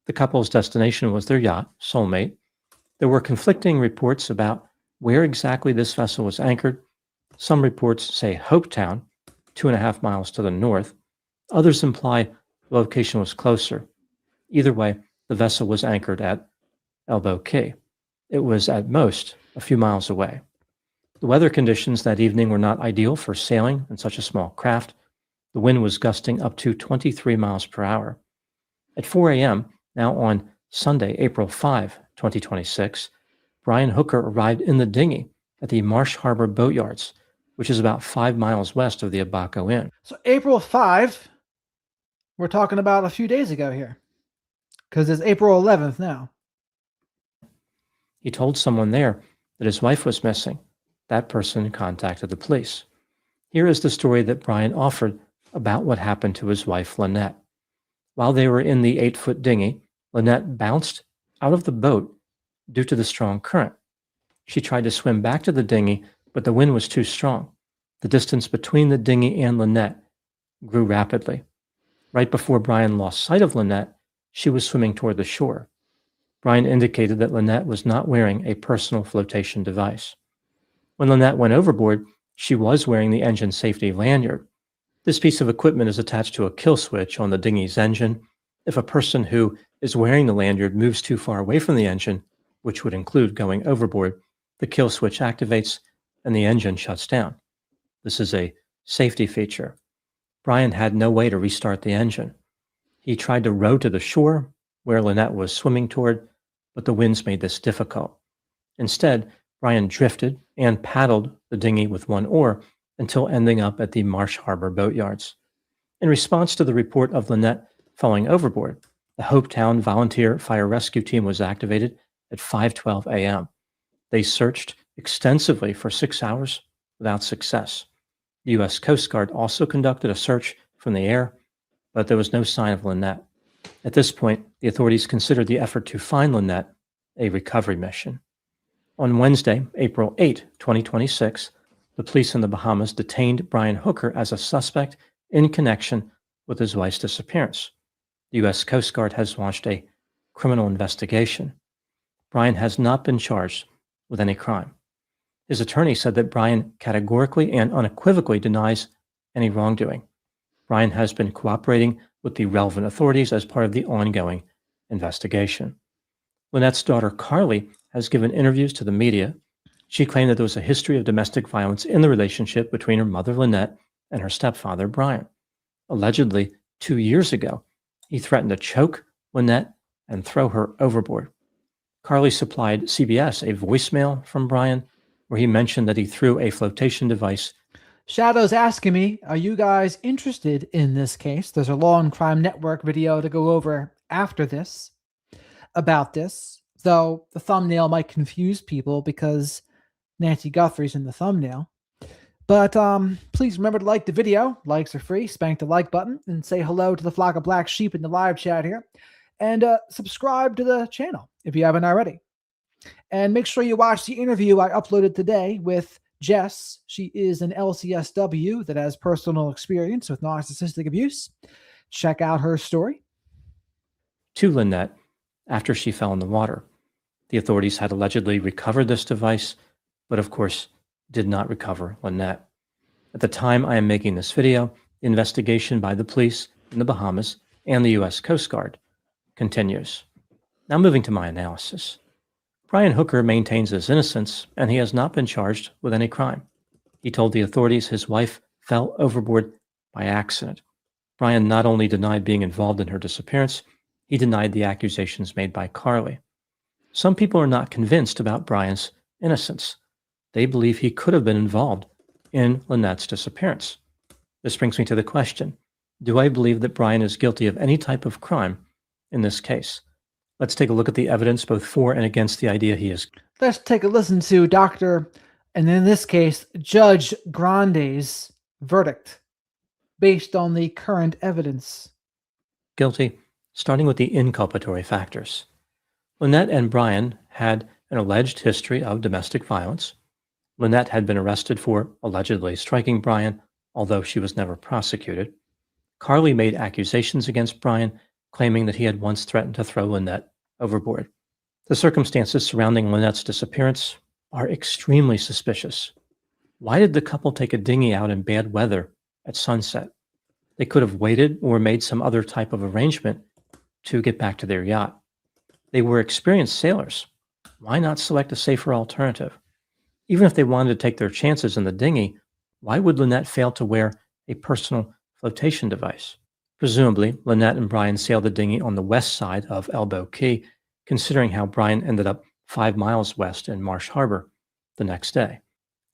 The couple's destination was their yacht, Soulmate. There were conflicting reports about where exactly this vessel was anchored. Some reports say Hopetown, 2.5 miles to the north. Others imply the location was closer. Either way, the vessel was anchored at Elbow Key. It was at most a few miles away. The weather conditions that evening were not ideal for sailing in such a small craft. The wind was gusting up to 23 miles per hour. At 4 a.m., now on Sunday, April 5, 2026, Brian Hooker arrived in the dinghy at the Marsh Harbor Boatyards, which is about 5 miles west of the Abaco Inn. So April 5, we're talking about a few days ago here, because it's April 11th now. He told someone there that his wife was missing. That person contacted the police. Here is the story that Brian offered about what happened to his wife, Lynette. While they were in the 8-foot dinghy, Lynette bounced out of the boat due to the strong current. She tried to swim back to the dinghy, but the wind was too strong. The distance between the dinghy and Lynette grew rapidly. Right before Brian lost sight of Lynette, she was swimming toward the shore. Brian indicated that Lynette was not wearing a personal flotation device. When Lynette went overboard, she was wearing the engine safety lanyard. This piece of equipment is attached to a kill switch on the dinghy's engine. If a person who is wearing the lanyard moves too far away from the engine, which would include going overboard, the kill switch activates and the engine shuts down. This is a safety feature. Brian had no way to restart the engine. He tried to row to the shore, where Lynette was swimming toward, but the winds made this difficult. Instead, Brian drifted and paddled the dinghy with one oar until ending up at the Marsh Harbor Boatyards. In response to the report of Lynette falling overboard, the Hopetown Volunteer Fire Rescue Team was activated at 5:12 a.m. They searched extensively for 6 hours without success. The U.S. Coast Guard also conducted a search from the air, but there was no sign of Lynette. At this point, the authorities considered the effort to find Lynette a recovery mission. On Wednesday, April 8, 2026, the police in the Bahamas detained Brian Hooker as a suspect in connection with his wife's disappearance. The U.S. Coast Guard has launched a criminal investigation. Brian has not been charged with any crime. His attorney said that Brian categorically and unequivocally denies any wrongdoing. Brian has been cooperating with the relevant authorities as part of the ongoing investigation. Lynette's daughter, Carly, has given interviews to the media. She claimed that there was a history of domestic violence in the relationship between her mother, Lynette, and her stepfather, Brian. Allegedly, 2 years ago, he threatened to choke Lynette and throw her overboard. Carly supplied CBS a voicemail from Brian where he mentioned that he threw a flotation device. Shadow's asking me, are you guys interested in this case? There's a Law and Crime Network video to go over after this about this, though the thumbnail might confuse people because Nancy Guthrie's in the thumbnail. But please remember to like the video. Likes are free. Spank the like button and say hello to the flock of black sheep in the live chat here. And subscribe to the channel if you haven't already. And make sure you watch the interview I uploaded today with Jess. She is an LCSW that has personal experience with narcissistic abuse. Check out her story. To Lynette after she fell in the water. The authorities had allegedly recovered this device, but of course did not recover Lynette. At the time I am making this video, the investigation by the police in the Bahamas and the U.S. Coast Guard continues. Now moving to my analysis. Brian Hooker maintains his innocence, and he has not been charged with any crime. He told the authorities his wife fell overboard by accident. Brian not only denied being involved in her disappearance, he denied the accusations made by Carly. Some people are not convinced about Brian's innocence. They believe he could have been involved in Lynette's disappearance. This brings me to the question, do I believe that Brian is guilty of any type of crime in this case? Let's take a look at the evidence both for and against the idea he is. Let's take a listen to Dr. and in this case, Judge Grande's verdict based on the current evidence. Guilty, starting with the inculpatory factors. Lynette and Brian had an alleged history of domestic violence. Lynette had been arrested for allegedly striking Brian, although she was never prosecuted. Carly made accusations against Brian, claiming that he had once threatened to throw Lynette overboard. The circumstances surrounding Lynette's disappearance are extremely suspicious. Why did the couple take a dinghy out in bad weather at sunset? They could have waited or made some other type of arrangement to get back to their yacht. They were experienced sailors. Why not select a safer alternative? Even if they wanted to take their chances in the dinghy, why would Lynette fail to wear a personal flotation device? Presumably, Lynette and Brian sailed the dinghy on the west side of Elbow Key, considering how Brian ended up 5 miles west in Marsh Harbor the next day.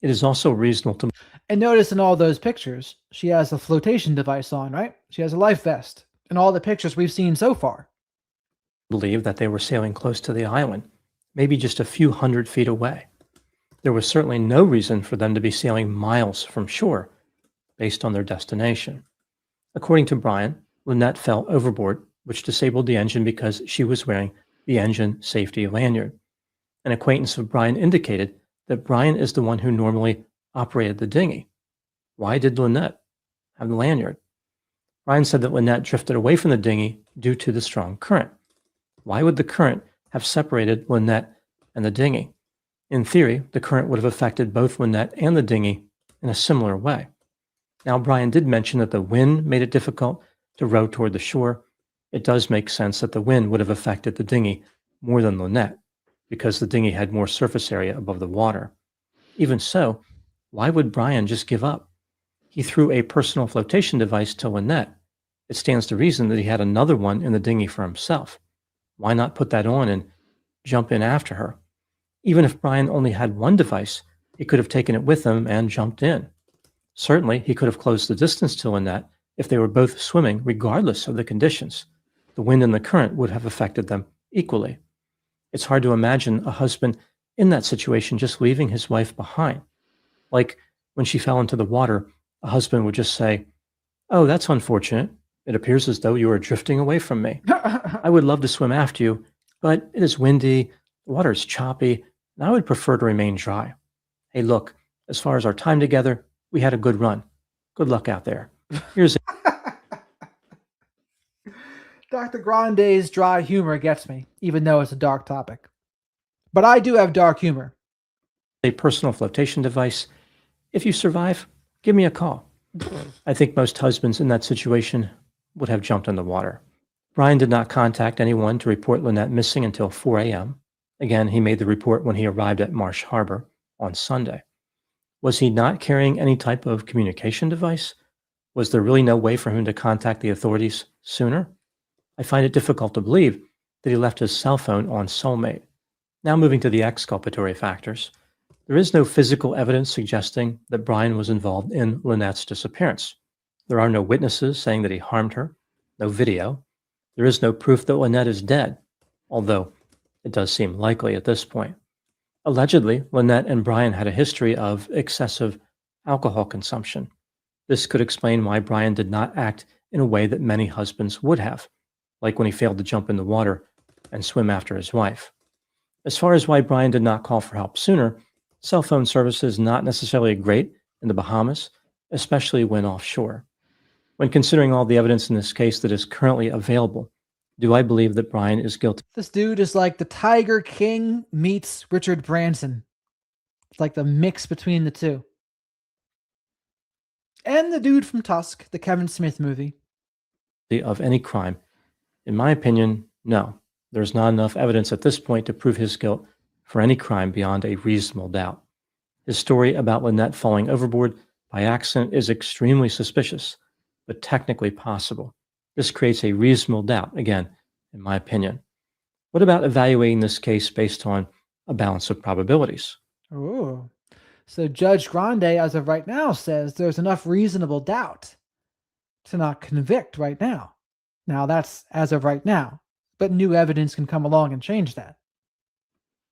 It is also reasonable to And notice in all those pictures, she has a flotation device on, right? She has a life vest in all the pictures we've seen so far. believe that they were sailing close to the island, maybe just a few hundred feet away. There was certainly no reason for them to be sailing miles from shore based on their destination. According to Brian, Lynette fell overboard, which disabled the engine because she was wearing the engine safety lanyard. An acquaintance of Brian indicated that Brian is the one who normally operated the dinghy. Why did Lynette have the lanyard? Brian said that Lynette drifted away from the dinghy due to the strong current. Why would the current have separated Lynette and the dinghy? In theory, the current would have affected both Lynette and the dinghy in a similar way. Now, Brian did mention that the wind made it difficult to row toward the shore. It does make sense that the wind would have affected the dinghy more than Lynette, because the dinghy had more surface area above the water. Even so, why would Brian just give up? He threw a personal flotation device to Lynette. It stands to reason that he had another one in the dinghy for himself. Why not put that on and jump in after her? Even if Brian only had one device, he could have taken it with him and jumped in. Certainly, he could have closed the distance to Lynette if they were both swimming, regardless of the conditions. The wind and the current would have affected them equally. It's hard to imagine a husband in that situation just leaving his wife behind. Like when she fell into the water, a husband would just say, "Oh, that's unfortunate. It appears as though you are drifting away from me. I would love to swim after you, but it is windy, the water is choppy, and I would prefer to remain dry. Hey, look, as far as our time together, we had a good run. Good luck out there. Here's Dr. Grande's dry humor gets me, even though it's a dark topic. But I do have dark humor. a personal flotation device. If you survive, give me a call." I think most husbands in that situation would have jumped in the water. Brian did not contact anyone to report Lynette missing until 4 a.m. Again, he made the report when he arrived at Marsh Harbor on Sunday. Was he not carrying any type of communication device? Was there really no way for him to contact the authorities sooner? I find it difficult to believe that he left his cell phone on Soulmate. Now moving to the exculpatory factors. There is no physical evidence suggesting that Brian was involved in Lynette's disappearance. There are no witnesses saying that he harmed her, no video. There is no proof that Lynette is dead, although it does seem likely at this point. Allegedly, Lynette and Brian had a history of excessive alcohol consumption. This could explain why Brian did not act in a way that many husbands would have, like when he failed to jump in the water and swim after his wife. As far as why Brian did not call for help sooner, cell phone service is not necessarily great in the Bahamas, especially when offshore. When considering all the evidence in this case that is currently available, do I believe that Brian is guilty? This dude is like the Tiger King meets Richard Branson. It's like the mix between the two. And the dude from Tusk, the Kevin Smith movie. Of any crime? In my opinion, no. There's not enough evidence at this point to prove his guilt for any crime beyond a reasonable doubt. His story about Lynette falling overboard by accident is extremely suspicious, but technically possible. This creates a reasonable doubt, again, in my opinion. What about evaluating this case based on a balance of probabilities? Oh, so Judge Grande, as of right now, says there's enough reasonable doubt to not convict right now. Now, that's as of right now, but new evidence can come along and change that.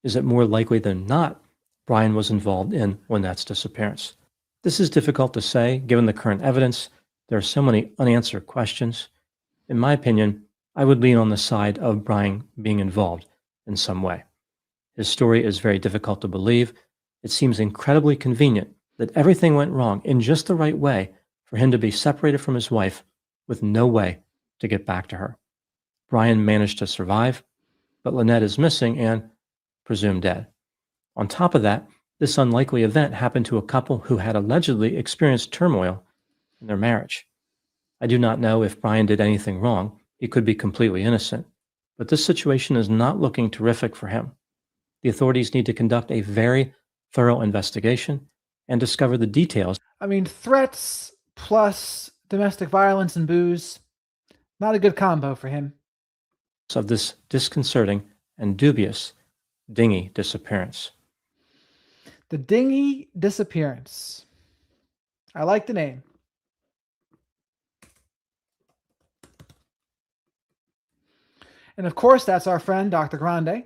Is it more likely than not Brian was involved in Lynette's disappearance? This is difficult to say, given the current evidence. There are so many unanswered questions. In my opinion, I would lean on the side of Brian being involved in some way. His story is very difficult to believe. It seems incredibly convenient that everything went wrong in just the right way for him to be separated from his wife with no way to get back to her. Brian managed to survive, but Lynette is missing and presumed dead. On top of that, this unlikely event happened to a couple who had allegedly experienced turmoil in their marriage. I do not know if Brian did anything wrong. He could be completely innocent, but this situation is not looking terrific for him. The authorities need to conduct a very thorough investigation and discover the details I mean, threats plus domestic violence and booze, not a good combo for him. of this disconcerting and dubious dinghy disappearance. The dinghy disappearance. I like the name. And of course, that's our friend, Dr. Grande.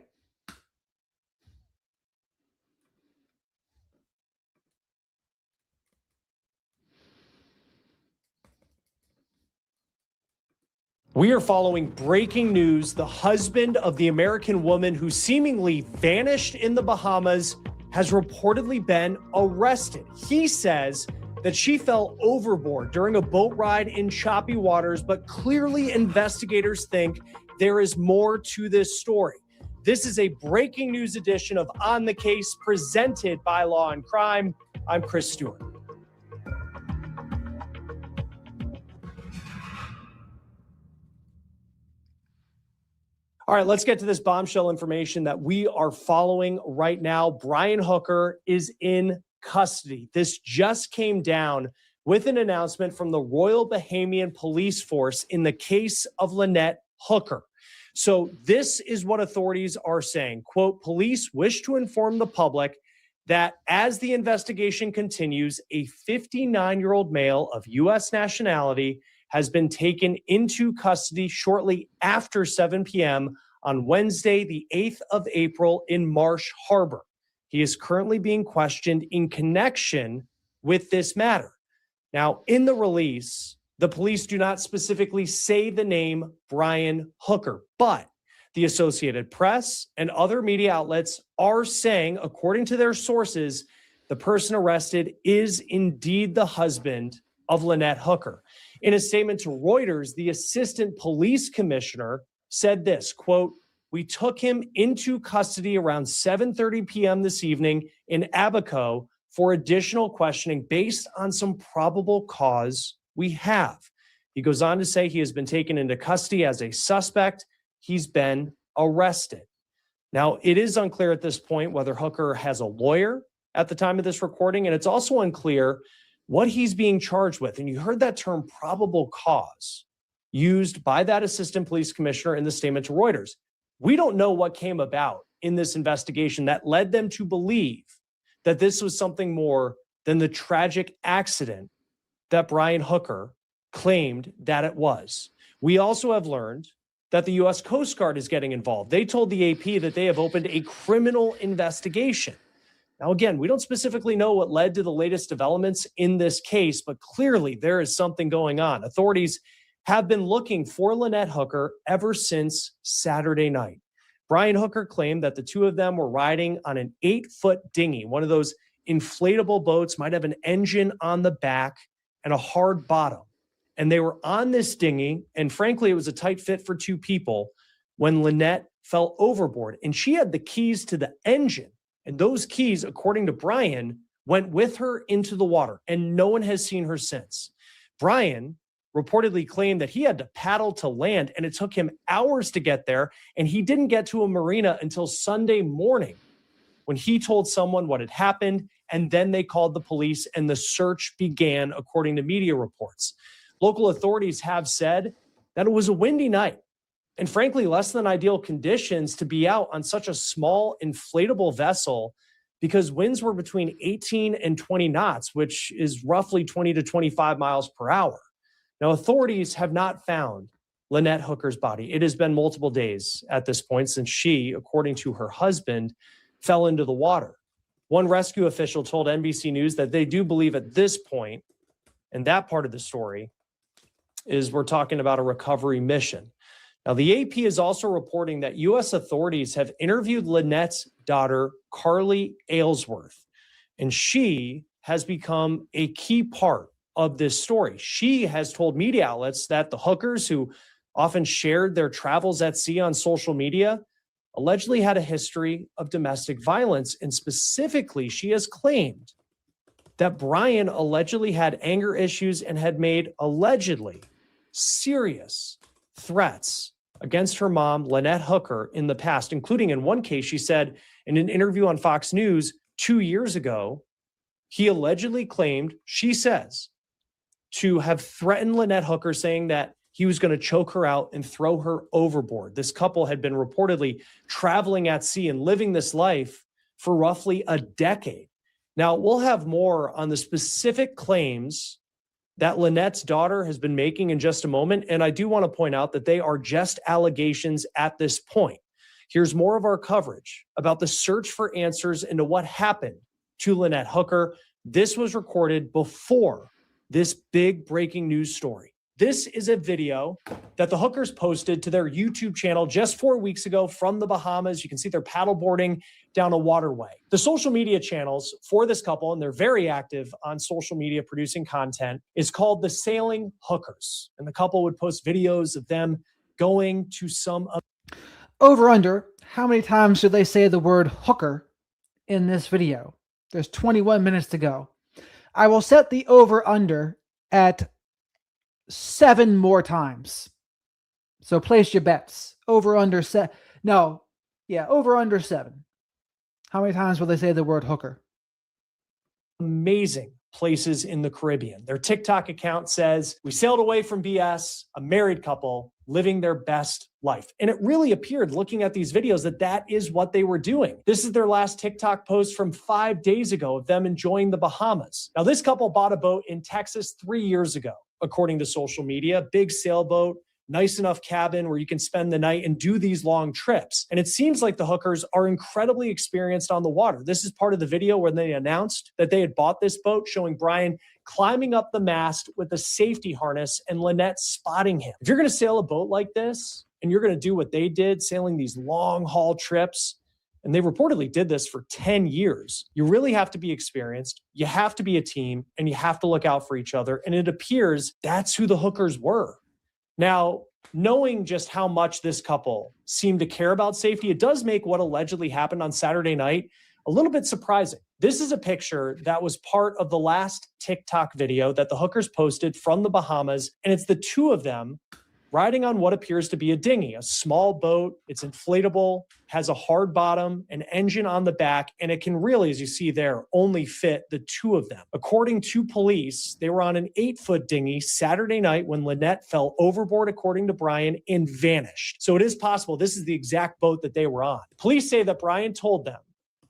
We are following breaking news. The husband of the American woman who seemingly vanished in the Bahamas has reportedly been arrested. He says that she fell overboard during a boat ride in choppy waters, but clearly investigators think there is more to this story. This is a breaking news edition of On the Case presented by Law and Crime. I'm Chris Stewart. All right, let's get to this bombshell information that we are following right now. Brian Hooker is in custody. This just came down with an announcement from the Royal Bahamian Police Force in the case of Lynette Hooker. So this is what authorities are saying. Quote, police wish to inform the public that as the investigation continues, a 59-year-old male of U.S. nationality has been taken into custody shortly after 7 p.m. on Wednesday, the 8th of April in Marsh Harbor. He is currently being questioned in connection with this matter. Now, in the release, the police do not specifically say the name Brian Hooker, but the Associated Press and other media outlets are saying, according to their sources, the person arrested is indeed the husband of Lynette Hooker. In a statement to Reuters, the assistant police commissioner said this, quote, we took him into custody around 7:30 p.m. this evening in Abaco for additional questioning based on some probable cause we have. He goes on to say he has been taken into custody as a suspect. He's been arrested. Now, it is unclear at this point whether Hooker has a lawyer at the time of this recording, and it's also unclear what he's being charged with. And you heard that term probable cause used by that assistant police commissioner in the statement to Reuters. We don't know what came about in this investigation that led them to believe that this was something more than the tragic accident that Brian Hooker claimed that it was. We also have learned that the U.S. Coast Guard is getting involved. They told the AP that they have opened a criminal investigation. Now, again, we don't specifically know what led to the latest developments in this case, but clearly there is something going on. Authorities have been looking for Lynette Hooker ever since Saturday night. Brian Hooker claimed that the two of them were riding on an 8-foot dinghy, one of those inflatable boats, might have an engine on the back and a hard bottom. And they were on this dinghy, and frankly, it was a tight fit for two people when Lynette fell overboard. And she had the keys to the engine. And those keys, according to Brian, went with her into the water, and no one has seen her since. Brian reportedly claimed that he had to paddle to land, and it took him hours to get there, and he didn't get to a marina until Sunday morning when he told someone what had happened, and then they called the police, and the search began, according to media reports. Local authorities have said that it was a windy night, and frankly, less than ideal conditions to be out on such a small inflatable vessel because winds were between 18 and 20 knots, which is roughly 20 to 25 miles per hour. Now, authorities have not found Lynette Hooker's body. It has been multiple days at this point since she, according to her husband, fell into the water. One rescue official told NBC News that they do believe at this point, and that part of the story, is we're talking about a recovery mission. Now, the AP is also reporting that U.S. authorities have interviewed Lynette's daughter, Carly Aylesworth, and she has become a key part of this story. She has told media outlets that the hookers who often shared their travels at sea on social media allegedly had a history of domestic violence. And specifically, she has claimed that Brian allegedly had anger issues and had made allegedly serious threats against her mom, Lynette Hooker, in the past, including in one case, she said in an interview on Fox News, 2 years ago, he allegedly claimed, she says, to have threatened Lynette Hooker, saying that he was going to choke her out and throw her overboard. This couple had been reportedly traveling at sea and living this life for roughly a decade. Now, we'll have more on the specific claims that Lynette's daughter has been making in just a moment. And I do want to point out that they are just allegations at this point. Here's more of our coverage about the search for answers into what happened to Lynette Hooker. This was recorded before this big breaking news story. This is a video that the Hookers posted to their YouTube channel just 4 weeks ago from the Bahamas. You can see they're paddleboarding down a waterway. The social media channels for this couple, and they're very active on social media producing content, is called the Sailing Hookers. And the couple would post videos of them going to some of Over under, how many times did they say the word hooker in this video? There's 21 minutes to go. I will set the over under at 7 more times. So place your bets. Over under over under 7. How many times will they say the word hooker? amazing places in the Caribbean. Their TikTok account says, "We sailed away from BS, a married couple living their best life." And it really appeared, looking at these videos, that that is what they were doing. This is their last TikTok post from 5 days ago of them enjoying the Bahamas. Now, this couple bought a boat in Texas 3 years ago, according to social media. Big sailboat, nice enough cabin where you can spend the night and do these long trips. And it seems like the Hookers are incredibly experienced on the water. This is part of the video where they announced that they had bought this boat, showing Brian climbing up the mast with a safety harness and Lynette spotting him. If you're going to sail a boat like this and you're going to do what they did, sailing these long haul trips, and they reportedly did this for 10 years, you really have to be experienced. You have to be a team, and you have to look out for each other. And it appears that's who the Hookers were. Now, knowing just how much this couple seemed to care about safety, it does make what allegedly happened on Saturday night a little bit surprising. This is a picture that was part of the last TikTok video that the Hookers posted from the Bahamas, and it's the two of them riding on what appears to be a dinghy, a small boat. It's inflatable, has a hard bottom, an engine on the back, and it can really, as you see there, only fit the two of them. According to police, they were on an 8-foot dinghy Saturday night when Lynette fell overboard, according to Brian, and vanished. So it is possible this is the exact boat that they were on. Police say that Brian told them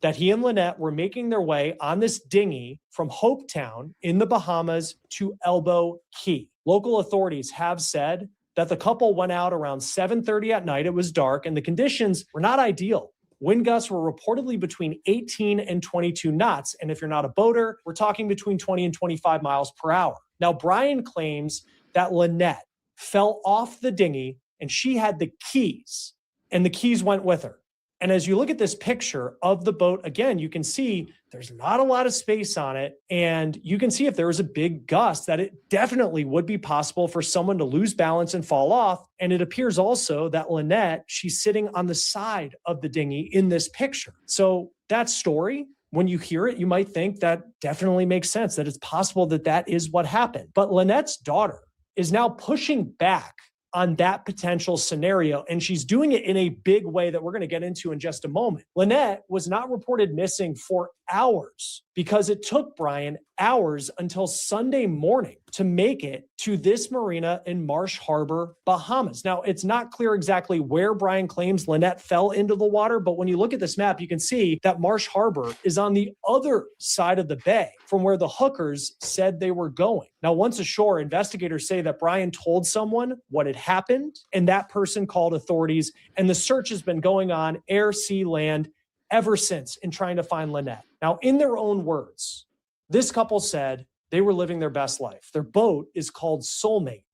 that he and Lynette were making their way on this dinghy from Hopetown in the Bahamas to Elbow Key. Local authorities have said that the couple went out around 7:30 at night. It was dark and the conditions were not ideal. Wind gusts were reportedly between 18 and 22 knots. And if you're not a boater, we're talking between 20 and 25 miles per hour. Now, Brian claims that Lynette fell off the dinghy and she had the keys, and the keys went with her. And as you look at this picture of the boat, again, you can see there's not a lot of space on it. And you can see if there was a big gust that it definitely would be possible for someone to lose balance and fall off. And it appears also that Lynette, she's sitting on the side of the dinghy in this picture. So that story, when you hear it, you might think that definitely makes sense, that it's possible that that is what happened. But Lynette's daughter is now pushing back on that potential scenario. And she's doing it in a big way that we're going to get into in just a moment. Lynette was not reported missing for hours because it took Brian hours until Sunday morning to make it to this marina in Marsh Harbor, Bahamas. Now, it's not clear exactly where Brian claims Lynette fell into the water, but when you look at this map, you can see that Marsh Harbor is on the other side of the bay from where the Hookers said they were going. Now, once ashore, investigators say that Brian told someone what had happened, and that person called authorities, and the search has been going on air, sea, land ever since in trying to find Lynette. Now, in their own words, this couple said they were living their best life. Their boat is called Soulmate,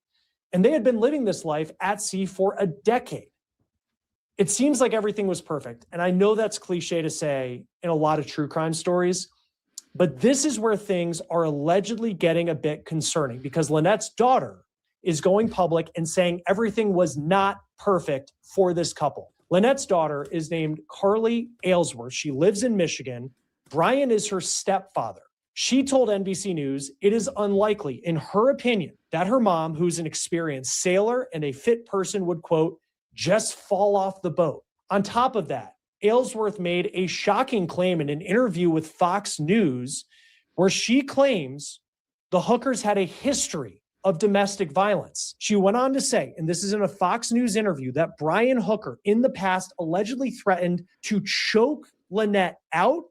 and they had been living this life at sea for a decade. It seems like everything was perfect, and I know that's cliche to say in a lot of true crime stories, but this is where things are allegedly getting a bit concerning because Lynette's daughter is going public and saying everything was not perfect for this couple. Lynette's daughter is named Carly Aylesworth. She lives in Michigan. Brian is her stepfather. She told NBC News it is unlikely, in her opinion, that her mom, who's an experienced sailor and a fit person, would, quote, just fall off the boat. On top of that, Aylesworth made a shocking claim in an interview with Fox News where she claims the Hookers had a history of domestic violence. She went on to say, and this is in a Fox News interview, that Brian Hooker in the past allegedly threatened to choke Lynette out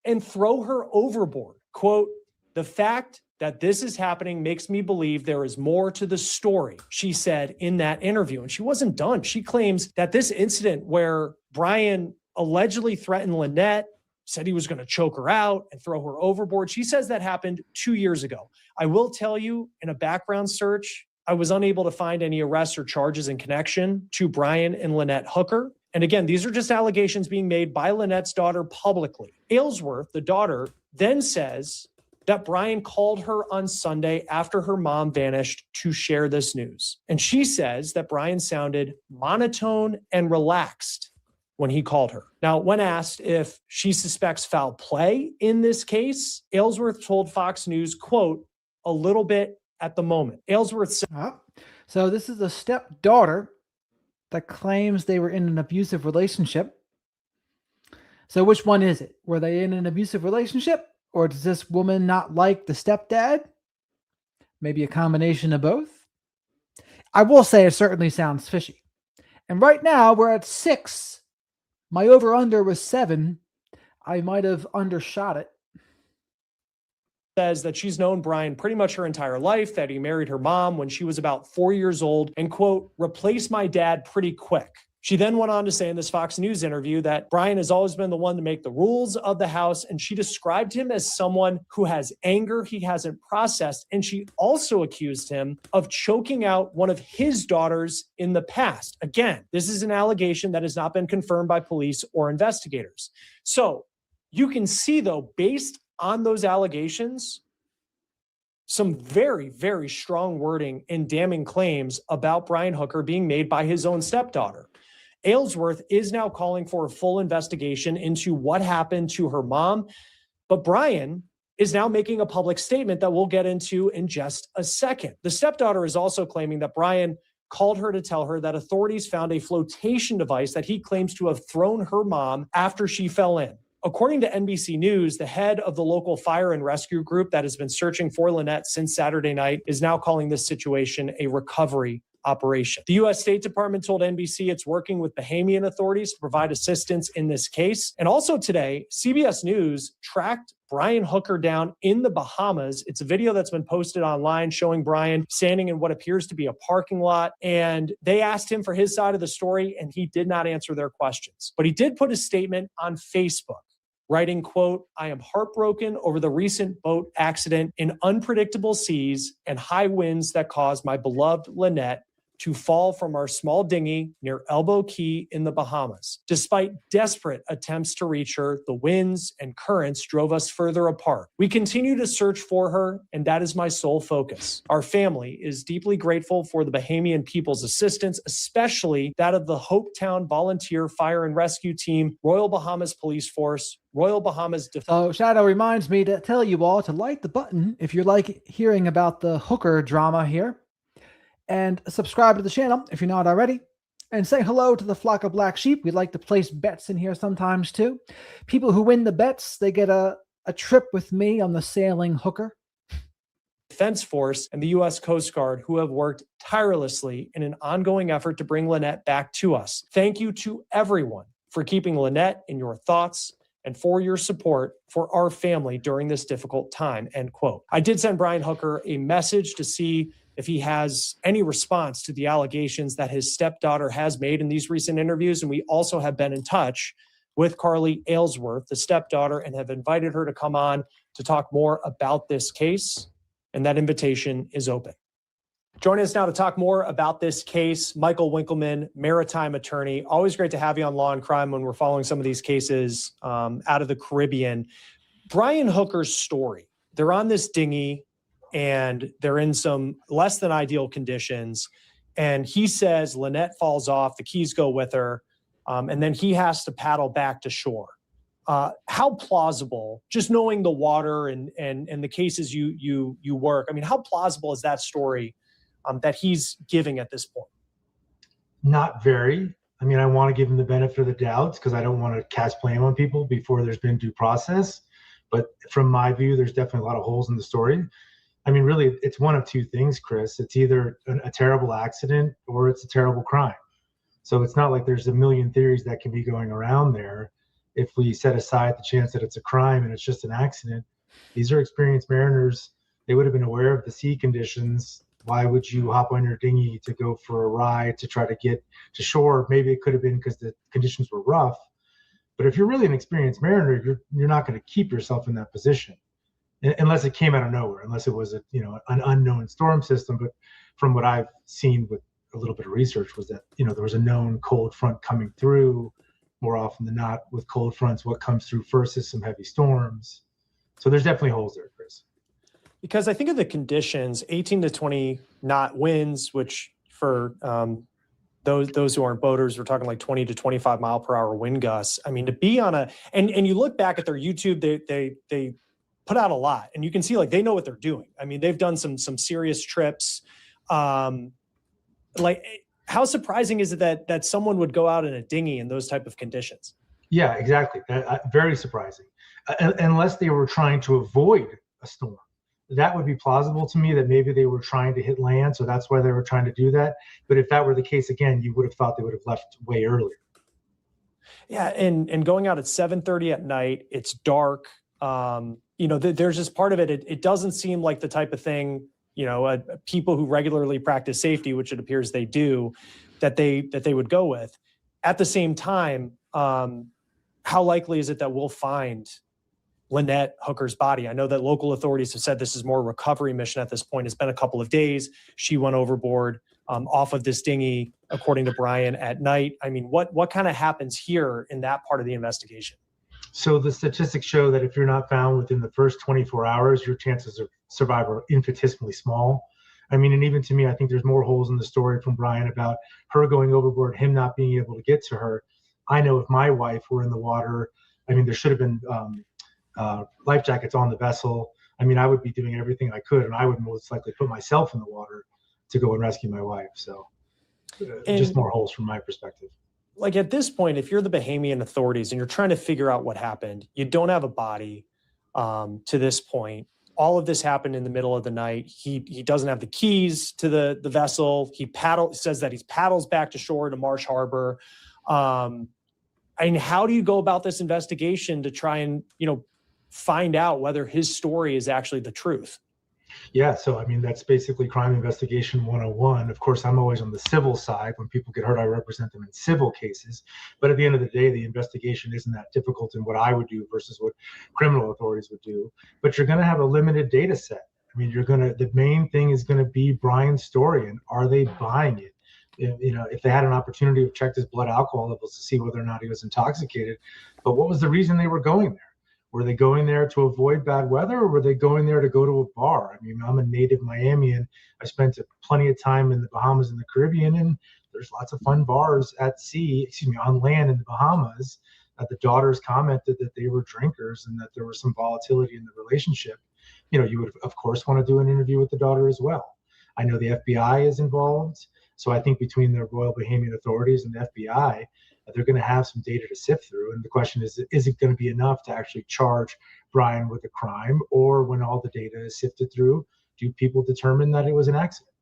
and throw her overboard. Quote, "The fact that this is happening makes me believe there is more to the story," she said in that interview. And she wasn't done. She claims that this incident where Brian allegedly threatened Lynette, said he was going to choke her out and throw her overboard, she says that happened 2 years ago. I will tell you, in a background search, I was unable to find any arrests or charges in connection to Brian and Lynette Hooker. And again, these are just allegations being made by Lynette's daughter publicly. Aylesworth, the daughter, then says that Brian called her on Sunday after her mom vanished to share this news. And she says that Brian sounded monotone and relaxed when he called her. Now, when asked if she suspects foul play in this case, Aylesworth told Fox News, quote, "A little bit at the moment." Aylesworth said, So this is a stepdaughter that claims they were in an abusive relationship. So which one is it? Were they in an abusive relationship? Or does this woman not like the stepdad? Maybe a combination of both? I will say it certainly sounds fishy. And right now we're at 6. My over-under was 7. I might have undershot it. Says that she's known Brian pretty much her entire life, that he married her mom when she was about 4 years old and, quote, "replaced my dad pretty quick." She then went on to say in this Fox News interview that Brian has always been the one to make the rules of the house, and she described him as someone who has anger he hasn't processed, and she also accused him of choking out one of his daughters in the past. Again, this is an allegation that has not been confirmed by police or investigators. So you can see, though, based on those allegations, some very, very strong wording and damning claims about Brian Hooker being made by his own stepdaughter. Aylesworth is now calling for a full investigation into what happened to her mom, but Brian is now making a public statement that we'll get into in just a second. The stepdaughter is also claiming that Brian called her to tell her that authorities found a flotation device that he claims to have thrown her mom after she fell in. According to NBC News, the head of the local fire and rescue group that has been searching for Lynette since Saturday night is now calling this situation a recovery operation. The U.S. State Department told NBC it's working with Bahamian authorities to provide assistance in this case. And also today, CBS News tracked Brian Hooker down in the Bahamas. It's a video that's been posted online showing Brian standing in what appears to be a parking lot. And they asked him for his side of the story, and he did not answer their questions. But he did put a statement on Facebook, writing, quote, "I am heartbroken over the recent boat accident in unpredictable seas and high winds that caused my beloved Lynette to fall from our small dinghy near Elbow Key in the Bahamas. Despite desperate attempts to reach her, the winds and currents drove us further apart. We continue to search for her, and that is my sole focus. Our family is deeply grateful for the Bahamian people's assistance, especially that of the Hopetown Volunteer Fire and Rescue Team, Royal Bahamas Police Force, Royal Bahamas So Shadow reminds me to tell you all to like the button if you like hearing about the Hooker drama here. And subscribe to the channel if you're not already. And say hello to the flock of black sheep. We like to place bets in here sometimes too. People who win the bets, they get a trip with me on the sailing Hooker. Defense Force and the U.S. Coast Guard, who have worked tirelessly in an ongoing effort to bring Lynette back to us. Thank you to everyone for keeping Lynette in your thoughts and for your support for our family during this difficult time, end quote. I did send Brian Hooker a message to see if he has any response to the allegations that his stepdaughter has made in these recent interviews. And we also have been in touch with Carly Aylesworth, the stepdaughter, and have invited her to come on to talk more about this case. And that invitation is open. Joining us now to talk more about this case, Michael Winkleman, maritime attorney. Always great to have you on Law and Crime when we're following some of these cases out of the Caribbean. Brian Hooker's story. They're on this dinghy and they're in some less than ideal conditions. And he says Lynette falls off, the keys go with her, and then he has to paddle back to shore. How plausible, just knowing the water and the cases you work, I mean, how plausible is that story that he's giving at this point? Not very. I mean, I want to give him the benefit of the doubts because I don't want to cast blame on people before there's been due process. But from my view, there's definitely a lot of holes in the story. I mean, really, it's one of two things, Chris. It's either a terrible accident or it's a terrible crime. So it's not like there's a million theories that can be going around there. If we set aside the chance that it's a crime and it's just an accident, these are experienced mariners. They would have been aware of the sea conditions. Why would you hop on your dinghy to go for a ride to try to get to shore? Maybe it could have been because the conditions were rough. But if you're really an experienced mariner, you're not going to keep yourself in that position unless it came out of nowhere, unless it was an unknown storm system. But from what I've seen with a little bit of research was that, there was a known cold front coming through. More often than not, with cold fronts, what comes through first is some heavy storms. So there's definitely holes there, Chris. Because I think of the conditions, 18 to 20 knot winds, which for those who aren't boaters, we're talking like 20 to 25 mile per hour wind gusts. I mean, to be on and you look back at their YouTube, they put out a lot, and you can see like they know what they're doing. I mean, they've done some serious trips. Like, how surprising is it that someone would go out in a dinghy in those type of conditions? Yeah, exactly. Very surprising. Unless they were trying to avoid a storm. That would be plausible to me, that maybe they were trying to hit land, so that's why they were trying to do that. But if that were the case, again, you would have thought they would have left way earlier. Yeah, and going out at 7:30 at night, it's dark. There's just part of it. It doesn't seem like the type of thing, people who regularly practice safety, which it appears they do, that they would go with. At the same time, how likely is it that we'll find Lynette Hooker's body? I know that local authorities have said this is more a recovery mission at this point. It's been a couple of days. She went overboard off of this dinghy, according to Brian, at night. I mean, what kind of happens here in that part of the investigation? So the statistics show that if you're not found within the first 24 hours, your chances of survival are infinitesimally small. I mean, and even to me, I think there's more holes in the story from Brian about her going overboard, him not being able to get to her. I know if my wife were in the water, I mean, there should have been life jackets on the vessel. I mean, I would be doing everything I could, and I would most likely put myself in the water to go and rescue my wife. So just more holes from my perspective. Like at this point, if you're the Bahamian authorities and you're trying to figure out what happened, you don't have a body to this point. All of this happened in the middle of the night. He doesn't have the keys to the vessel. He says that he paddles back to shore to Marsh Harbor. And how do you go about this investigation to try and, find out whether his story is actually the truth? Yeah, so I mean, that's basically crime investigation 101. Of course, I'm always on the civil side. When people get hurt, I represent them in civil cases. But at the end of the day, the investigation isn't that difficult in what I would do versus what criminal authorities would do. But you're going to have a limited data set. I mean, the main thing is going to be Brian's story, and are they buying it? If they had an opportunity to check his blood alcohol levels to see whether or not he was intoxicated. But what was the reason they were going there? Were they going there to avoid bad weather, or were they going there to go to a bar? I mean, I'm a native Miamian. I spent plenty of time in the Bahamas and the Caribbean, and there's lots of fun bars on land in the Bahamas. The daughters commented that they were drinkers and that there was some volatility in the relationship. You would, of course, want to do an interview with the daughter as well. I know the FBI is involved. So I think between the Royal Bahamian Authorities and the FBI, they're going to have some data to sift through. And the question is it going to be enough to actually charge Brian with a crime? Or when all the data is sifted through, do people determine that it was an accident?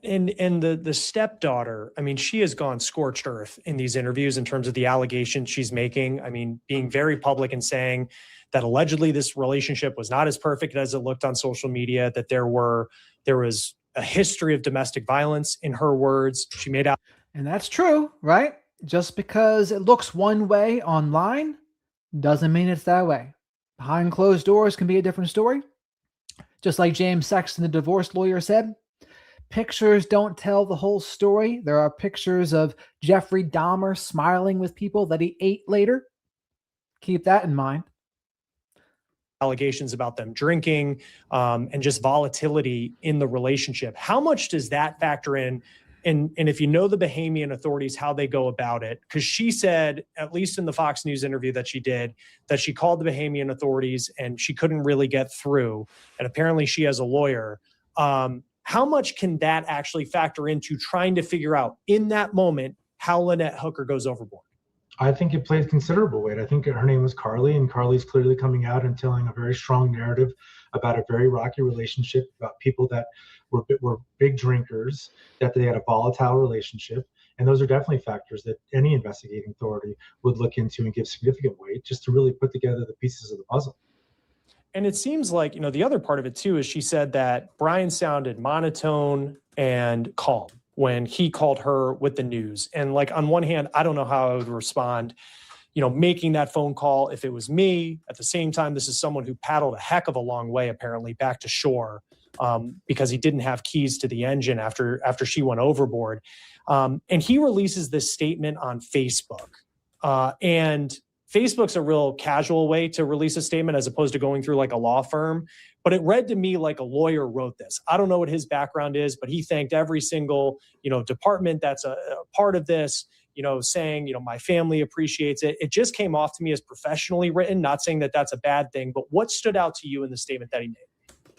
And the stepdaughter, I mean, she has gone scorched earth in these interviews in terms of the allegations she's making. I mean, being very public and saying that allegedly this relationship was not as perfect as it looked on social media, that there was a history of domestic violence, in her words. She made out. And that's true, right? Just because it looks one way online doesn't mean it's that way. Behind closed doors can be a different story. Just like James Sexton, the divorce lawyer, said, pictures don't tell the whole story. There are pictures of Jeffrey Dahmer smiling with people that he ate later. Keep that in mind. Allegations about them drinking and just volatility in the relationship. How much does that factor in? And if you know the Bahamian authorities, how they go about it, because she said, at least in the Fox News interview that she did, that she called the Bahamian authorities and she couldn't really get through. And apparently she has a lawyer. How much can that actually factor into trying to figure out in that moment, how Lynette Hooker goes overboard? I think it plays considerable weight. I think her name was Carly, and Carly's clearly coming out and telling a very strong narrative about a very rocky relationship, about people that were big drinkers, that they had a volatile relationship. And those are definitely factors that any investigating authority would look into and give significant weight just to really put together the pieces of the puzzle. And it seems like, the other part of it too is she said that Brian sounded monotone and calm when he called her with the news. And like, on one hand, I don't know how I would respond, making that phone call if it was me. At the same time, this is someone who paddled a heck of a long way, apparently, back to shore because he didn't have keys to the engine after she went overboard. And he releases this statement on Facebook. And Facebook's a real casual way to release a statement as opposed to going through like a law firm. But it read to me like a lawyer wrote this. I don't know what his background is, but he thanked every single, department that's a part of this, saying, my family appreciates it. It just came off to me as professionally written, not saying that that's a bad thing, but what stood out to you in the statement that he made?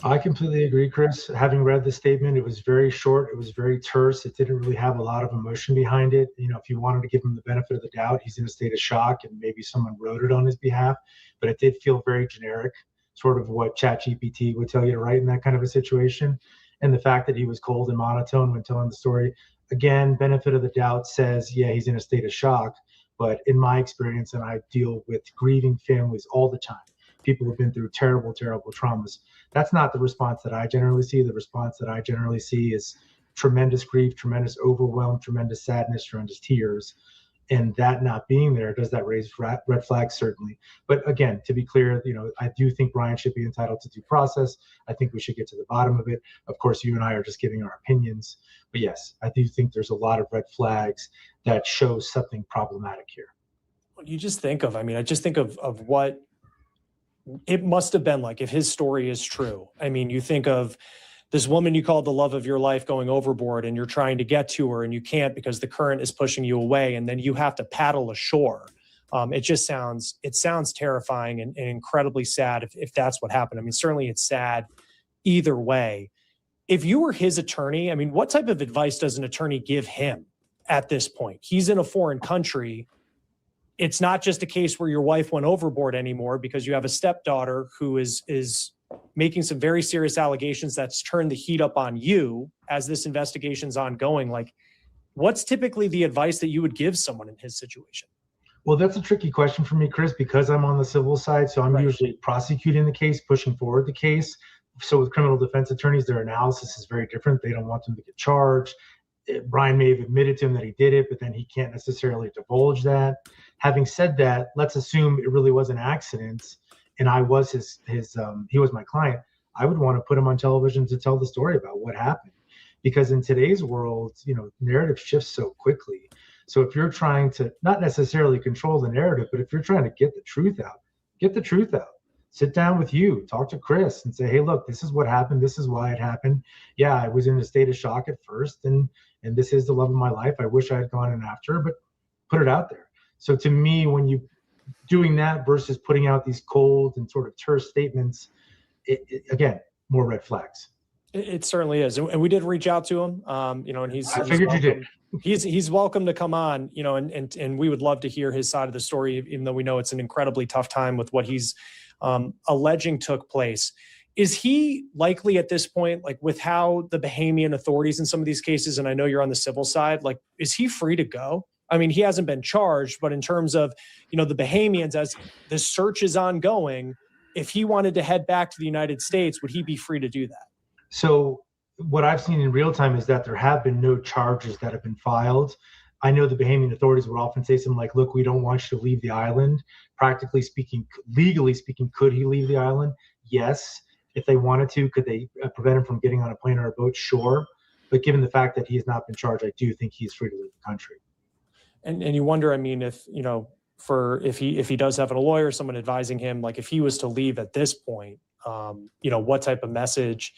I completely agree, Chris. Having read the statement, it was very short. It was very terse. It didn't really have a lot of emotion behind it. If you wanted to give him the benefit of the doubt, he's in a state of shock and maybe someone wrote it on his behalf, but it did feel very generic, sort of what ChatGPT would tell you to write in that kind of a situation. And the fact that he was cold and monotone when telling the story, again, benefit of the doubt says, yeah, he's in a state of shock. But in my experience, and I deal with grieving families all the time, people who've been through terrible, terrible traumas. That's not the response that I generally see. The response that I generally see is tremendous grief, tremendous overwhelm, tremendous sadness, tremendous tears. And that not being there, does that raise red flags? Certainly. But again, to be clear, I do think Brian should be entitled to due process. I think we should get to the bottom of it. Of course, you and I are just giving our opinions. But yes, I do think there's a lot of red flags that show something problematic here. You just think of, I just think of what it must have been like if his story is true. You think of this woman you called the love of your life going overboard, and you're trying to get to her and you can't because the current is pushing you away, and then you have to paddle ashore. It sounds terrifying and incredibly sad if that's what happened. Certainly it's sad either way. If you were his attorney, what type of advice does an attorney give him at this point? He's in a foreign country. It's not just a case where your wife went overboard anymore because you have a stepdaughter who is making some very serious allegations that's turned the heat up on you as this investigation's ongoing. Like, what's typically the advice that you would give someone in his situation? Well, that's a tricky question for me, Chris, because I'm on the civil side. So I'm usually prosecuting the case, pushing forward the case. So with criminal defense attorneys, their analysis is very different. They don't want them to get charged. Brian may have admitted to him that he did it, but then he can't necessarily divulge that. Having said that, let's assume it really was an accident and I was he was my client. I would want to put him on television to tell the story about what happened, because in today's world, narrative shifts so quickly. So if you're trying to not necessarily control the narrative, but if you're trying to get the truth out, get the truth out. Sit down with you, talk to Chris and say, hey, look, this is what happened. This is why it happened. Yeah, I was in a state of shock at first, and this is the love of my life. I wish I had gone in after her, but put it out there. So to me, when you doing that versus putting out these cold and sort of terse statements, again, more red flags. It certainly is. And we did reach out to him, and I figured you did. He's welcome to come on, and we would love to hear his side of the story, even though we know it's an incredibly tough time with what he's alleging took place. Is he likely at this point, like with how the Bahamian authorities in some of these cases, and I know you're on the civil side, like, is he free to go? He hasn't been charged, but in terms of, the Bahamians, as the search is ongoing, if he wanted to head back to the United States, would he be free to do that? So what I've seen in real time is that there have been no charges that have been filed. I know the Bahamian authorities would often say something like, look, we don't want you to leave the island. Practically speaking, legally speaking, could he leave the island? Yes. If they wanted to, could they prevent him from getting on a plane or a boat? Sure. But given the fact that he has not been charged, I do think he's free to leave the country. And you wonder, if he does have a lawyer, someone advising him, like if he was to leave at this point, what type of message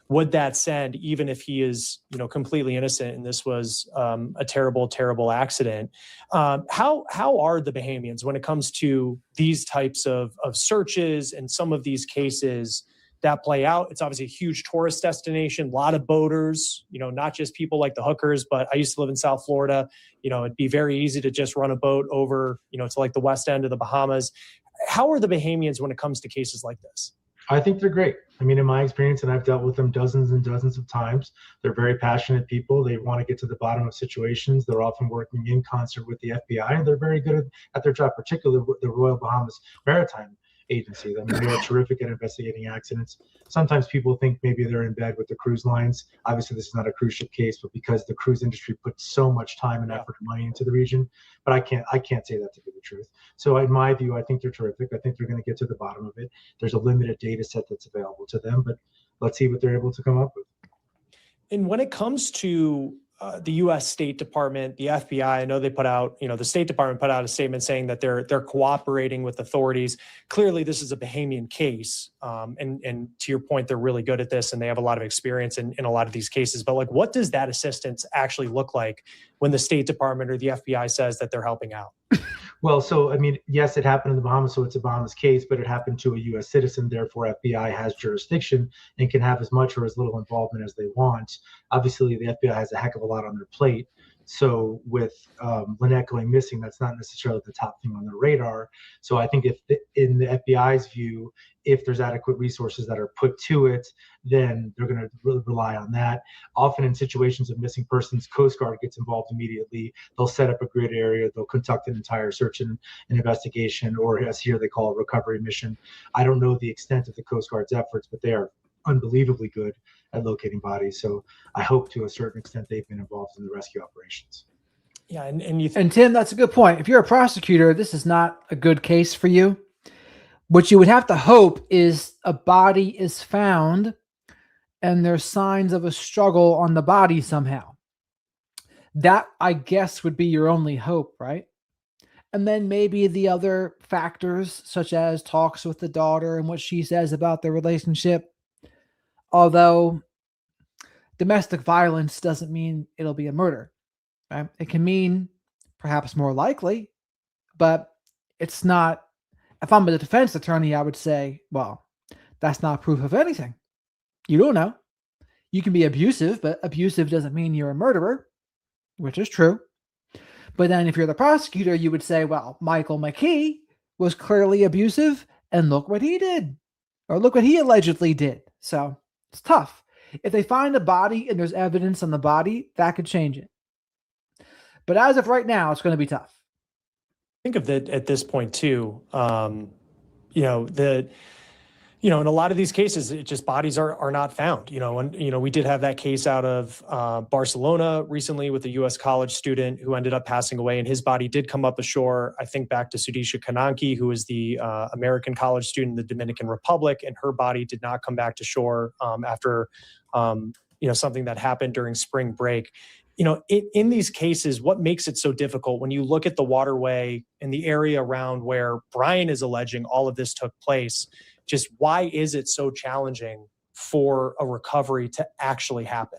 would that send, even if he is, completely innocent and this was a terrible, terrible accident? How are the Bahamians when it comes to these types of searches and some of these cases? that play out. It's obviously a huge tourist destination, a lot of boaters, not just people like the Hookers, but I used to live in South Florida. It'd be very easy to just run a boat over, to like the west end of the Bahamas. How are the Bahamians when it comes to cases like this? I think they're great. I mean, in my experience, and I've dealt with them dozens and dozens of times, they're very passionate people. They want to get to the bottom of situations. They're often working in concert with the FBI, and they're very good at their job, particularly the Royal Bahamas Maritime Agency. I mean, they're terrific at investigating accidents. Sometimes people think maybe they're in bed with the cruise lines. Obviously, this is not a cruise ship case, but because the cruise industry puts so much time and effort and money into the region, but I can't say that to be the truth. So in my view, I think they're terrific. I think they're going to get to the bottom of it. There's a limited data set that's available to them, but let's see what they're able to come up with. And when it comes to the U.S. State Department, the FBI, I know they put out, the State Department put out a statement saying that they're cooperating with authorities. Clearly, this is a Bahamian case, and to your point, they're really good at this, and they have a lot of experience in a lot of these cases. But like, what does that assistance actually look like when the State Department or the FBI says that they're helping out? Well, so, I mean, yes, it happened in the Bahamas, so it's a Bahamas case, but it happened to a U.S. citizen. Therefore, FBI has jurisdiction and can have as much or as little involvement as they want. Obviously, the FBI has a heck of a lot on their plate. So with Lynette going missing, that's not necessarily the top thing on their radar. So I think in the FBI's view, if there's adequate resources that are put to it, then they're going to really rely on that. Often in situations of missing persons, Coast Guard gets involved immediately. They'll set up a grid area. They'll conduct an entire search and investigation, or as here they call a recovery mission. I don't know the extent of the Coast Guard's efforts, but they are unbelievably good at locating bodies. So I hope to a certain extent they've been involved in the rescue operations. Yeah, and Tim, that's a good point. If you're a prosecutor, this is not a good case for you. What you would have to hope is a body is found and there's signs of a struggle on the body somehow. That, I guess, would be your only hope, right? And then maybe the other factors, such as talks with the daughter and what she says about their relationship. Although domestic violence doesn't mean it'll be a murder, right? It can mean perhaps more likely, but it's not. If I'm a defense attorney, I would say, well, that's not proof of anything. You don't know. You can be abusive, but abusive doesn't mean you're a murderer, which is true. But then if you're the prosecutor, you would say, well, Michael McKee was clearly abusive, and look what he did, or look what he allegedly did. So it's tough. If they find a body and there's evidence on the body, that could change it. But as of right now, it's going to be tough. Think of that at this point too. In a lot of these cases, it just bodies are not found. We did have that case out of Barcelona recently with a U.S. college student who ended up passing away, and his body did come up ashore. I think back to Sudisha Kananki, who was the American college student in the Dominican Republic, and her body did not come back to shore after something that happened during spring break. In these cases, what makes it so difficult when you look at the waterway and the area around where Brian is alleging all of this took place, just why is it so challenging for a recovery to actually happen?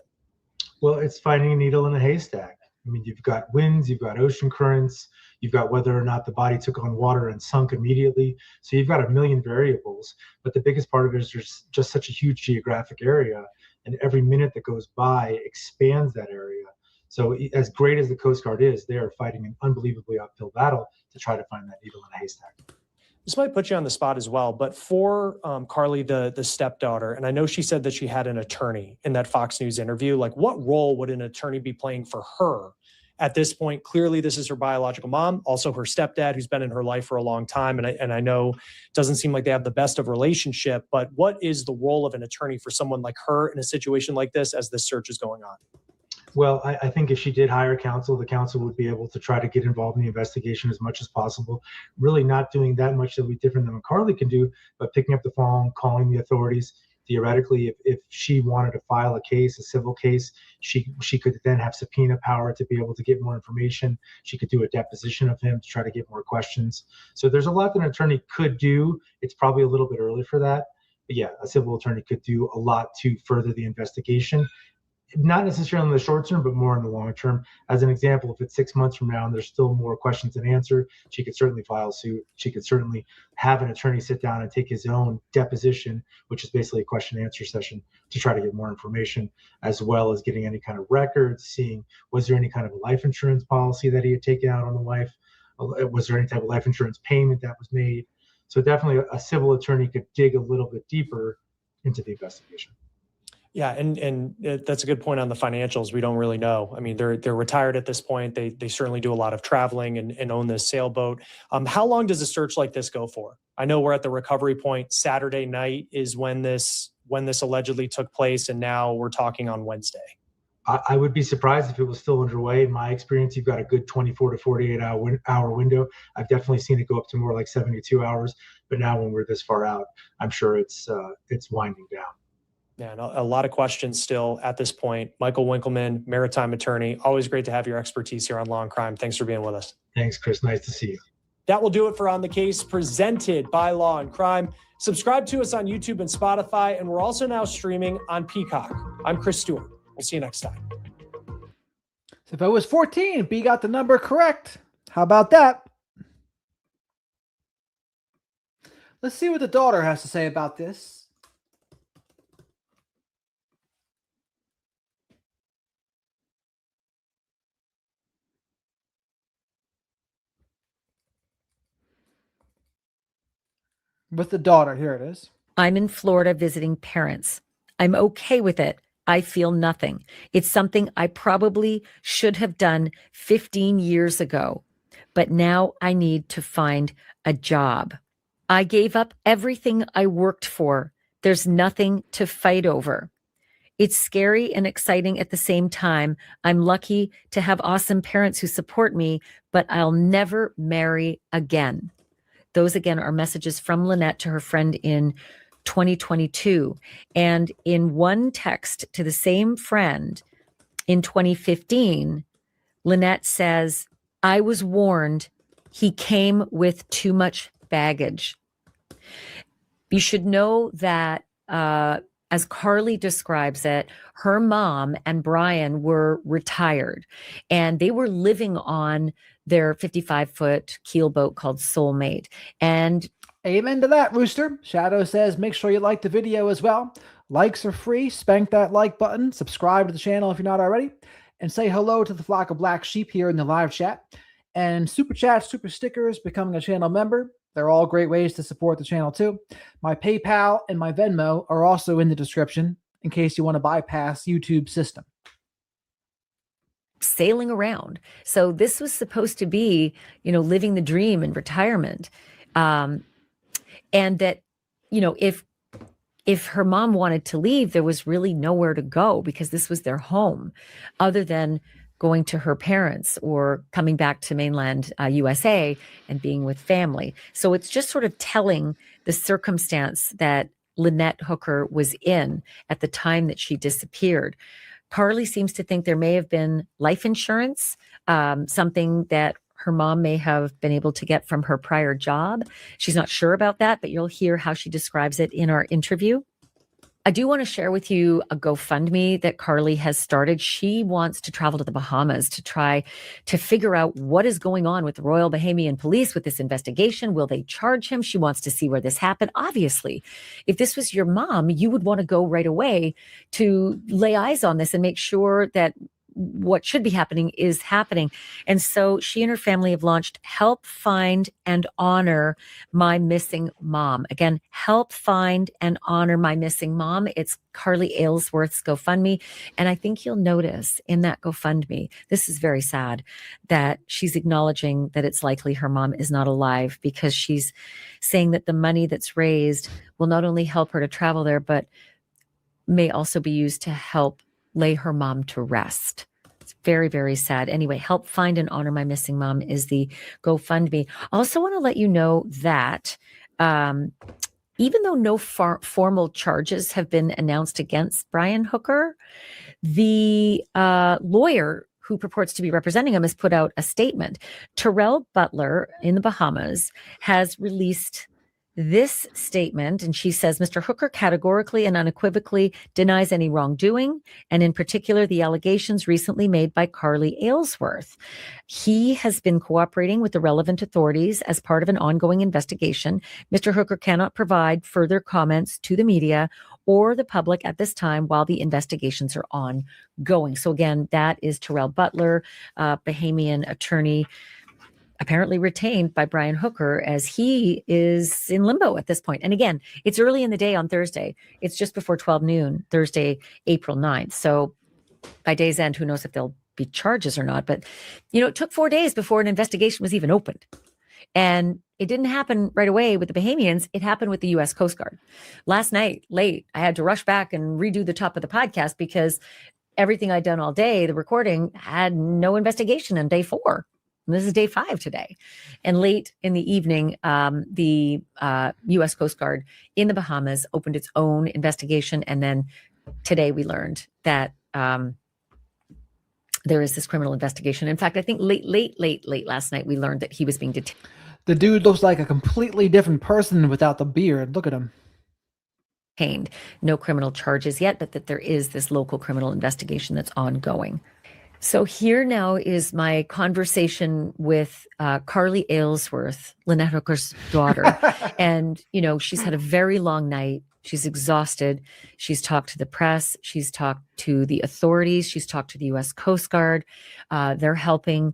Well, it's finding a needle in a haystack. I mean, you've got winds, you've got ocean currents, you've got whether or not the body took on water and sunk immediately. So you've got a million variables, but the biggest part of it is there's just such a huge geographic area, and every minute that goes by expands that area. So as great as the Coast Guard is, they are fighting an unbelievably uphill battle to try to find that needle in a haystack. This might put you on the spot as well, but for Carly, the stepdaughter, and I know she said that she had an attorney in that Fox News interview, like what role would an attorney be playing for her at this point? Clearly, this is her biological mom, also her stepdad, who's been in her life for a long time. And I know it doesn't seem like they have the best of relationship, but what is the role of an attorney for someone like her in a situation like this as this search is going on? Well, I think if she did hire counsel, the counsel would be able to try to get involved in the investigation as much as possible. Really not doing that much that would be different than what Carly can do, but picking up the phone, calling the authorities. Theoretically, if she wanted to file a case, a civil case, she could then have subpoena power to be able to get more information. She could do a deposition of him to try to get more questions. So there's a lot that an attorney could do. It's probably a little bit early for that. But yeah, a civil attorney could do a lot to further the investigation. not necessarily in the short term, but more in the long term. As an example, if it's 6 months from now and there's still more questions than answered, she could certainly file suit. She could certainly have an attorney sit down and take his own deposition, which is basically a question and answer session, to try to get more information, as well as getting any kind of records, seeing was there any kind of a life insurance policy that he had taken out on the wife? Was there any type of life insurance payment that was made? So definitely a civil attorney could dig a little bit deeper into the investigation. Yeah, and that's a good point on the financials. We don't really know. I mean, they're retired at this point. They certainly do a lot of traveling and own this sailboat. How long does a search like this go for? I know we're at the recovery point. Saturday night is when this allegedly took place, and now we're talking on Wednesday. I would be surprised if it was still underway. In my experience, you've got a good 24 to 48 hour window. I've definitely seen it go up to more like 72 hours. But now when we're this far out, I'm sure it's winding down. Yeah, and a lot of questions still at this point. Michael Winkleman, maritime attorney. Always great to have your expertise here on Law and Crime. Thanks for being with us. Thanks, Chris. Nice to see you. That will do it for On the Case, presented by Law and Crime. Subscribe to us on YouTube and Spotify, and we're also now streaming on Peacock. I'm Chris Stewart. We'll see you next time. So if I was 14, B got the number correct. How about that? Let's see what the daughter has to say about this. With the daughter, here it is. I'm in Florida visiting parents. I'm okay with it. I feel nothing. It's something I probably should have done 15 years ago, but now I need to find a job. I gave up everything I worked for. There's nothing to fight over. It's scary and exciting at the same time. I'm lucky to have awesome parents who support me, but I'll never marry again. Those, again, are messages from Lynette to her friend in 2022. And in one text to the same friend in 2015, Lynette says, I was warned he came with too much baggage. You should know that, as Carly describes it, her mom and Brian were retired and they were living on their 55-foot keelboat called Soulmate. And amen to that, Rooster. Shadow says, make sure you like the video as well. Likes are free. Spank that like button. Subscribe to the channel if you're not already. And say hello to the flock of black sheep here in the live chat. And super chats, super stickers, becoming a channel member. They're all great ways to support the channel too. My PayPal and my Venmo are also in the description in case you want to bypass YouTube's system. Sailing around. So this was supposed to be, living the dream in retirement. And that, if her mom wanted to leave, there was really nowhere to go because this was their home other than going to her parents or coming back to mainland USA and being with family. So it's just sort of telling the circumstance that Lynette Hooker was in at the time that she disappeared. Carly seems to think there may have been life insurance, something that her mom may have been able to get from her prior job. She's not sure about that, but you'll hear how she describes it in our interview. I do want to share with you a GoFundMe that Carly has started. She wants to travel to the Bahamas to try to figure out what is going on with the Royal Bahamian Police with this investigation. Will they charge him? She wants to see where this happened. Obviously, if this was your mom, you would want to go right away to lay eyes on this and make sure that what should be happening is happening. And so she and her family have launched Help Find and Honor My Missing Mom. Again, Help Find and Honor My Missing Mom. It's Carly Aylesworth's GoFundMe. And I think you'll notice in that GoFundMe, this is very sad, that she's acknowledging that it's likely her mom is not alive because she's saying that the money that's raised will not only help her to travel there, but may also be used to help lay her mom to rest. It's very, very sad. Anyway, Help Find and Honor My Missing Mom is the GoFundMe. I also want to let you know that even though no formal charges have been announced against Brian Hooker, the lawyer who purports to be representing him has put out a statement. Terrell Butler in the Bahamas has released this statement, and she says, Mr. Hooker categorically and unequivocally denies any wrongdoing, and in particular, the allegations recently made by Carly Aylesworth. He has been cooperating with the relevant authorities as part of an ongoing investigation. Mr. Hooker cannot provide further comments to the media or the public at this time while the investigations are ongoing. So again, that is Terrell Butler, Bahamian attorney, apparently retained by Brian Hooker, as he is in limbo at this point. And again, it's early in the day on Thursday. It's just before 12 noon, Thursday, April 9th. So by day's end, who knows if there'll be charges or not. But, it took 4 days before an investigation was even opened. And it didn't happen right away with the Bahamians. It happened with the U.S. Coast Guard. Last night, late, I had to rush back and redo the top of the podcast because everything I'd done all day, the recording, had no investigation on day 4. And this is day 5 today. And late in the evening, the U.S. Coast Guard in the Bahamas opened its own investigation. And then today we learned that there is this criminal investigation. In fact, I think late last night, we learned that he was being detained. The dude looks like a completely different person without the beard. Look at him. No criminal charges yet, but that there is this local criminal investigation that's ongoing. So here now is my conversation with Carly Aylesworth, Lynette Hooker's daughter. And, she's had a very long night. She's exhausted. She's talked to the press. She's talked to the authorities. She's talked to the U.S. Coast Guard. They're helping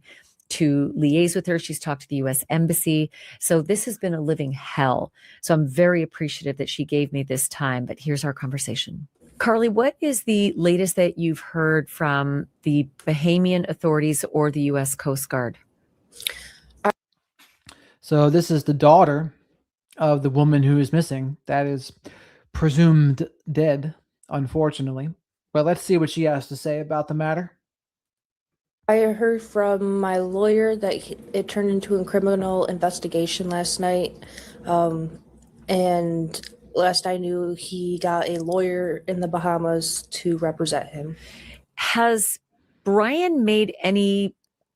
to liaise with her. She's talked to the U.S. Embassy. So this has been a living hell. So I'm very appreciative that she gave me this time. But here's our conversation. Carly, what is the latest that you've heard from the Bahamian authorities or the U.S. Coast Guard? So this is the daughter of the woman who is missing. That is presumed dead, unfortunately. But let's see what she has to say about the matter. I heard from my lawyer that it turned into a criminal investigation last night. And last I knew, he got a lawyer in the Bahamas to represent him. Has Brian made any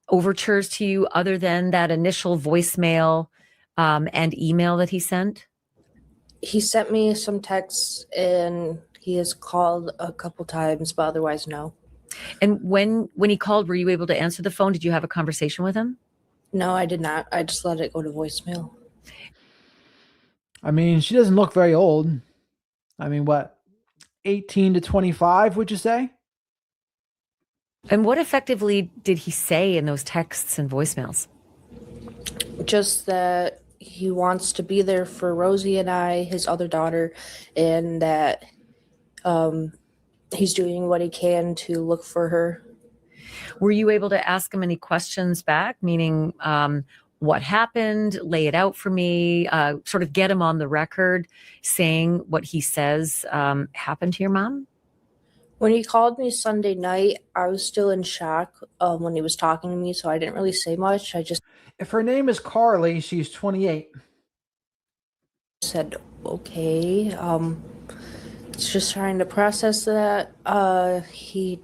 overtures to you other than that initial voicemail and email that he sent? He sent me some texts and he has called a couple times, but otherwise, no. And when he called, were you able to answer the phone? Did you have a conversation with him? No, I did not. I just let it go to voicemail. I mean, she doesn't look very old. I mean, what, 18 to 25, would you say? And what effectively did he say in those texts and voicemails? Just that he wants to be there for Rosie and I, his other daughter, and that he's doing what he can to look for her. Were you able to ask him any questions back, meaning what happened, lay it out for me, sort of get him on the record saying what he says happened to your mom? When he called me Sunday night, I was still in shock when he was talking to me, so I didn't really say much. I just... If her name is Carly, she's 28. Said, okay. It's just trying to process that. He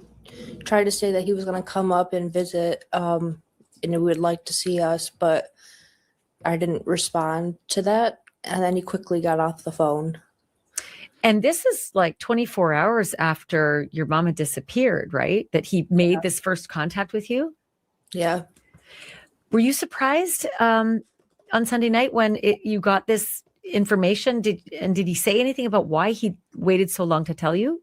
tried to say that he was going to come up and visit and he would like to see us, but I didn't respond to that. And then he quickly got off the phone. And this is like 24 hours after your mom had disappeared, right? That he made this first contact with you? Yeah. Were you surprised on Sunday night when you got this information? Did he say anything about why he waited so long to tell you?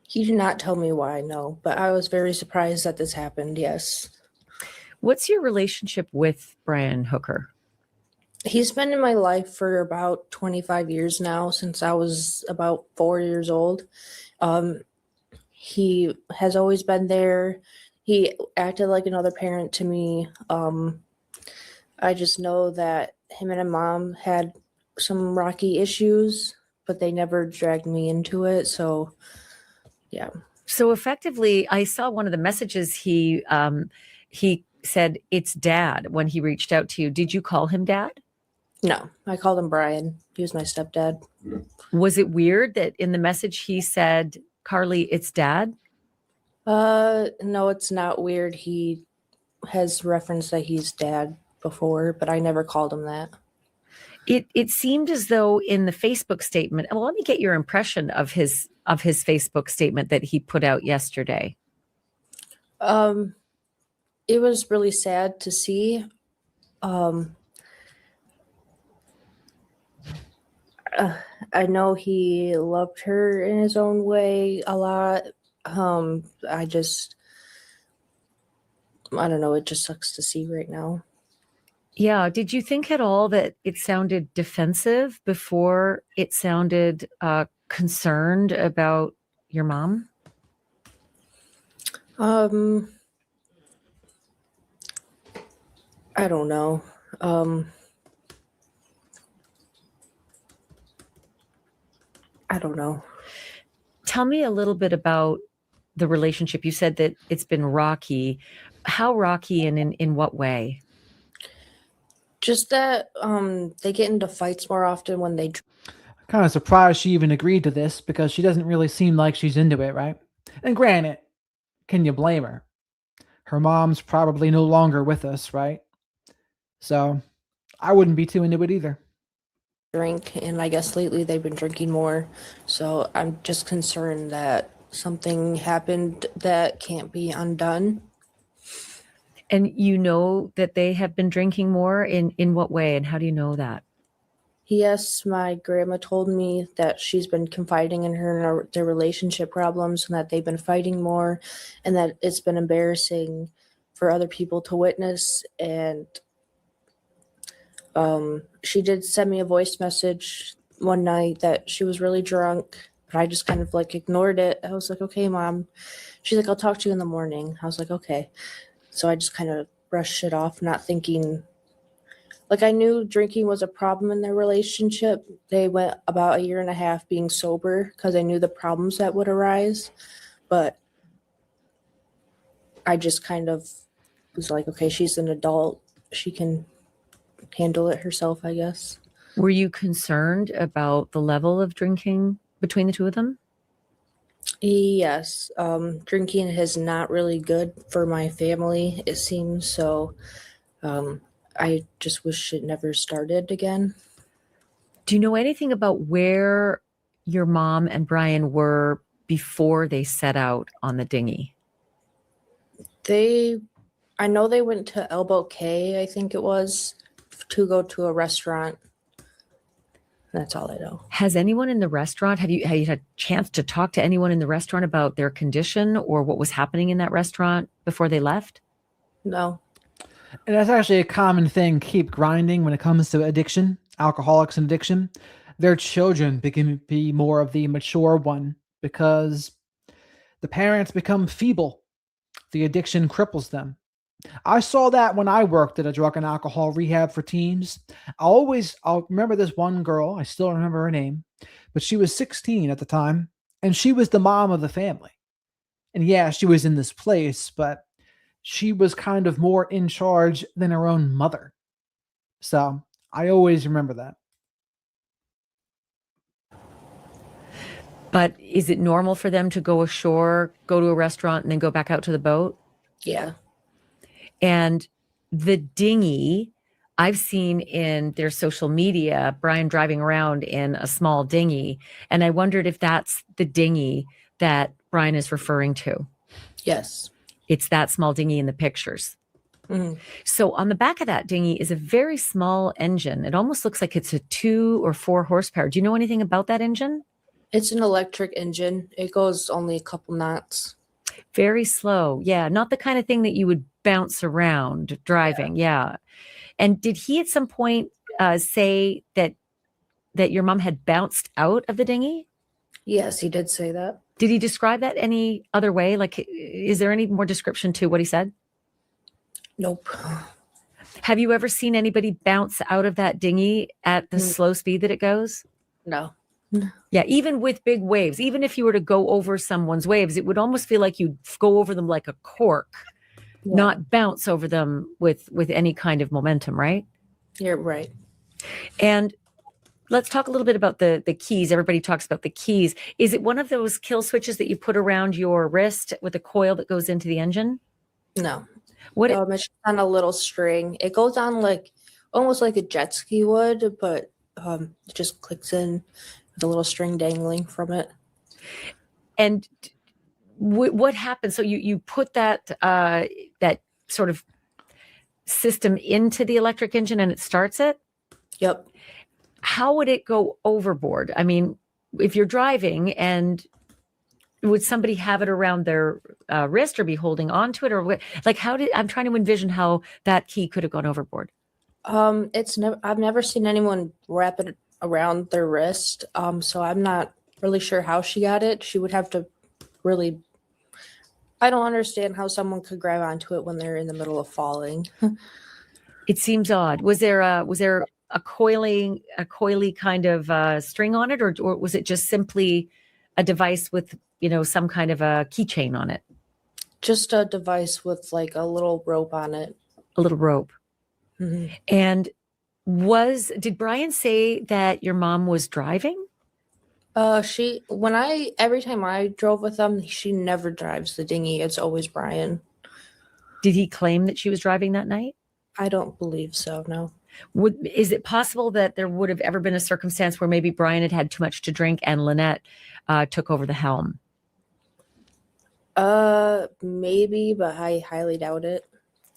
He did not tell me why, no. But I was very surprised that this happened, yes. What's your relationship with Brian Hooker? He's been in my life for about 25 years now, since I was about 4 years old. He has always been there. He acted like another parent to me. I just know that him and my mom had some rocky issues, but they never dragged me into it. So, yeah. So effectively, I saw one of the messages he said, "It's Dad," when he reached out to you. Did you call him Dad? No, I called him Brian. He was my stepdad. Was it weird that in the message he said, "Carly, it's Dad"? No, it's not weird. He has referenced that he's Dad before, but I never called him that. It seemed as though in the Facebook statement, well, let me get your impression of his Facebook statement that he put out yesterday. It was really sad to see. I know he loved her in his own way a lot. I don't know. It just sucks to see right now. Yeah. Did you think at all that it sounded defensive before it sounded concerned about your mom? I don't know. I don't know. Tell me a little bit about the relationship. You said that it's been rocky. How rocky and in what way? Just that they get into fights more often when they. Kind of surprised she even agreed to this because she doesn't really seem like she's into it, right? And granted, can you blame her? Her mom's probably no longer with us, right? So I wouldn't be too into it either. Drink, and I guess lately they've been drinking more. So I'm just concerned that something happened that can't be undone. And you know that they have been drinking more in what way? And how do you know that? Yes, my grandma told me that she's been confiding in her and their relationship problems and that they've been fighting more and that it's been embarrassing for other people to witness. And she did send me a voice message one night that she was really drunk, but I just kind of like ignored it. I was like, okay, Mom. She's like, I'll talk to you in the morning. I was like, okay. So I just kind of brushed it off, not thinking. Like, I knew drinking was a problem in their relationship. They went about 1.5 years being sober because I knew the problems that would arise. But I just kind of was like, okay, she's an adult. She can handle it herself, I guess. Were you concerned about the level of drinking between the two of them? Yes. Drinking is not really good for my family, it seems. So I just wish it never started again. Do you know anything about where your mom and Brian were before they set out on the dinghy? I know they went to Elbow Cay, I think it was, to go to a restaurant. That's all I know. Has anyone in the restaurant, have you had a chance to talk to anyone in the restaurant about their condition or what was happening in that restaurant before they left? No. And that's actually a common thing, keep grinding when it comes to addiction, alcoholics and addiction. Their children can be more of the mature one because the parents become feeble. The addiction cripples them. I saw that when I worked at a drug and alcohol rehab for teens. I'll remember this one girl. I still remember her name, but she was 16 at the time, and she was the mom of the family. And yeah, she was in this place, but she was kind of more in charge than her own mother. So I always remember that. But is it normal for them to go ashore, go to a restaurant, and then go back out to the boat? Yeah. And the dinghy, I've seen in their social media, Brian driving around in a small dinghy. And I wondered if that's the dinghy that Brian is referring to. Yes. It's that small dinghy in the pictures. Mm-hmm. So on the back of that dinghy is a very small engine. It almost looks like it's a 2 or 4 horsepower. Do you know anything about that engine? It's an electric engine. It goes only a couple knots. Very slow. Yeah. Not the kind of thing that you would bounce around driving. Yeah. And did he at some point say that your mom had bounced out of the dinghy? Yes, he did say that. Did he describe that any other way? Like, is there any more description to what he said? Nope. Have you ever seen anybody bounce out of that dinghy at the slow speed that it goes? No. Yeah, even with big waves, even if you were to go over someone's waves, it would almost feel like you'd go over them like a cork, not bounce over them with any kind of momentum, right? You're right. And let's talk a little bit about the keys. Everybody talks about the keys. Is it one of those kill switches that you put around your wrist with a coil that goes into the engine? No. What? It's on a little string. It goes on like almost like a jet ski would, but It just clicks in with a little string dangling from it. And what happens? So you put that that sort of system into the electric engine and it starts it? Yep. How would it go overboard? I mean, if you're driving, and would somebody have it around their wrist or be holding onto it, or what? Like, I'm trying to envision how that key could have gone overboard. I've never seen anyone wrap it around their wrist. So I'm not really sure how she got it. She would have to really. I don't understand how someone could grab onto it when they're in the middle of falling. It seems odd. Was there a coily kind of string on it, or was it just simply a device with, some kind of a keychain on it? Just a device with like a little rope on it. A little rope. Mm-hmm. And did Brian say that your mom was driving? Every time I drove with them, she never drives the dinghy. It's always Brian. Did he claim that she was driving that night? I don't believe so, no. Is it possible that there would have ever been a circumstance where maybe Brian had had too much to drink and Lynette took over the helm? Maybe, but I highly doubt it.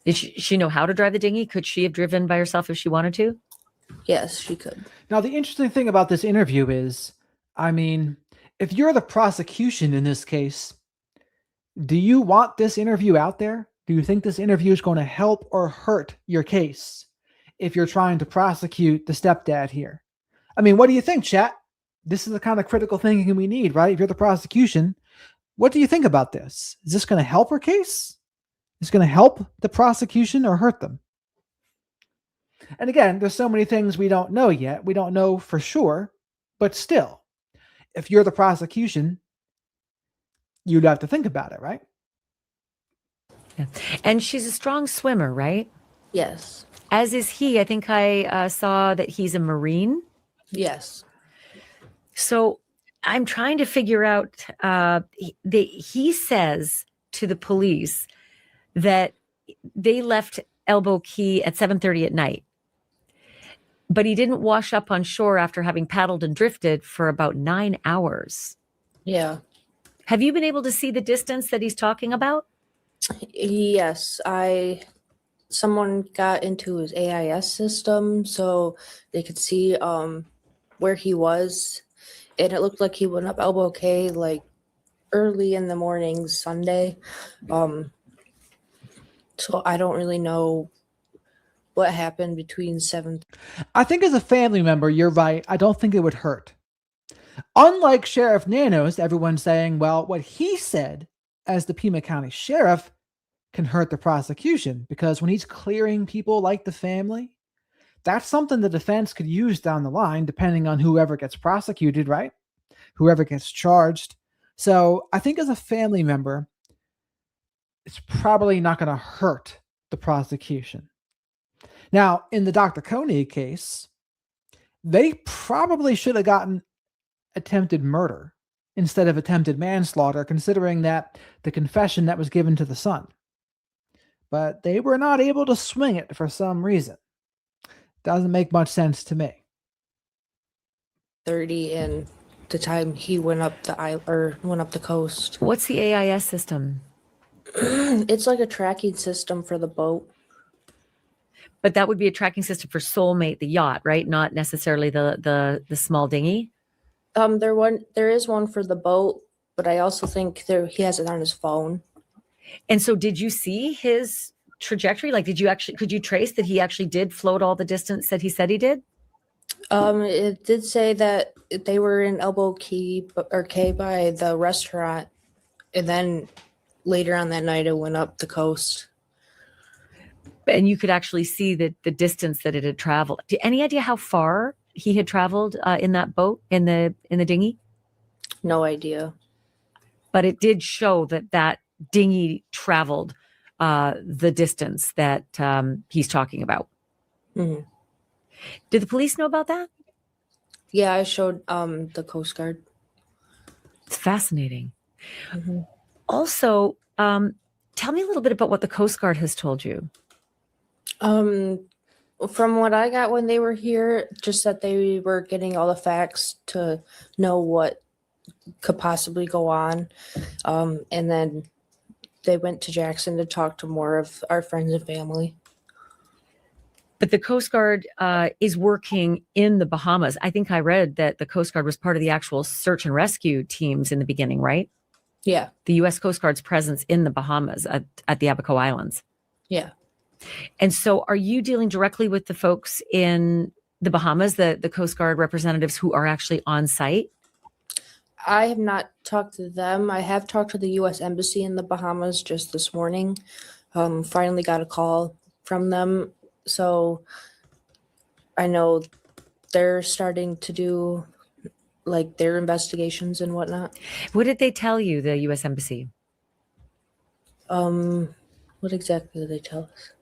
Did she know how to drive the dinghy? Could she have driven by herself if she wanted to? Yes, she could. Now, the interesting thing about this interview is, if you're the prosecution in this case, do you want this interview out there? Do you think this interview is going to help or hurt your case if you're trying to prosecute the stepdad here? What do you think, chat? This is the kind of critical thinking we need, right? If you're the prosecution, what do you think about this? Is this going to help her case? Is it going to help the prosecution or hurt them? And again, there's so many things we don't know yet. We don't know for sure, but still, if you're the prosecution, you'd have to think about it, right? Yeah. And she's a strong swimmer, right? Yes. As is he. I think I saw that he's a Marine. Yes. So I'm trying to figure out, he says to the police that they left Elbow Key at 7:30 at night, but he didn't wash up on shore after having paddled and drifted for about 9 hours. Yeah. Have you been able to see the distance that he's talking about? Yes, someone got into his AIS system so they could see where he was, and it looked like he went up Elbow K like early in the morning Sunday. So I don't really know what happened between 7. I think as a family member, you're right. I don't think it would hurt. Unlike Sheriff Nanos, everyone's saying, well, what he said as the Pima County Sheriff can hurt the prosecution, because when he's clearing people like the family, that's something the defense could use down the line, depending on whoever gets prosecuted, right? Whoever gets charged. So I think as a family member, it's probably not going to hurt the prosecution. Now, in the Dr. Koenig case, they probably should have gotten attempted murder instead of attempted manslaughter, considering that the confession that was given to the son. But they were not able to swing it for some reason. Doesn't make much sense to me. 30 and the time he went up the coast. What's the AIS system? It's like a tracking system for the boat. But that would be a tracking system for Soulmate, the yacht, right? Not necessarily the small dinghy. There is one for the boat, but I also think he has it on his phone. And so did you see his trajectory? Like, could you trace that he actually did float all the distance that he said he did? It did say that they were in Elbow Key or K by the restaurant, and then later on that night it went up the coast. And you could actually see the distance that it had traveled. Any idea how far he had traveled in that boat, in the dinghy? No idea. But it did show that dinghy traveled the distance that he's talking about. Mm-hmm. Did the police know about that? Yeah, I showed the Coast Guard. It's fascinating. Mm-hmm. Also, tell me a little bit about what the Coast Guard has told you. From what I got when they were here, just that they were getting all the facts to know what could possibly go on. And then they went to Jackson to talk to more of our friends and family. But the Coast Guard is working in the Bahamas. I think I read that the Coast Guard was part of the actual search and rescue teams in the beginning, right? Yeah. The U.S. Coast Guard's presence in the Bahamas at the Abaco Islands. Yeah. And so are you dealing directly with the folks in the Bahamas, the Coast Guard representatives who are actually on site? I have not talked to them. I have talked to the U.S. Embassy in the Bahamas just this morning. Finally got a call from them. So I know they're starting to do like their investigations and whatnot. What did they tell you, the U.S. Embassy? What exactly did they tell us?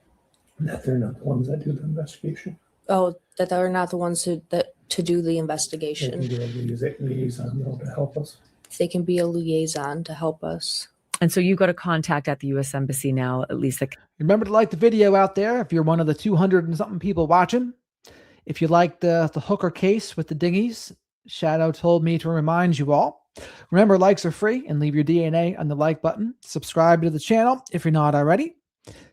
That they're not the ones that do the investigation. Oh, that they're not the ones to do the They investigation. can do a liaison though, to help us. They can be a liaison to help us. And so you've got a contact at the U.S. Embassy now, at least. Remember to like the video out there if you're one of the 200 and something people watching. If you like the Hooker case with the dinghies, Shadow told me to remind you all. Remember, likes are free, and leave your DNA on the like button. Subscribe to the channel if you're not already.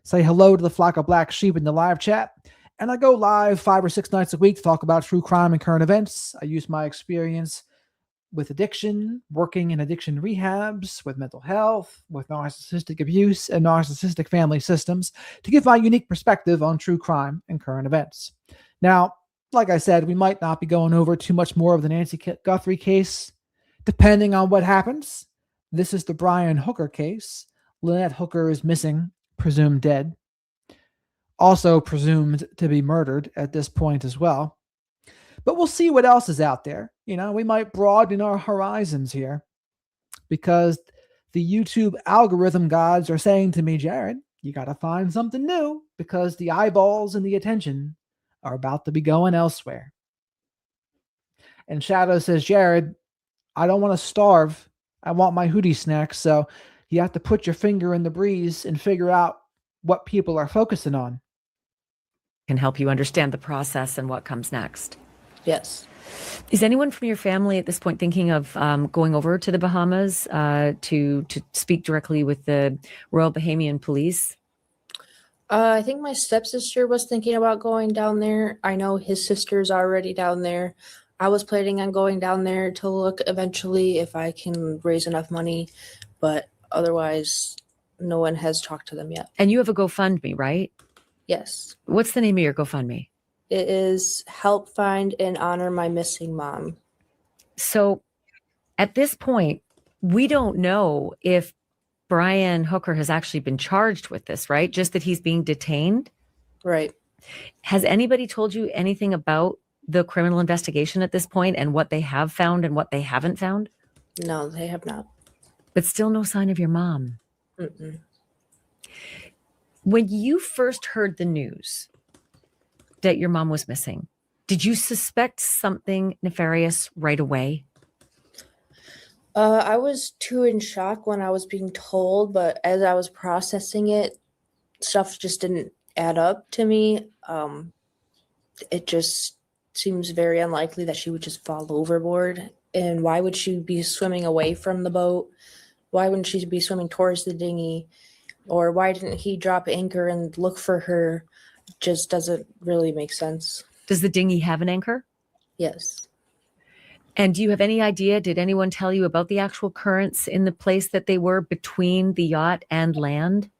Say hello to the flock of black sheep in the live chat. And I go live 5 or 6 nights a week to talk about true crime and current events. I use my experience with addiction, working in addiction rehabs, with mental health, with narcissistic abuse and narcissistic family systems to give my unique perspective on true crime and current events. Now, like I said, we might not be going over too much more of the Nancy Guthrie case, depending on what happens. This is the Brian Hooker case. Lynette Hooker is missing, presumed dead. Also presumed to be murdered at this point as well. But we'll see what else is out there. You know, we might broaden our horizons here because the YouTube algorithm gods are saying to me, Jared, you got to find something new because the eyeballs and the attention are about to be going elsewhere. And Shadow says, Jared, I don't want to starve. I want my hootie snacks. So you have to put your finger in the breeze and figure out what people are focusing on. Can help you understand the process and what comes next. Yes. Is anyone from your family at this point thinking of going over to the Bahamas to speak directly with the Royal Bahamian Police? I think my stepsister was thinking about going down there. I know his sister's already down there. I was planning on going down there to look eventually if I can raise enough money, but otherwise, no one has talked to them yet. And you have a GoFundMe, right? Yes. What's the name of your GoFundMe? It is Help Find and Honor My Missing Mom. So at this point, we don't know if Brian Hooker has actually been charged with this, right? Just that he's being detained. Right. Has anybody told you anything about the criminal investigation at this point and what they have found and what they haven't found? No, they have not. But still no sign of your mom. Mm-mm. When you first heard the news that your mom was missing, did you suspect something nefarious right away? I was too in shock when I was being told, but as I was processing it, stuff just didn't add up to me. It just seems very unlikely that she would just fall overboard. And why would she be swimming away from the boat? Why wouldn't she be swimming towards the dinghy? Or why didn't he drop anchor and look for her? Just doesn't really make sense. Does the dinghy have an anchor? Yes. And do you have any idea, did anyone tell you about the actual currents in the place that they were between the yacht and land?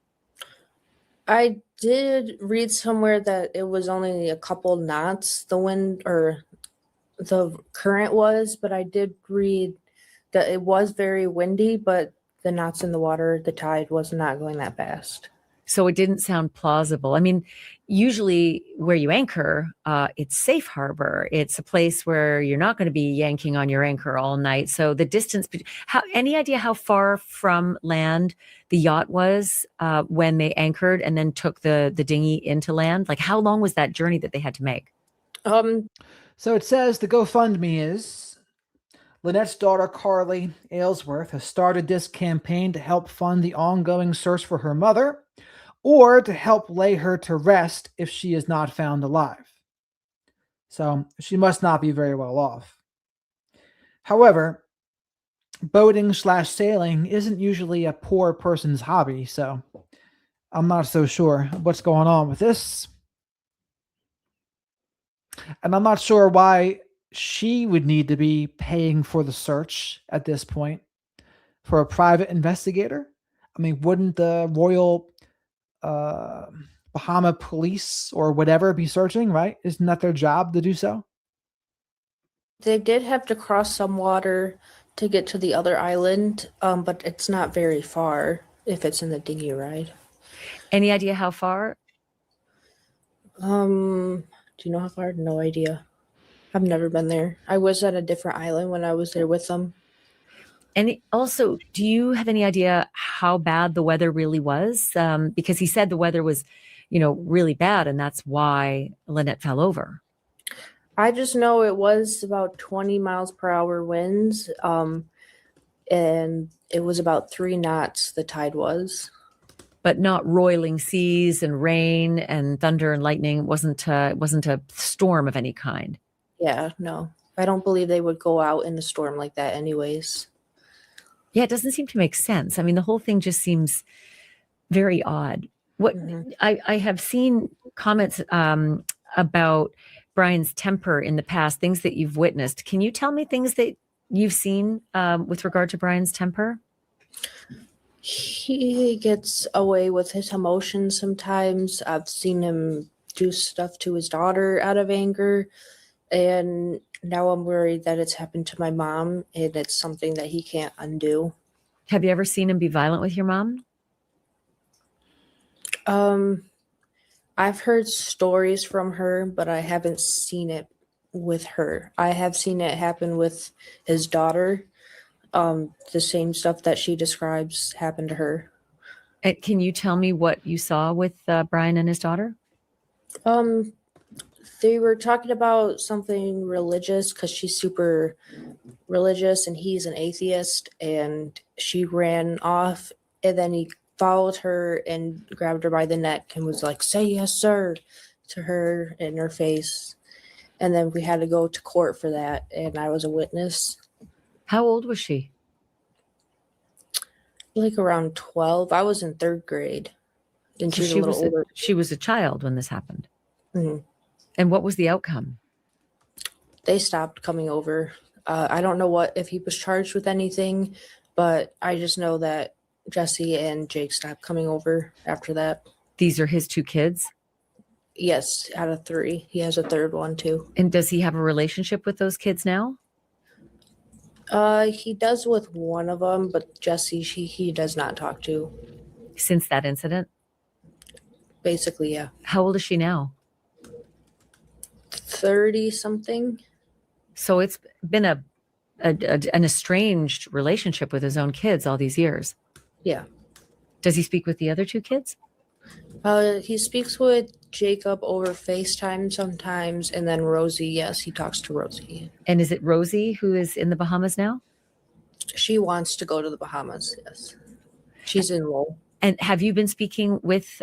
I did read somewhere that it was only a couple knots, the wind or the current was, but I did read that it was very windy, but the knots in the water, the tide was not going that fast. So it didn't sound plausible. I mean, usually where you anchor, it's safe harbor. It's a place where you're not going to be yanking on your anchor all night. So the distance, any idea how far from land the yacht was when they anchored and then took the dinghy into land? Like how long was that journey that they had to make? So it says the GoFundMe is Lynette's daughter, Carly Aylesworth, has started this campaign to help fund the ongoing search for her mother. or to help lay her to rest if she is not found alive. So she must not be very well off. However, boating/sailing isn't usually a poor person's hobby, so I'm not so sure what's going on with this. And I'm not sure why she would need to be paying for the search at this point for a private investigator. I mean, wouldn't the Royal Bahama Police or whatever be searching, right? Isn't that their job to do so? They did have to cross some water to get to the other island, but it's not very far if it's in the dinghy ride. Any idea how far? Do you know how far? No idea. I've never been there. I was at a different island when I was there with them. And also, do you have any idea how bad the weather really was? Because he said the weather was, really bad, and that's why Lynette fell over. I just know it was about 20 miles per hour winds, and it was about 3 knots the tide was. But not roiling seas and rain and thunder and lightning. It wasn't a storm of any kind. Yeah, no. I don't believe they would go out in a storm like that anyways. Yeah, it doesn't seem to make sense. I mean, the whole thing just seems very odd. What I have seen comments about Brian's temper in the past, things that you've witnessed. Can you tell me things that you've seen with regard to Brian's temper? He gets away with his emotions sometimes. I've seen him do stuff to his daughter out of anger, and now I'm worried that it's happened to my mom, and it's something that he can't undo. Have you ever seen him be violent with your mom? I've heard stories from her, but I haven't seen it with her. I have seen it happen with his daughter. The same stuff that she describes happened to her. Can you tell me what you saw with Brian and his daughter? They were talking about something religious because she's super religious and he's an atheist, and she ran off, and then he followed her and grabbed her by the neck and was like, "Say yes, sir," to her in her face. And then we had to go to court for that, and I was a witness. How old was she? Like around 12. I was in 3rd grade. And So she's a little older. she was a child when this happened. Mhm. And what was the outcome? They stopped coming over. I don't know if he was charged with anything, but I just know that Jesse and Jake stopped coming over after that. These are his 2 kids? Yes, out of 3. He has a 3rd one too. And does he have a relationship with those kids now? He does with one of them, but Jesse, he does not talk to. Since that incident? Basically, yeah. How old is she now? 30 something. So it's been an estranged relationship with his own kids all these years. Yeah. Does he speak with the other 2 kids? He speaks with Jacob over FaceTime sometimes, and then Rosie, yes, he talks to Rosie. And is it Rosie who is in the Bahamas now? She wants to go to the Bahamas, yes. She's in Lowell. And have you been speaking with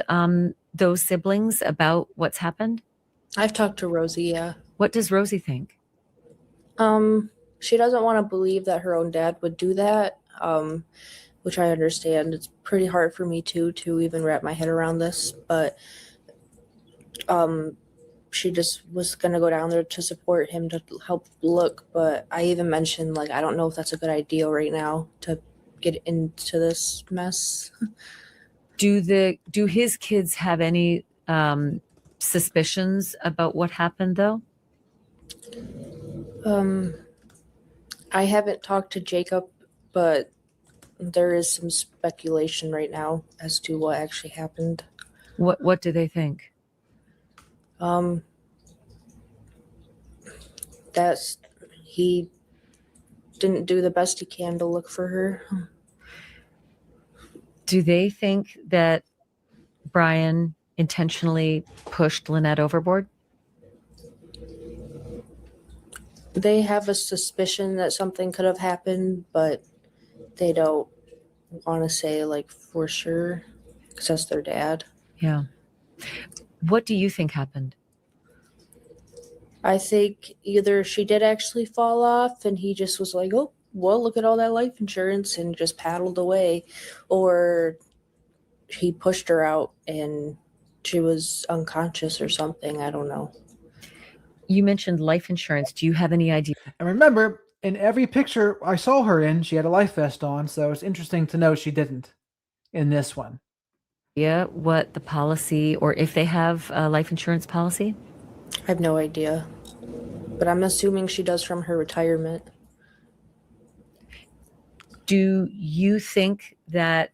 those siblings about what's happened? I've talked to Rosie, yeah. What does Rosie think? She doesn't want to believe that her own dad would do that, which I understand. It's pretty hard for me to even wrap my head around this, but she just was going to go down there to support him, to help look. But I even mentioned, like, I don't know if that's a good idea right now to get into this mess. Do his kids have any suspicions about what happened, though? I haven't talked to Jacob, but there is some speculation right now as to what actually happened. What do they think? That he didn't do the best he can to look for her. Do they think that Brian intentionally pushed Lynette overboard? They have a suspicion that something could have happened, but they don't want to say, like, for sure, because that's their dad. Yeah. What do you think happened? I think either she did actually fall off and he just was like, oh, well, look at all that life insurance and just paddled away, or he pushed her out and she was unconscious or something. I don't know. You mentioned life insurance. Do you have any idea? And remember, in every picture I saw her in, she had a life vest on, so it's interesting to know she didn't in this one. Yeah, what the policy, or if they have a life insurance policy? I have no idea, but I'm assuming she does from her retirement. Do you think that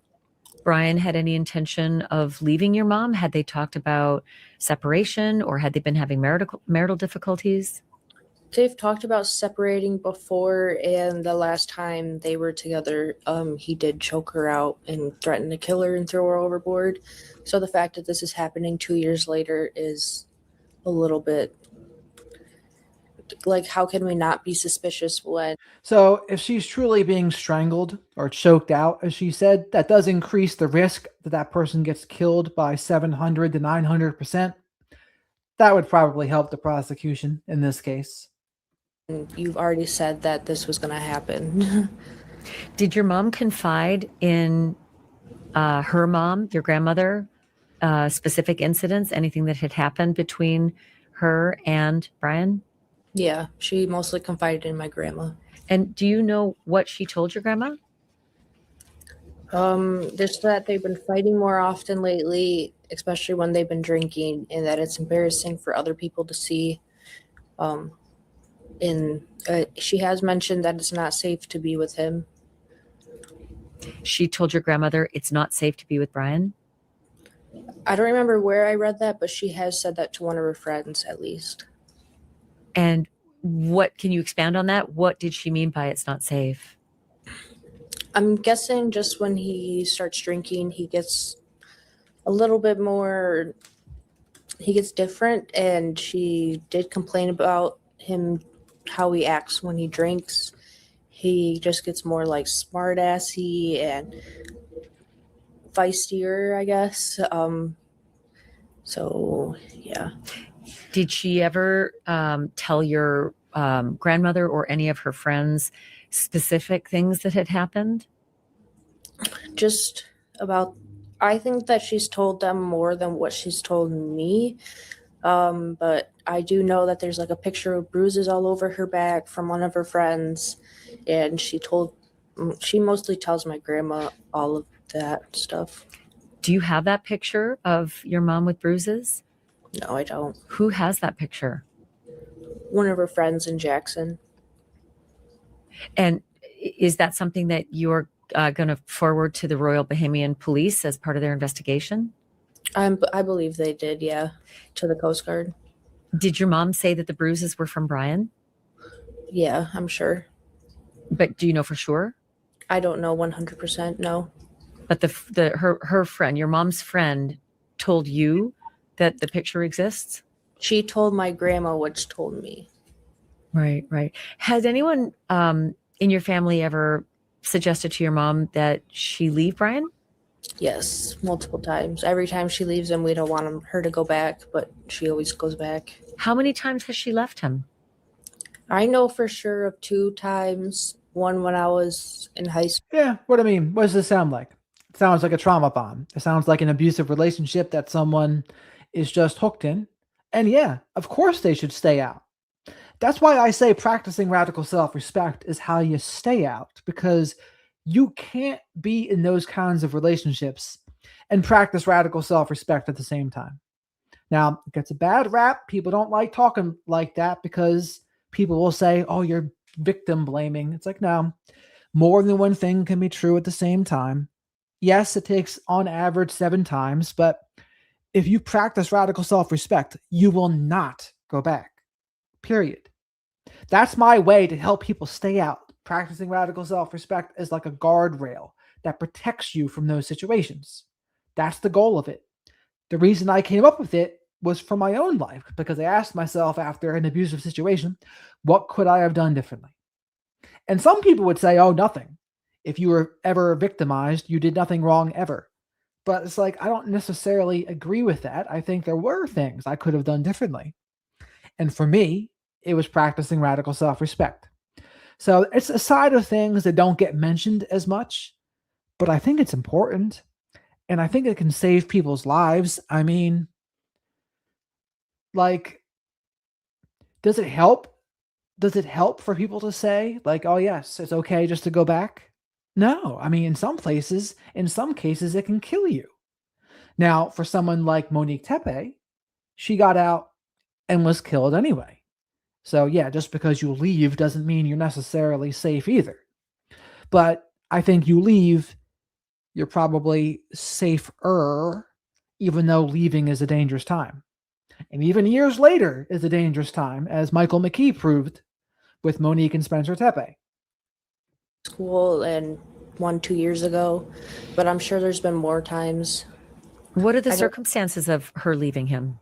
Brian had any intention of leaving your mom? Had they talked about separation, or had they been having marital difficulties? They've talked about separating before, and the last time they were together, he did choke her out and threaten to kill her and throw her overboard. So the fact that this is happening 2 years later is a little bit like, how can we not be suspicious when? So if she's truly being strangled or choked out, as she said, that does increase the risk that that person gets killed by 700 to 900%. That would probably help the prosecution in this case. You've already said that this was going to happen. Did your mom confide in her mom, your grandmother, specific incidents, anything that had happened between her and Brian? Yeah, she mostly confided in my grandma. And do you know what she told your grandma? Just that they've been fighting more often lately, especially when they've been drinking, and that it's embarrassing for other people to see. She has mentioned that it's not safe to be with him. She told your grandmother it's not safe to be with Brian? I don't remember where I read that, but she has said that to one of her friends at least. And what can you expand on that? What did she mean by it's not safe? I'm guessing just when he starts drinking, he gets a little bit more, he gets different, and she did complain about him, how he acts when he drinks. He just gets more like smart-assy and feistier, I guess. So yeah. Did she ever tell your grandmother or any of her friends specific things that had happened? Just about, I think that she's told them more than what she's told me. But I do know that there's like a picture of bruises all over her back from one of her friends. And she mostly tells my grandma all of that stuff. Do you have that picture of your mom with bruises? No, I don't. Who has that picture? One of her friends in Jackson. And is that something that you're going to forward to the Royal Bahamian Police as part of their investigation? I believe they did, yeah, to the Coast Guard. Did your mom say that the bruises were from Brian? Yeah, I'm sure. But do you know for sure? I don't know 100%, no. But her friend, your mom's friend, told you that the picture exists? She told my grandma, which told me. Right. Has anyone in your family ever suggested to your mom that she leave Brian? Yes, multiple times. Every time she leaves him, we don't want her to go back, but she always goes back. How many times has she left him? I know for sure of 2 times. One when I was in high school. Yeah, what does this sound like? It sounds like a trauma bond. It sounds like an abusive relationship that someone is just hooked in. And yeah, of course they should stay out. That's why I say practicing radical self-respect is how you stay out, because you can't be in those kinds of relationships and practice radical self-respect at the same time. Now, it gets a bad rap. People don't like talking like that because people will say, oh, you're victim blaming. It's like, no, more than one thing can be true at the same time. Yes, it takes on average 7 times, but if you practice radical self-respect, you will not go back, period. That's my way to help people stay out. Practicing radical self-respect is like a guardrail that protects you from those situations. That's the goal of it. The reason I came up with it was from my own life, because I asked myself after an abusive situation, what could I have done differently? And some people would say, oh, nothing. If you were ever victimized, you did nothing wrong ever. But it's like, I don't necessarily agree with that. I think there were things I could have done differently. And for me, it was practicing radical self respect. So it's a side of things that don't get mentioned as much, but I think it's important. And I think it can save people's lives. I mean, like, does it help? Does it help for people to say, like, oh, yes, it's okay just to go back? No. I mean, in some cases, it can kill you. Now, for someone like Monique Tepe, she got out and was killed anyway. So, yeah, just because you leave doesn't mean you're necessarily safe either. But I think you leave, you're probably safer, even though leaving is a dangerous time. And even years later is a dangerous time, as Michael McKee proved with Monique and Spencer Tepe. School and 2 years ago, but I'm sure there's been more times. What are the circumstances of her leaving him?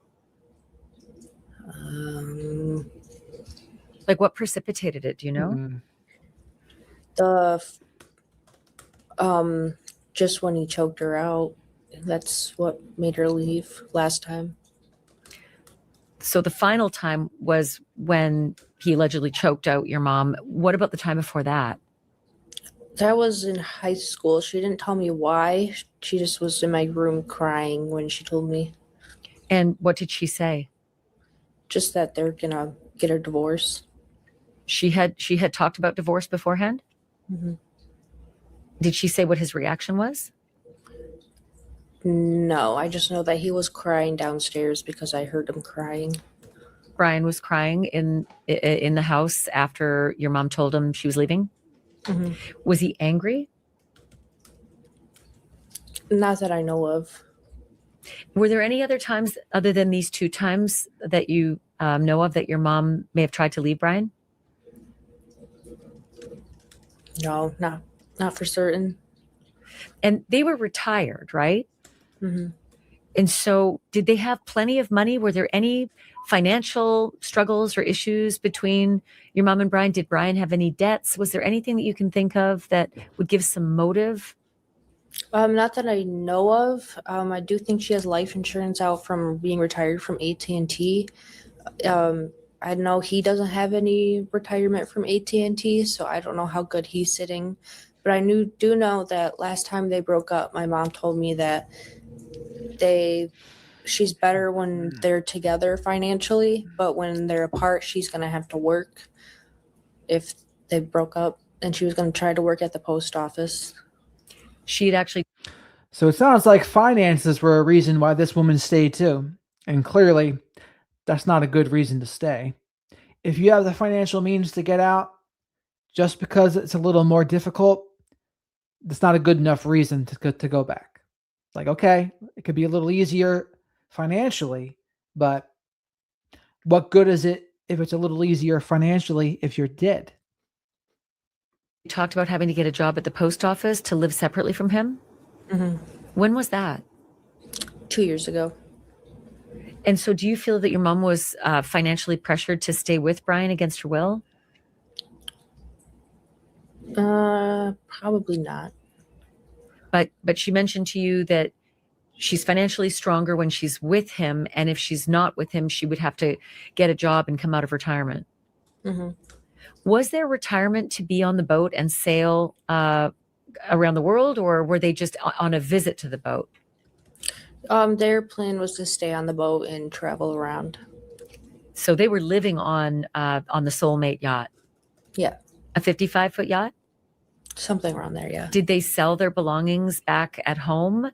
Like, what precipitated it? Do you know? Just when he choked her out, that's what made her leave last time. So the final time was when he allegedly choked out your mom. What about the time before that? That was in high school. She didn't tell me why. She just was in my room crying when she told me. And what did she say? Just that they're gonna get a divorce. She had talked about divorce beforehand? Mm-hmm. Did she say what his reaction was? No, I just know that he was crying downstairs because I heard him crying. Brian was crying in the house after your mom told him she was leaving? Mm-hmm. Was he angry? Not that I know of. Were there any other times other than these 2 times that you know of that your mom may have tried to leave Brian? No, not for certain. And they were retired, right? Mm-hmm. And so did they have plenty of money? Were there any financial struggles or issues between your mom and Brian? Did Brian have any debts? Was there anything that you can think of that would give some motive? Not that I know of. I do think she has life insurance out from being retired from AT&T. I know he doesn't have any retirement from AT&T, so I don't know how good he's sitting. But I do know that last time they broke up, my mom told me that she's better when they're together financially, but when they're apart, she's gonna have to work if they broke up, and she was gonna try to work at the post office. She'd actually. So it sounds like finances were a reason why this woman stayed too. And clearly, that's not a good reason to stay. If you have the financial means to get out, just because it's a little more difficult, that's not a good enough reason to go back. Like, okay, it could be a little easier financially, but what good is it if it's a little easier financially if you're dead? You talked about having to get a job at the post office to live separately from him? Mm-hmm. When was that? 2 years ago. And so do you feel that your mom was financially pressured to stay with Brian against her will? Probably not. But she mentioned to you that she's financially stronger when she's with him, and if she's not with him, she would have to get a job and come out of retirement. Mm-hmm. Was there retirement to be on the boat and sail around the world, or were they just on a visit to the boat? Their plan was to stay on the boat and travel around. So they were living on the Soulmate yacht? Yeah. A 55-foot yacht? Something around there, yeah. Did they sell their belongings back at home?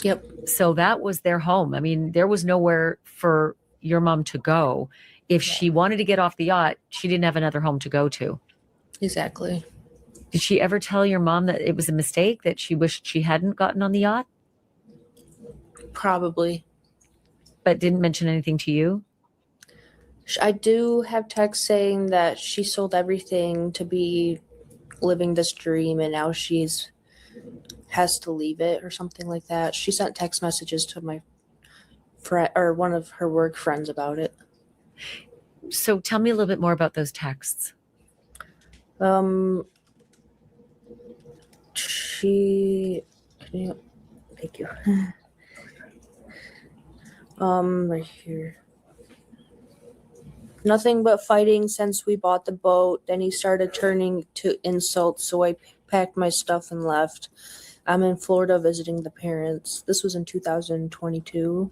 Yep. So that was their home. I mean, there was nowhere for your mom to go. If she wanted to get off the yacht, she didn't have another home to go to. Exactly. Did she ever tell your mom that it was a mistake, that she wished she hadn't gotten on the yacht? Probably. But didn't mention anything to you? I do have text saying that she sold everything to be living this dream, and now has to leave it or something like that. She sent text messages to my friend or one of her work friends about it. So tell me a little bit more about those texts. She Thank you. Right here. Nothing but fighting since we bought the boat. Then he started turning to insults, so I packed my stuff and left. I'm in Florida visiting the parents. This was in 2022.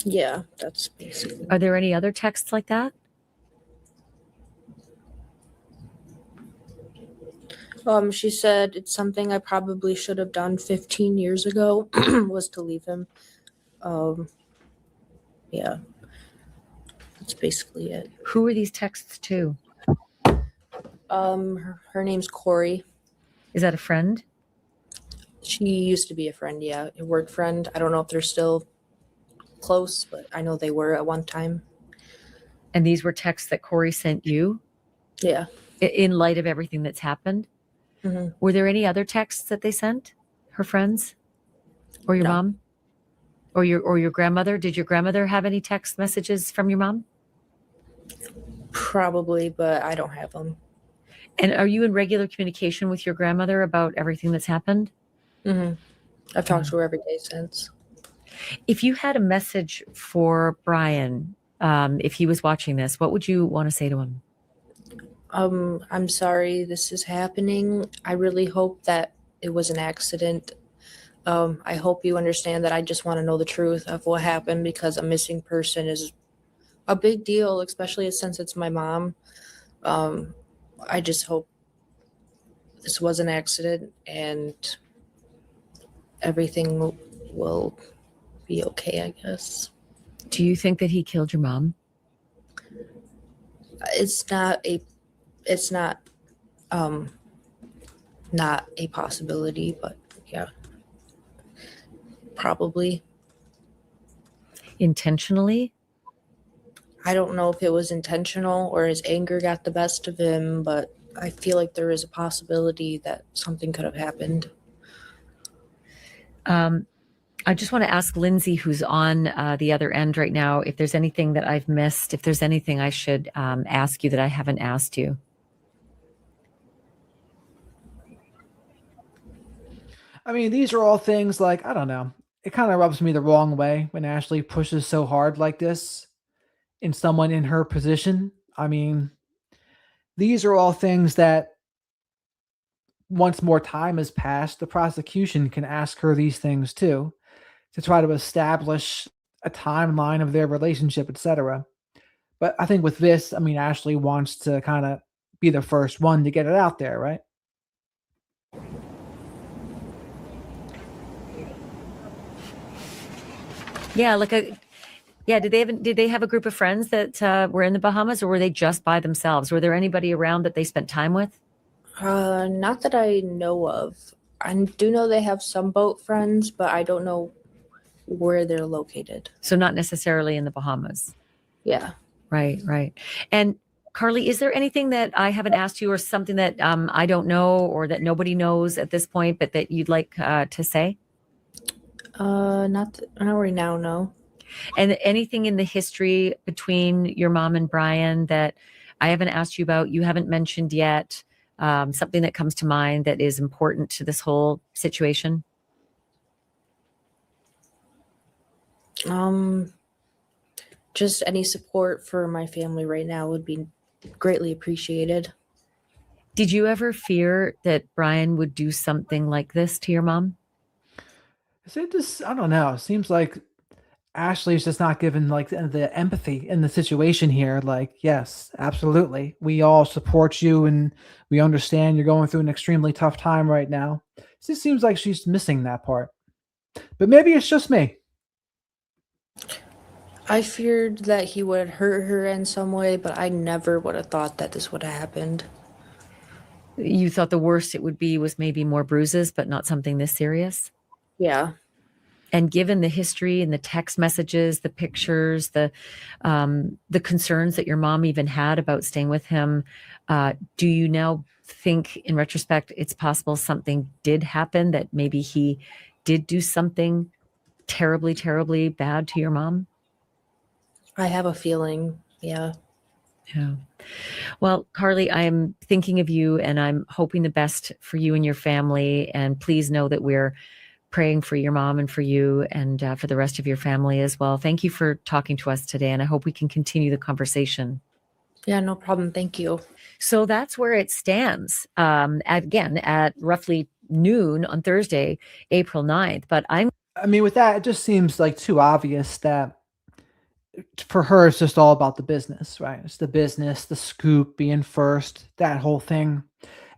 Yeah, that's basically. Are there any other texts like that? She said it's something I probably should have done 15 years ago was to leave him. Yeah, that's basically it. Who are these texts to? Her name's Corey. Is that a friend? She used to be a friend, yeah, a work friend. I don't know if they're still close, but I know they were at one time. And these were texts that Corey sent you? Yeah. In light of everything that's happened? Mm-hmm. Were there any other texts that they sent? Her friends? Or your mom? Or your grandmother? Did your grandmother have any text messages from your mom? Probably, but I don't have them. And are you in regular communication with your grandmother about everything that's happened? Mm-hmm. I've talked to her every day since. If you had a message for Brian, if he was watching this, what would you want to say to him? I'm sorry this is happening. I really hope that it was an accident. I hope you understand that I just want to know the truth of what happened, because a missing person is a big deal, especially since it's my mom. I just hope this was an accident and everything will be okay, I guess. Do you think that he killed your mom? It's not a possibility, but yeah, probably. Intentionally? I don't know if it was intentional or his anger got the best of him, but I feel like there is a possibility that something could have happened. I just want to ask Lindsay, who's on the other end right now, if there's anything that I've missed, if there's anything I should ask you that I haven't asked you. I mean, these are all things like, I don't know. It kind of rubs me the wrong way when Ashley pushes so hard like this in someone in her position. I mean, these are all things that once more time has passed, the prosecution can ask her these things too, to try to establish a timeline of their relationship, etc. But I think with this, I mean, Ashley wants to kind of be the first one to get it out there, right? Yeah, did they have a group of friends that were in the Bahamas, or were they just by themselves? Were there anybody around that they spent time with? Not that I know of. I do know they have some boat friends, but I don't know where they're located. So not necessarily in the Bahamas. Yeah. Right. And Carly, is there anything that I haven't asked you, or something that I don't know, or that nobody knows at this point, but that you'd like to say? Not right now, no. And anything in the history between your mom and Brian that I haven't asked you about, you haven't mentioned yet, something that comes to mind that is important to this whole situation? Just any support for my family right now would be greatly appreciated. Did you ever fear that Brian would do something like this to your mom? Is it just, I don't know. It seems like Ashley's just not given like the empathy in the situation here. Like, yes, absolutely. We all support you and we understand you're going through an extremely tough time right now. It just seems like she's missing that part. But maybe it's just me. I feared that he would hurt her in some way, but I never would have thought that this would have happened. You thought the worst it would be was maybe more bruises, but not something this serious? Yeah. And given the history and the text messages, the pictures, the concerns that your mom even had about staying with him, do you now think in retrospect it's possible something did happen, that maybe he did do something terribly, terribly bad to your mom? I have a feeling. Yeah. Yeah. Well, Carly, I'm thinking of you and I'm hoping the best for you and your family. And please know that we're praying for your mom and for you and for the rest of your family as well. Thank you for talking to us today. And I hope we can continue the conversation. Yeah, no problem. Thank you. So that's where it stands. Again, at roughly noon on Thursday, April 9th. But I mean, with that, it just seems like too obvious that for her, it's just all about the business, right? It's the business, the scoop, being first, that whole thing.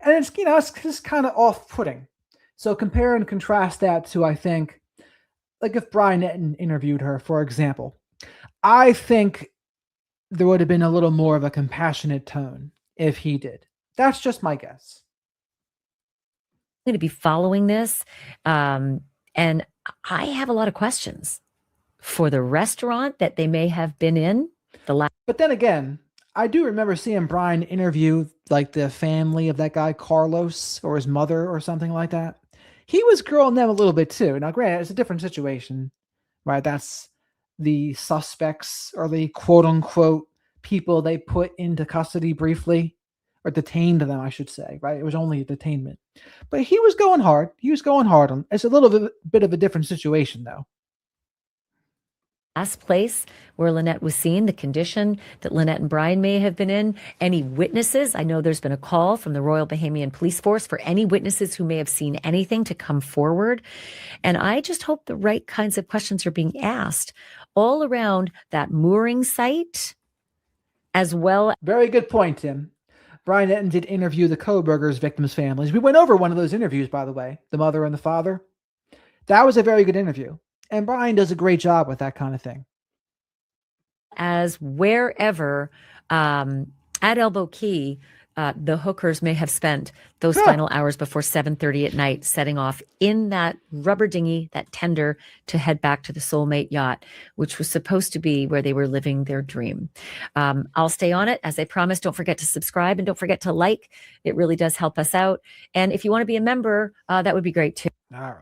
And it's, it's just kind of off-putting. So compare and contrast that to, I think, like if Brian Netton interviewed her, for example, I think there would have been a little more of a compassionate tone if he did. That's just my guess. I'm going to be following this. And I have a lot of questions for the restaurant that they may have been in. But then again, I do remember seeing Brian interview like the family of that guy, Carlos, or his mother or something like that. He was grilling them a little bit too. Now, granted, it's a different situation, right? That's the suspects or the quote unquote people they put into custody briefly, or detained them, I should say, right? It was only a detainment. But he was going hard. He was going hard on. It's a little bit of a different situation, though. Last place where Lynette was seen, the condition that Lynette and Brian may have been in, any witnesses. I know there's been a call from the Royal Bahamian Police Force for any witnesses who may have seen anything to come forward. And I just hope the right kinds of questions are being asked all around that mooring site as well. Very good point, Tim. Brian Netton did interview the Kohberger's victims' families. We went over one of those interviews, by the way, the mother and the father. That was a very good interview. And Brian does a great job with that kind of thing. As wherever at Elbow Key, the Hookers may have spent those final hours before 7:30 at night, setting off in that rubber dinghy, that tender, to head back to the Soulmate yacht, which was supposed to be where they were living their dream. I'll stay on it. As I promised, don't forget to subscribe and don't forget to like. It really does help us out. And if you want to be a member, that would be great too. All right.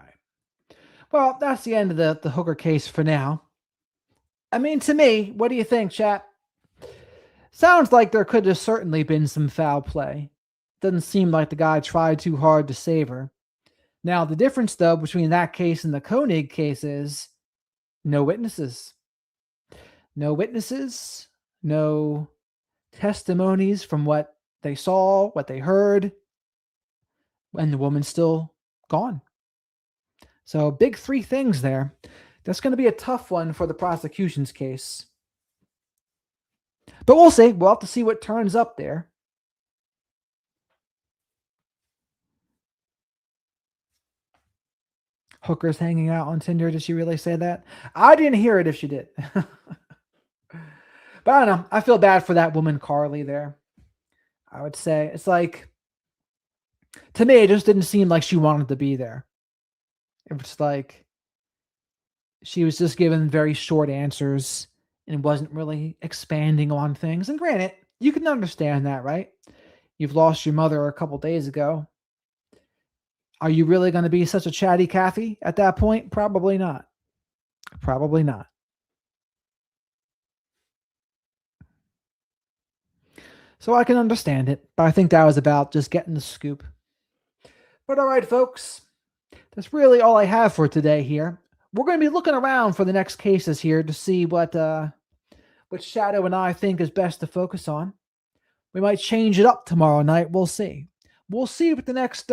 Well, that's the end of the Hooker case for now. I mean, to me, what do you think, chat? Sounds like there could have certainly been some foul play. Doesn't seem like the guy tried too hard to save her. Now, the difference, though, between that case and the Koenig case is no witnesses. No witnesses, no testimonies from what they saw, what they heard, and the woman's still gone. So big three things there. That's going to be a tough one for the prosecution's case. But we'll see. We'll have to see what turns up there. Hooker's hanging out on Tinder. Did she really say that? I didn't hear it if she did. But I don't know. I feel bad for that woman, Carly, there. I would say it's like, to me, it just didn't seem like she wanted to be there. It was like she was just given very short answers and wasn't really expanding on things. And granted, you can understand that, right? You've lost your mother a couple days ago. Are you really going to be such a chatty Cathy at that point? Probably not. Probably not. So I can understand it, but I think that was about just getting the scoop. But all right, folks. That's really all I have for today here. We're going to be looking around for the next cases here to see what Shadow and I think is best to focus on. We might change it up tomorrow night. We'll see. We'll see what the next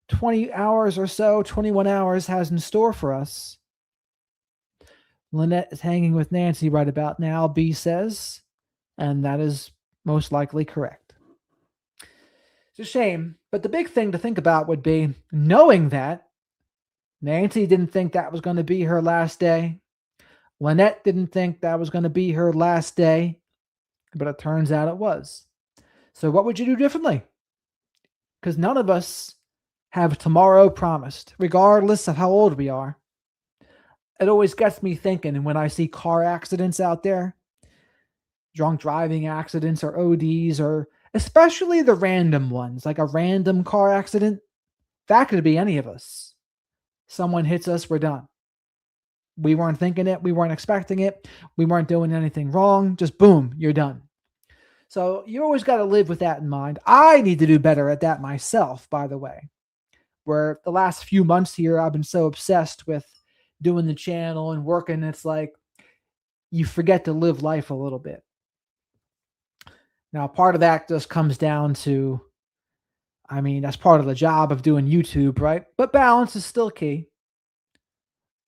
20 hours or so, 21 hours has in store for us. Lynette is hanging with Nancy right about now, B says, and that is most likely correct. It's a shame, but the big thing to think about would be knowing that Nancy didn't think that was going to be her last day. Lynette didn't think that was going to be her last day, but it turns out it was. So what would you do differently? Because none of us have tomorrow promised, regardless of how old we are. it always gets me thinking when I see car accidents out there, drunk driving accidents or ODs, or especially the random ones, like a random car accident. That could be any of us. Someone hits us, we're done. We weren't thinking it. We weren't expecting it. We weren't doing anything wrong. Just boom, you're done. So you always got to live with that in mind. I need to do better at that myself, by the way. Where the last few months here, I've been so obsessed with doing the channel and working. It's like you forget to live life a little bit. Now, part of that just comes down to, I mean, that's part of the job of doing YouTube, right? But balance is still key.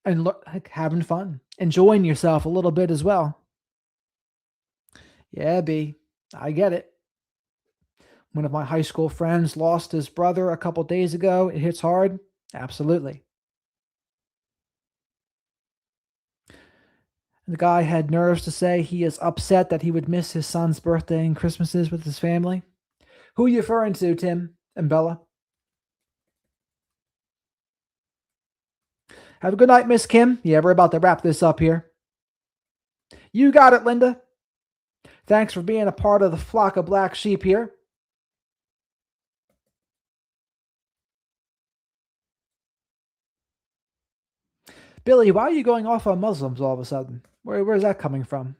And like having fun, enjoying yourself a little bit as well. Yeah, B, I get it. One of my high school friends lost his brother a couple days ago. It hits hard. Absolutely. The guy had nerves to say he is upset that he would miss his son's birthday and Christmases with his family. Who are you referring to, Tim and Bella? Have a good night, Miss Kim. Yeah, we're about to wrap this up here. You got it, Linda. Thanks for being a part of the flock of black sheep here. Billy, why are you going off on Muslims all of a sudden? Where's that coming from?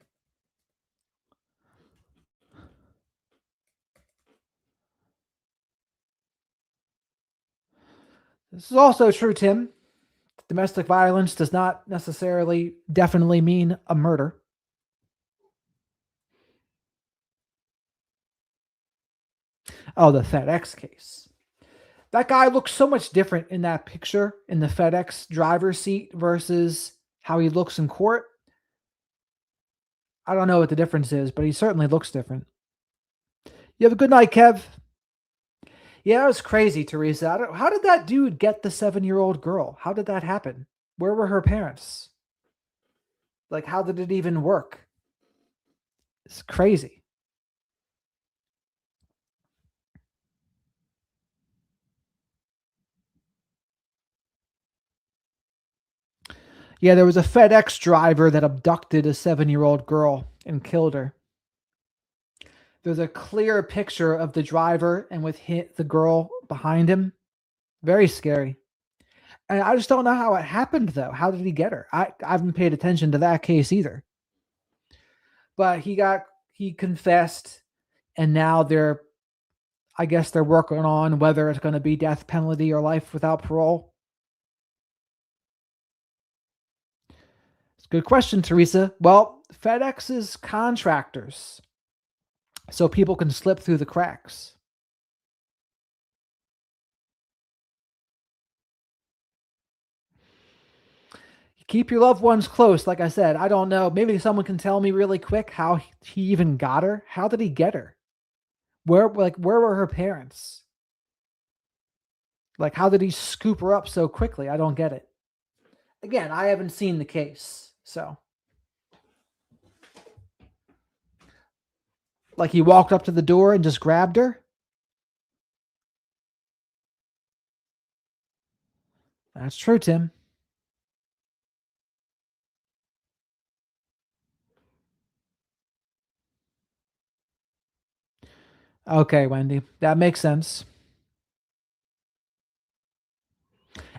This is also true, Tim. Domestic violence does not necessarily definitely mean a murder. Oh, the FedEx case. That guy looks so much different in that picture in the FedEx driver's seat versus how he looks in court. I don't know what the difference is, but he certainly looks different. You have a good night, Kev. Yeah, it was crazy, Teresa. How did that dude get the 7-year-old girl? How did that happen? Where were her parents? Like, how did it even work? It's crazy. Yeah, there was a FedEx driver that abducted a 7-year-old girl and killed her. There's a clear picture of the driver and with the girl behind him. Very scary. And I just don't know how it happened, though. How did he get her? I haven't paid attention to that case either. But he confessed, and now I guess they're working on whether it's going to be death penalty or life without parole. It's a good question, Teresa. Well, FedEx is contractors, so people can slip through the cracks. Keep your loved ones close. Like I said, I don't know. Maybe someone can tell me really quick how he even got her. How did he get her? Where were her parents? Like, how did he scoop her up so quickly? I don't get it. Again, I haven't seen the case, so. Like he walked up to the door and just grabbed her? That's true, Tim. Okay, Wendy, that makes sense.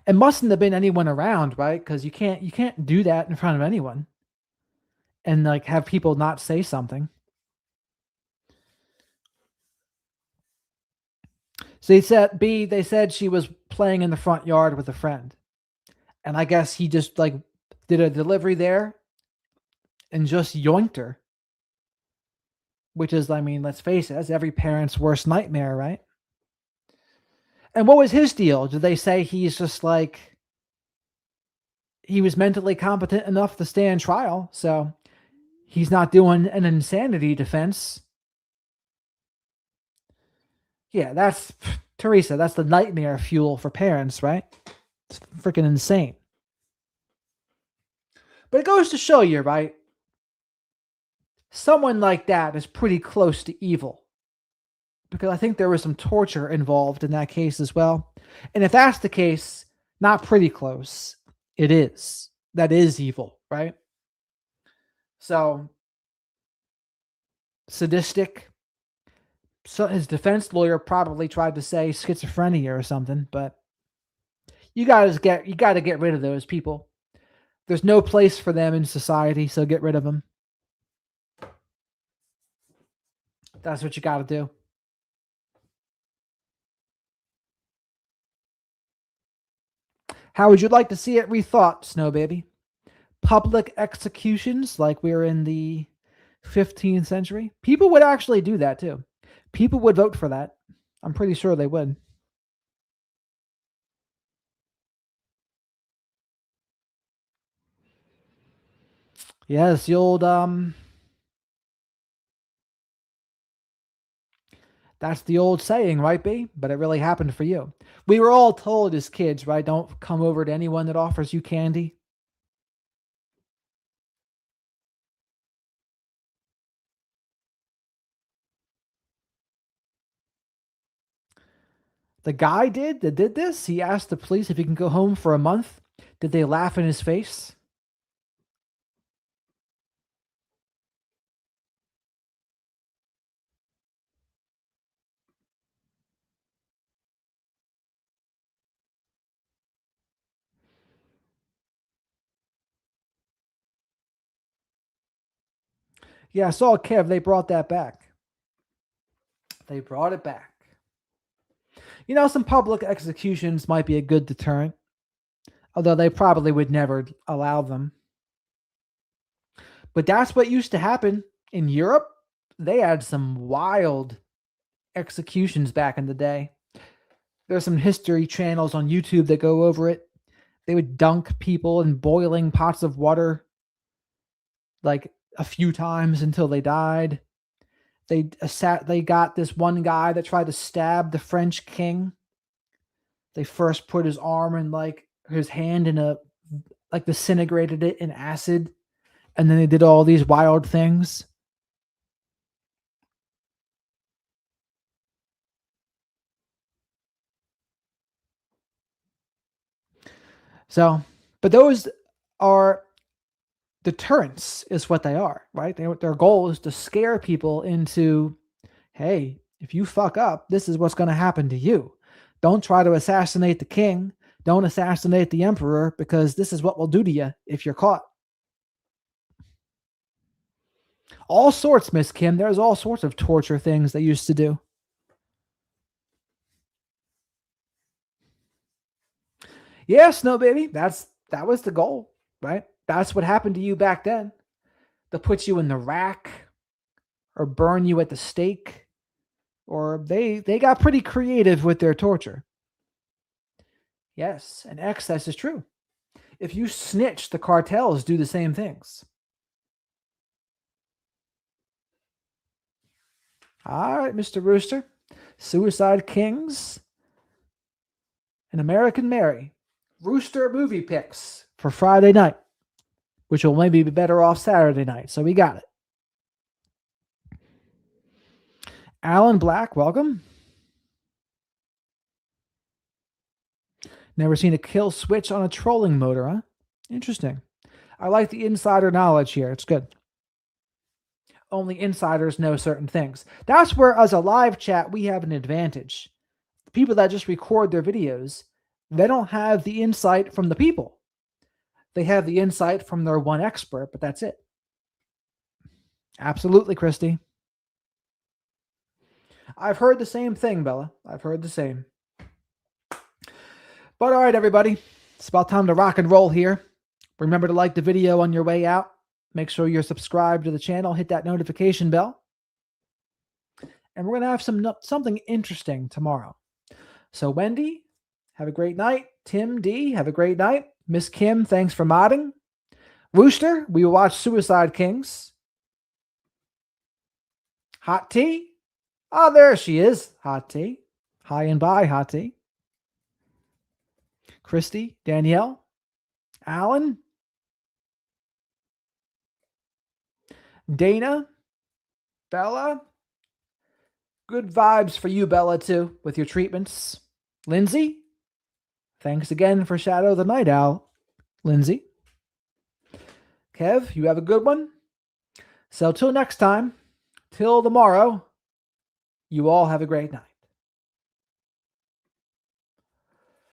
It mustn't have been anyone around, right? Because you can't do that in front of anyone and like have people not say something. So they said she was playing in the front yard with a friend. And I guess he just like did a delivery there and just yoinked her. Which is, I mean, let's face it, that's every parent's worst nightmare, right? And what was his deal? Did they say he's just like, he was mentally competent enough to stand trial, so he's not doing an insanity defense? Yeah, that's, Teresa, that's the nightmare fuel for parents, right? It's freaking insane. But it goes to show you, right? Someone like that is pretty close to evil. Because I think there was some torture involved in that case as well. And if that's the case, not pretty close. It is. that is evil, right? So sadistic. So his defense lawyer probably tried to say schizophrenia or something, but you got to get rid of those people. There's no place for them in society, so get rid of them. That's what you got to do. How would you like to see it rethought, Snow Baby? Public executions like we're in the 15th century? People would actually do that too. People would vote for that. I'm pretty sure they would. Yes, the old that's the old saying, right, B? But it really happened for you. We were all told as kids, right? Don't come over to anyone that offers you candy. The guy that did this, he asked the police if he can go home for a month. Did they laugh in his face? Yeah, I saw Kev. They brought that back. They brought it back. You know, some public executions might be a good deterrent, although they probably would never allow them. But that's what used to happen in Europe. They had some wild executions back in the day. There's some history channels on YouTube that go over it. They would dunk people in boiling pots of water like a few times until they died. They got this one guy that tried to stab the French king. They first put his arm and like his hand in disintegrated it in acid, and then they did all these wild things. So, but those are deterrents, is what they are, right? Their goal is to scare people into, hey, if you fuck up, this is what's going to happen to you. Don't try to assassinate the king. Don't assassinate the emperor, because this is what we'll do to you if you're caught. All sorts, Miss Kim. There's all sorts of torture things they used to do. Yeah, Snow Baby. That was the goal, right? That's what happened to you back then. They'll put you in the rack or burn you at the stake, or they got pretty creative with their torture. Yes, and excess is true. If you snitch, the cartels do the same things. All right, Mr. Rooster. Suicide Kings and American Mary. Rooster movie picks for Friday night, which will maybe be better off Saturday night. So we got it. Alan Black, welcome. Never seen a kill switch on a trolling motor, huh? Interesting. I like the insider knowledge here. It's good. Only insiders know certain things. That's where, as a live chat, we have an advantage. The people that just record their videos, they don't have the insight from the people. They have the insight from their one expert, but that's it. Absolutely, Christy. I've heard the same thing, Bella. I've heard the same. But all right, everybody. It's about time to rock and roll here. Remember to like the video on your way out. Make sure you're subscribed to the channel. Hit that notification bell. And we're going to have something interesting tomorrow. So Wendy, have a great night. Tim D, have a great night. Miss Kim, thanks for modding. Rooster, we will watch Suicide Kings. Hot Tea. Oh, there she is. Hot Tea. Hi and bye, Hot Tea. Christy, Danielle, Alan, Dana, Bella. Good vibes for you, Bella, too, with your treatments. Lindsay, thanks again for Shadow the Night Owl, Lindsay. Kev, you have a good one. So till next time, till tomorrow, you all have a great night.